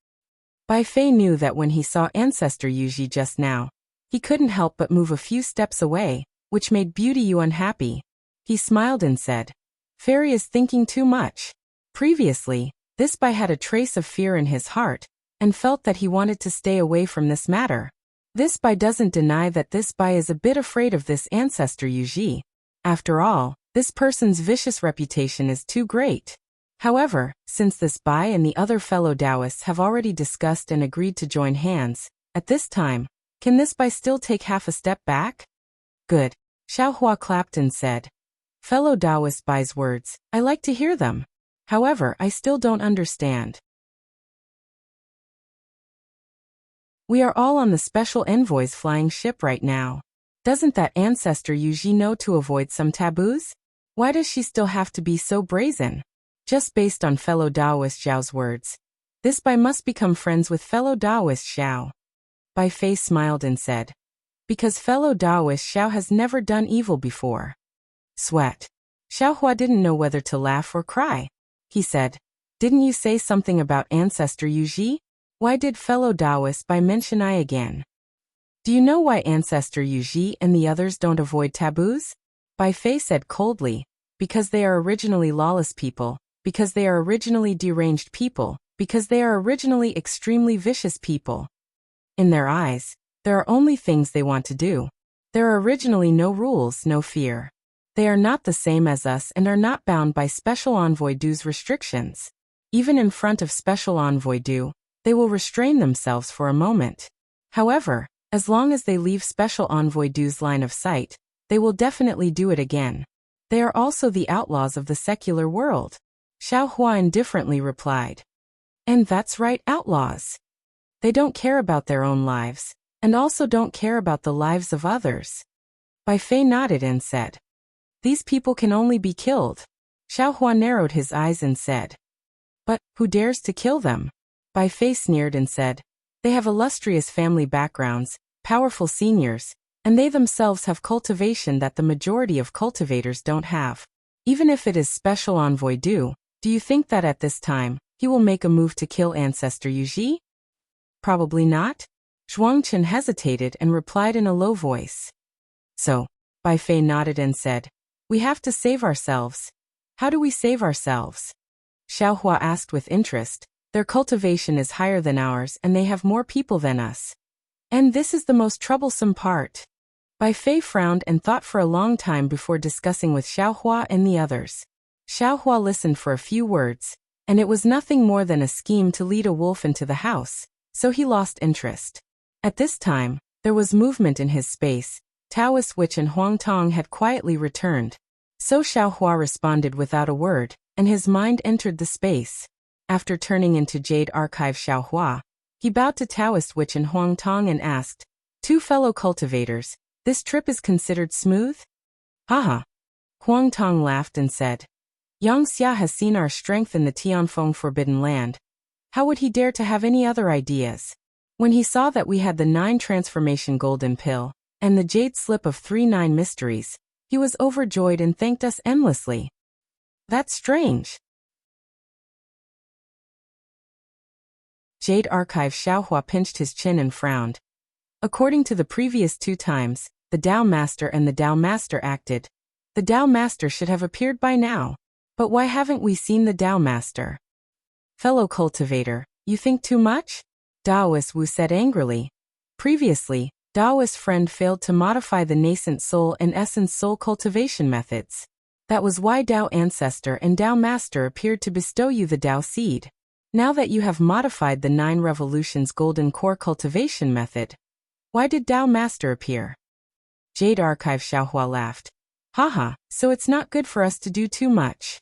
Bai Fei knew that when he saw Ancestor Yuji just now, he couldn't help but move a few steps away, which made Beauty Yu unhappy. He smiled and said, Fairy is thinking too much. Previously, this Bai had a trace of fear in his heart, and felt that he wanted to stay away from this matter. This Bai doesn't deny that this Bai is a bit afraid of this Ancestor Yuji. After all, this person's vicious reputation is too great. However, since this Bai and the other fellow Taoists have already discussed and agreed to join hands, at this time, can this Bai still take half a step back? Good. Xiaohua clapped and said, Fellow Taoist Bai's words, I like to hear them. However, I still don't understand. We are all on the special envoy's flying ship right now. Doesn't that Ancestor Yuji know to avoid some taboos? Why does she still have to be so brazen? Just based on fellow Taoist Xiao's words, this Bai must become friends with fellow Taoist Xiao. Bai Fei smiled and said, Because fellow Taoist Xiao has never done evil before. Sweat. Xiaohua didn't know whether to laugh or cry. He said, Didn't you say something about Ancestor Yuji? Why did fellow Taoist Bai mention I again? Do you know why Ancestor Yuji and the others don't avoid taboos? Bai Fei said coldly, Because they are originally lawless people, because they are originally deranged people, because they are originally extremely vicious people. In their eyes, there are only things they want to do. There are originally no rules, no fear. They are not the same as us and are not bound by Special Envoy Du's restrictions. Even in front of Special Envoy Du, they will restrain themselves for a moment. However, as long as they leave Special Envoy Du's line of sight, they will definitely do it again. They are also the outlaws of the secular world. Xiaohua indifferently replied. And that's right, outlaws. They don't care about their own lives, and also don't care about the lives of others. Bai Fei nodded and said, These people can only be killed. Xiaohua narrowed his eyes and said, But, who dares to kill them? Bai Fei sneered and said, They have illustrious family backgrounds, powerful seniors, and they themselves have cultivation that the majority of cultivators don't have. Even if it is Special Envoy Du, do you think that at this time, he will make a move to kill Ancestor Yuji? Probably not. Zhuangchen hesitated and replied in a low voice. So, Bai Fei nodded and said, We have to save ourselves. How do we save ourselves? Xiaohua asked with interest. Their cultivation is higher than ours and they have more people than us. And this is the most troublesome part. Bai Fei frowned and thought for a long time before discussing with Xiaohua and the others. Xiaohua listened for a few words, and it was nothing more than a scheme to lead a wolf into the house, so he lost interest. At this time, there was movement in his space. Taoist Witch and Huang Tong had quietly returned. So Xiaohua responded without a word, and his mind entered the space. After turning into Jade Archive Xiaohua, he bowed to Taoist Witch and Huang Tong and asked, Two fellow cultivators, this trip is considered smooth? Haha. Huang Tong laughed and said, Yang Xia has seen our strength in the Tianfeng Forbidden Land. How would he dare to have any other ideas? When he saw that we had the 9 transformation golden pill, and the jade slip of 3 mysteries, he was overjoyed and thanked us endlessly. That's strange. Jade Archive Xiaohua pinched his chin and frowned. According to the previous 2 times, the Tao Master and the Tao Master acted. The Tao Master should have appeared by now. But why haven't we seen the Tao Master? Fellow cultivator, you think too much? Taoist Wu said angrily. Previously, Taoist friend failed to modify the nascent soul and essence soul cultivation methods. That was why Tao Ancestor and Tao Master appeared to bestow you the Tao Seed. Now that you have modified the 9 Revolutions Golden Core cultivation method, why did Tao Master appear? Jade Archive Xiaohua laughed. Haha, so it's not good for us to do too much.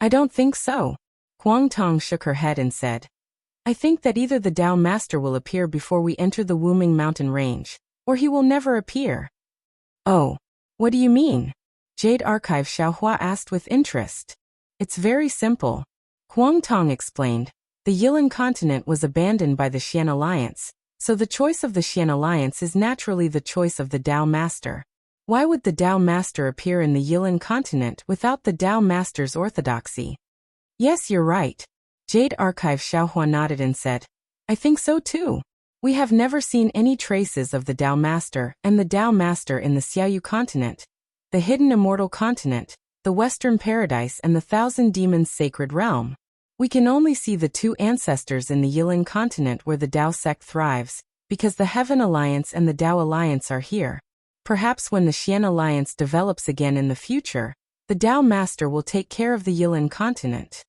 I don't think so. Huang Tong shook her head and said, I think that either the Tao Master will appear before we enter the Wuming mountain range, or he will never appear. Oh, what do you mean? Jade Archive Xiaohua asked with interest. It's very simple. Huang Tong explained. The Yilan continent was abandoned by the Xian Alliance, so the choice of the Xian Alliance is naturally the choice of the Tao Master. Why would the Tao Master appear in the Yilan continent without the Tao Master's orthodoxy? Yes, you're right. Jade Archive Xiaohua nodded and said, I think so too. We have never seen any traces of the Tao Master and the Tao Master in the Xiaoyu continent, the hidden immortal continent, the Western Paradise and the Thousand Demons Sacred Realm. We can only see the two ancestors in the Yilin continent where the Tao sect thrives, because the Heaven Alliance and the Tao Alliance are here. Perhaps when the Xian Alliance develops again in the future, the Tao Master will take care of the Yilin continent.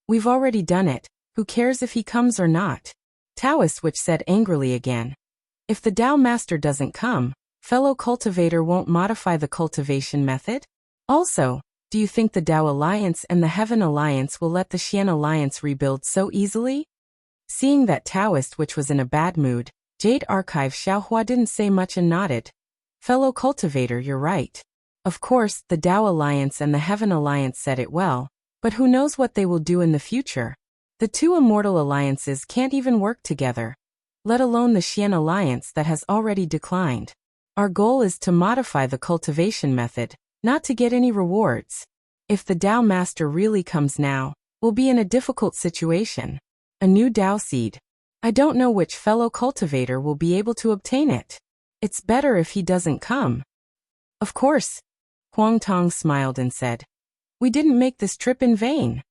We've already done it, who cares if he comes or not? Taoist Witch said angrily again. If the Tao Master doesn't come, fellow cultivator won't modify the cultivation method? Also, do you think the Tao Alliance and the Heaven Alliance will let the Xian Alliance rebuild so easily? Seeing that Taoist Witch was in a bad mood, Jade Archive Xiaohua didn't say much and nodded. Fellow cultivator, you're right. Of course, the Tao Alliance and the Heaven Alliance said it well, but who knows what they will do in the future? The two immortal alliances can't even work together, let alone the Xian Alliance that has already declined. Our goal is to modify the cultivation method, not to get any rewards. If the Tao Master really comes now, we'll be in a difficult situation. A new Tao seed. I don't know which fellow cultivator will be able to obtain it. It's better if he doesn't come. Of course. Huang Tong smiled and said, we didn't make this trip in vain.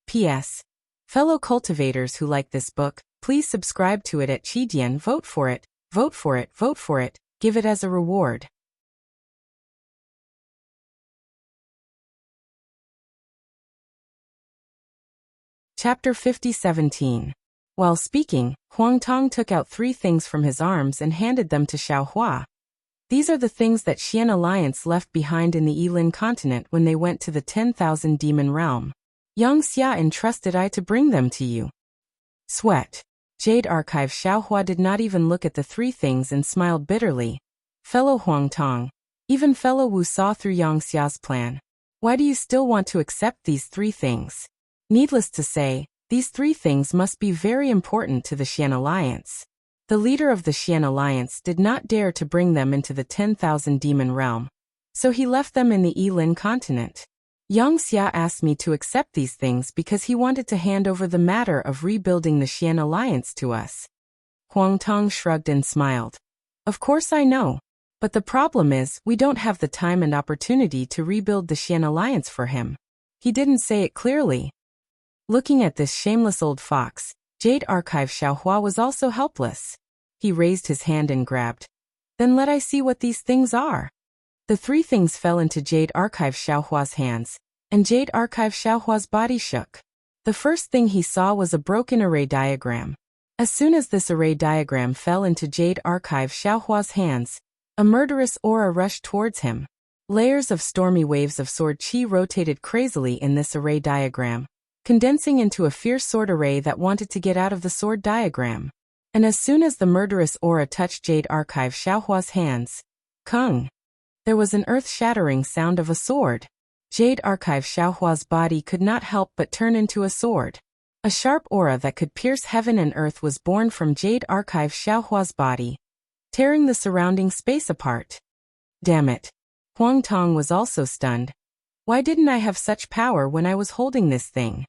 P.S. Fellow cultivators who like this book, please subscribe to it at Qidian. Vote for it, vote for it, vote for it, give it as a reward. Chapter 50-17. While speaking, Huang Tong took out 3 things from his arms and handed them to Xiaohua. These are the things that Xian Alliance left behind in the Yilin continent when they went to the 10,000 demon realm. Yang Xia entrusted I to bring them to you. Sweat. Jade Archive Xiaohua did not even look at the 3 things and smiled bitterly. Fellow Huang Tong. Even fellow Wu saw through Yang Xia's plan. Why do you still want to accept these 3 things? Needless to say, these 3 things must be very important to the Xian Alliance. The leader of the Xian Alliance did not dare to bring them into the 10,000 demon realm, so he left them in the Yilin continent. Yang Xia asked me to accept these things because he wanted to hand over the matter of rebuilding the Xian Alliance to us. Huang Tong shrugged and smiled. Of course I know, but the problem is we don't have the time and opportunity to rebuild the Xian Alliance for him. He didn't say it clearly. Looking at this shameless old fox, Jade Archive Xiaohua was also helpless. He raised his hand and grabbed. Then let I see what these things are. The 3 things fell into Jade Archive Xiaohua's hands, and Jade Archive Xiaohua's body shook. The first thing he saw was a broken array diagram. As soon as this array diagram fell into Jade Archive Xiaohua's hands, a murderous aura rushed towards him. Layers of stormy waves of sword qi rotated crazily in this array diagram, condensing into a fierce sword array that wanted to get out of the sword diagram. And as soon as the murderous aura touched Jade Archive Xiaohua's hands, Kung! There was an earth-shattering sound of a sword. Jade Archive Xiaohua's body could not help but turn into a sword. A sharp aura that could pierce heaven and earth was born from Jade Archive Xiaohua's body, tearing the surrounding space apart. Damn it. Huang Tong was also stunned. Why didn't I have such power when I was holding this thing?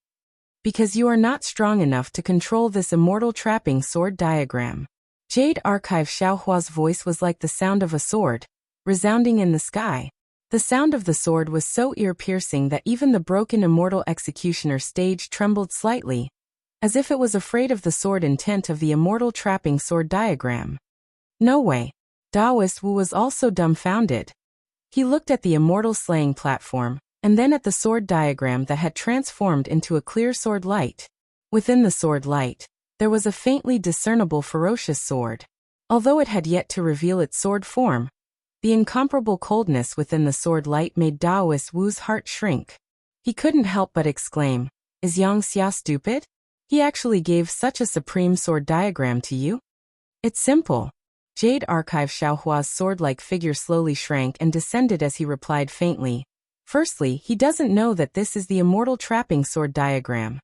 Because you are not strong enough to control this immortal trapping sword diagram. Jade Archive Xiaohua's voice was like the sound of a sword, resounding in the sky. The sound of the sword was so ear-piercing that even the broken immortal executioner stage trembled slightly, as if it was afraid of the sword intent of the immortal trapping sword diagram. No way. Taoist Wu was also dumbfounded. He looked at the immortal slaying platform, and then at the sword diagram that had transformed into a clear sword light. Within the sword light, there was a faintly discernible ferocious sword. Although it had yet to reveal its sword form, the incomparable coldness within the sword light made Taoist Wu's heart shrink. He couldn't help but exclaim, "Is Yang Xia stupid? He actually gave such a supreme sword diagram to you?" It's simple. Jade Archive Xiaohua's sword-like figure slowly shrank and descended as he replied faintly. Firstly, he doesn't know that this is the immortal trapping sword diagram.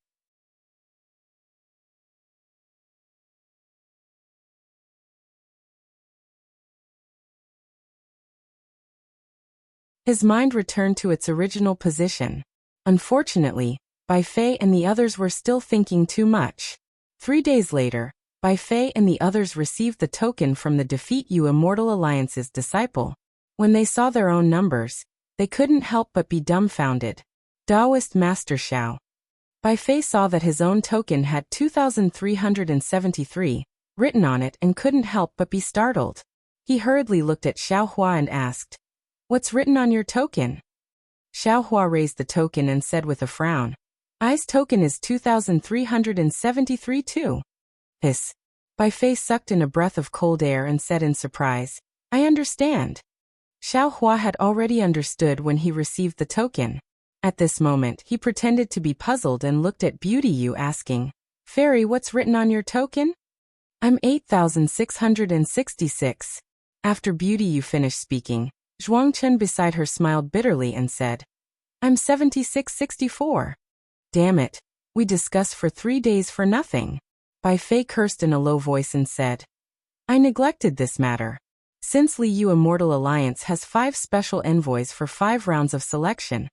His mind returned to its original position. Unfortunately, Bai Fei and the others were still thinking too much. 3 days later, Bai Fei and the others received the token from the Defeat You Immortal Alliance's disciple. When they saw their own numbers, they couldn't help but be dumbfounded. Taoist Master Xiao. Bai Fei saw that his own token had 2,373 written on it and couldn't help but be startled. He hurriedly looked at Xiao Hua and asked, "What's written on your token?" Xiao Hua raised the token and said with a frown, "I's token is 2,373 too." This. Bai Fei sucked in a breath of cold air and said in surprise, "I understand." Xiao Hua had already understood when he received the token. At this moment, he pretended to be puzzled and looked at Beauty You asking, "Fairy, what's written on your token?" "I'm 8,666. After Beauty You finished speaking, Zhuangchen beside her smiled bitterly and said, "I'm 7664. Damn it, we discussed for 3 days for nothing." Bai Fei cursed in a low voice and said, "I neglected this matter. Since Li Yu Immortal Alliance has 5 special envoys for 5 rounds of selection,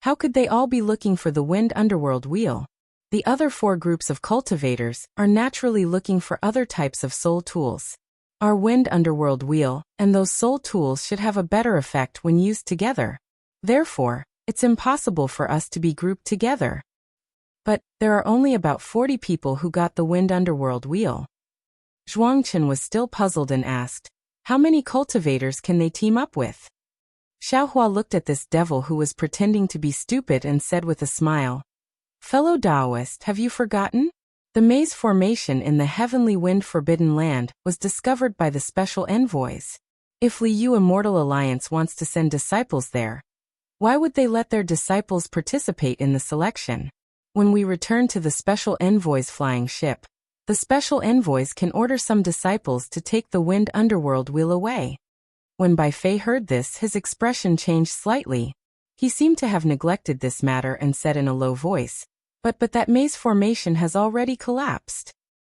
how could they all be looking for the Wind Underworld Wheel? The other 4 groups of cultivators are naturally looking for other types of soul tools. Our Wind Underworld Wheel and those soul tools should have a better effect when used together. Therefore, it's impossible for us to be grouped together. But there are only about 40 people who got the Wind Underworld Wheel." Zhuangchen was still puzzled and asked, "How many cultivators can they team up with?" Xiao Hua looked at this devil who was pretending to be stupid and said with a smile, "Fellow Taoist, have you forgotten? The maze formation in the Heavenly Wind Forbidden Land was discovered by the special envoys. If Li Yu Immortal Alliance wants to send disciples there, why would they let their disciples participate in the selection? When we return to the special envoy's flying ship, the special envoys can order some disciples to take the Wind Underworld Wheel away." When Bai Fei heard this, his expression changed slightly. He seemed to have neglected this matter and said in a low voice, But that maze formation has already collapsed.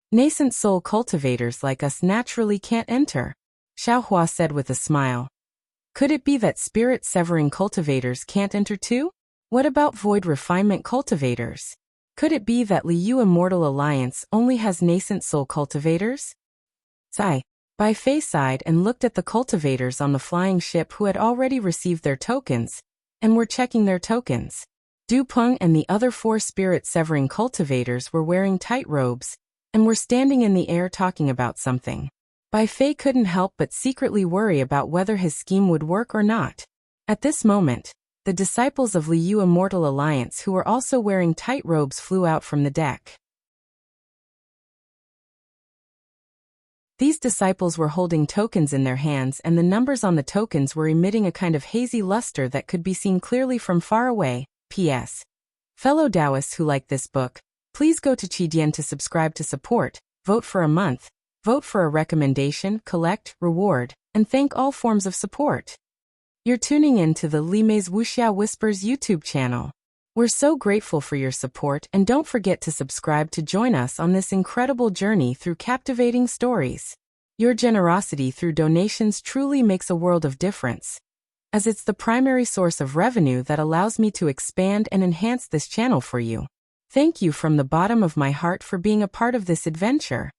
Nascent soul cultivators like us naturally can't enter." Xiao Hua said with a smile. "Could it be that spirit-severing cultivators can't enter too? What about void refinement cultivators? Could it be that Li Yu Immortal Alliance only has nascent soul cultivators?" Sigh. Bai Fei sighed and looked at the cultivators on the flying ship who had already received their tokens and were checking their tokens. Du Peng and the other 4 spirit-severing cultivators were wearing tight robes and were standing in the air talking about something. Bai Fei couldn't help but secretly worry about whether his scheme would work or not. At this moment, the disciples of Li Yu Immortal Alliance who were also wearing tight robes flew out from the deck. These disciples were holding tokens in their hands, and the numbers on the tokens were emitting a kind of hazy luster that could be seen clearly from far away. P.S. Fellow Taoists who like this book, please go to Qidian to subscribe to support, vote for a month, vote for a recommendation, collect, reward, and thank all forms of support. You're tuning in to the Limei's Wuxia Whispers YouTube channel. We're so grateful for your support, and don't forget to subscribe to join us on this incredible journey through captivating stories. Your generosity through donations truly makes a world of difference, as it's the primary source of revenue that allows me to expand and enhance this channel for you. Thank you from the bottom of my heart for being a part of this adventure.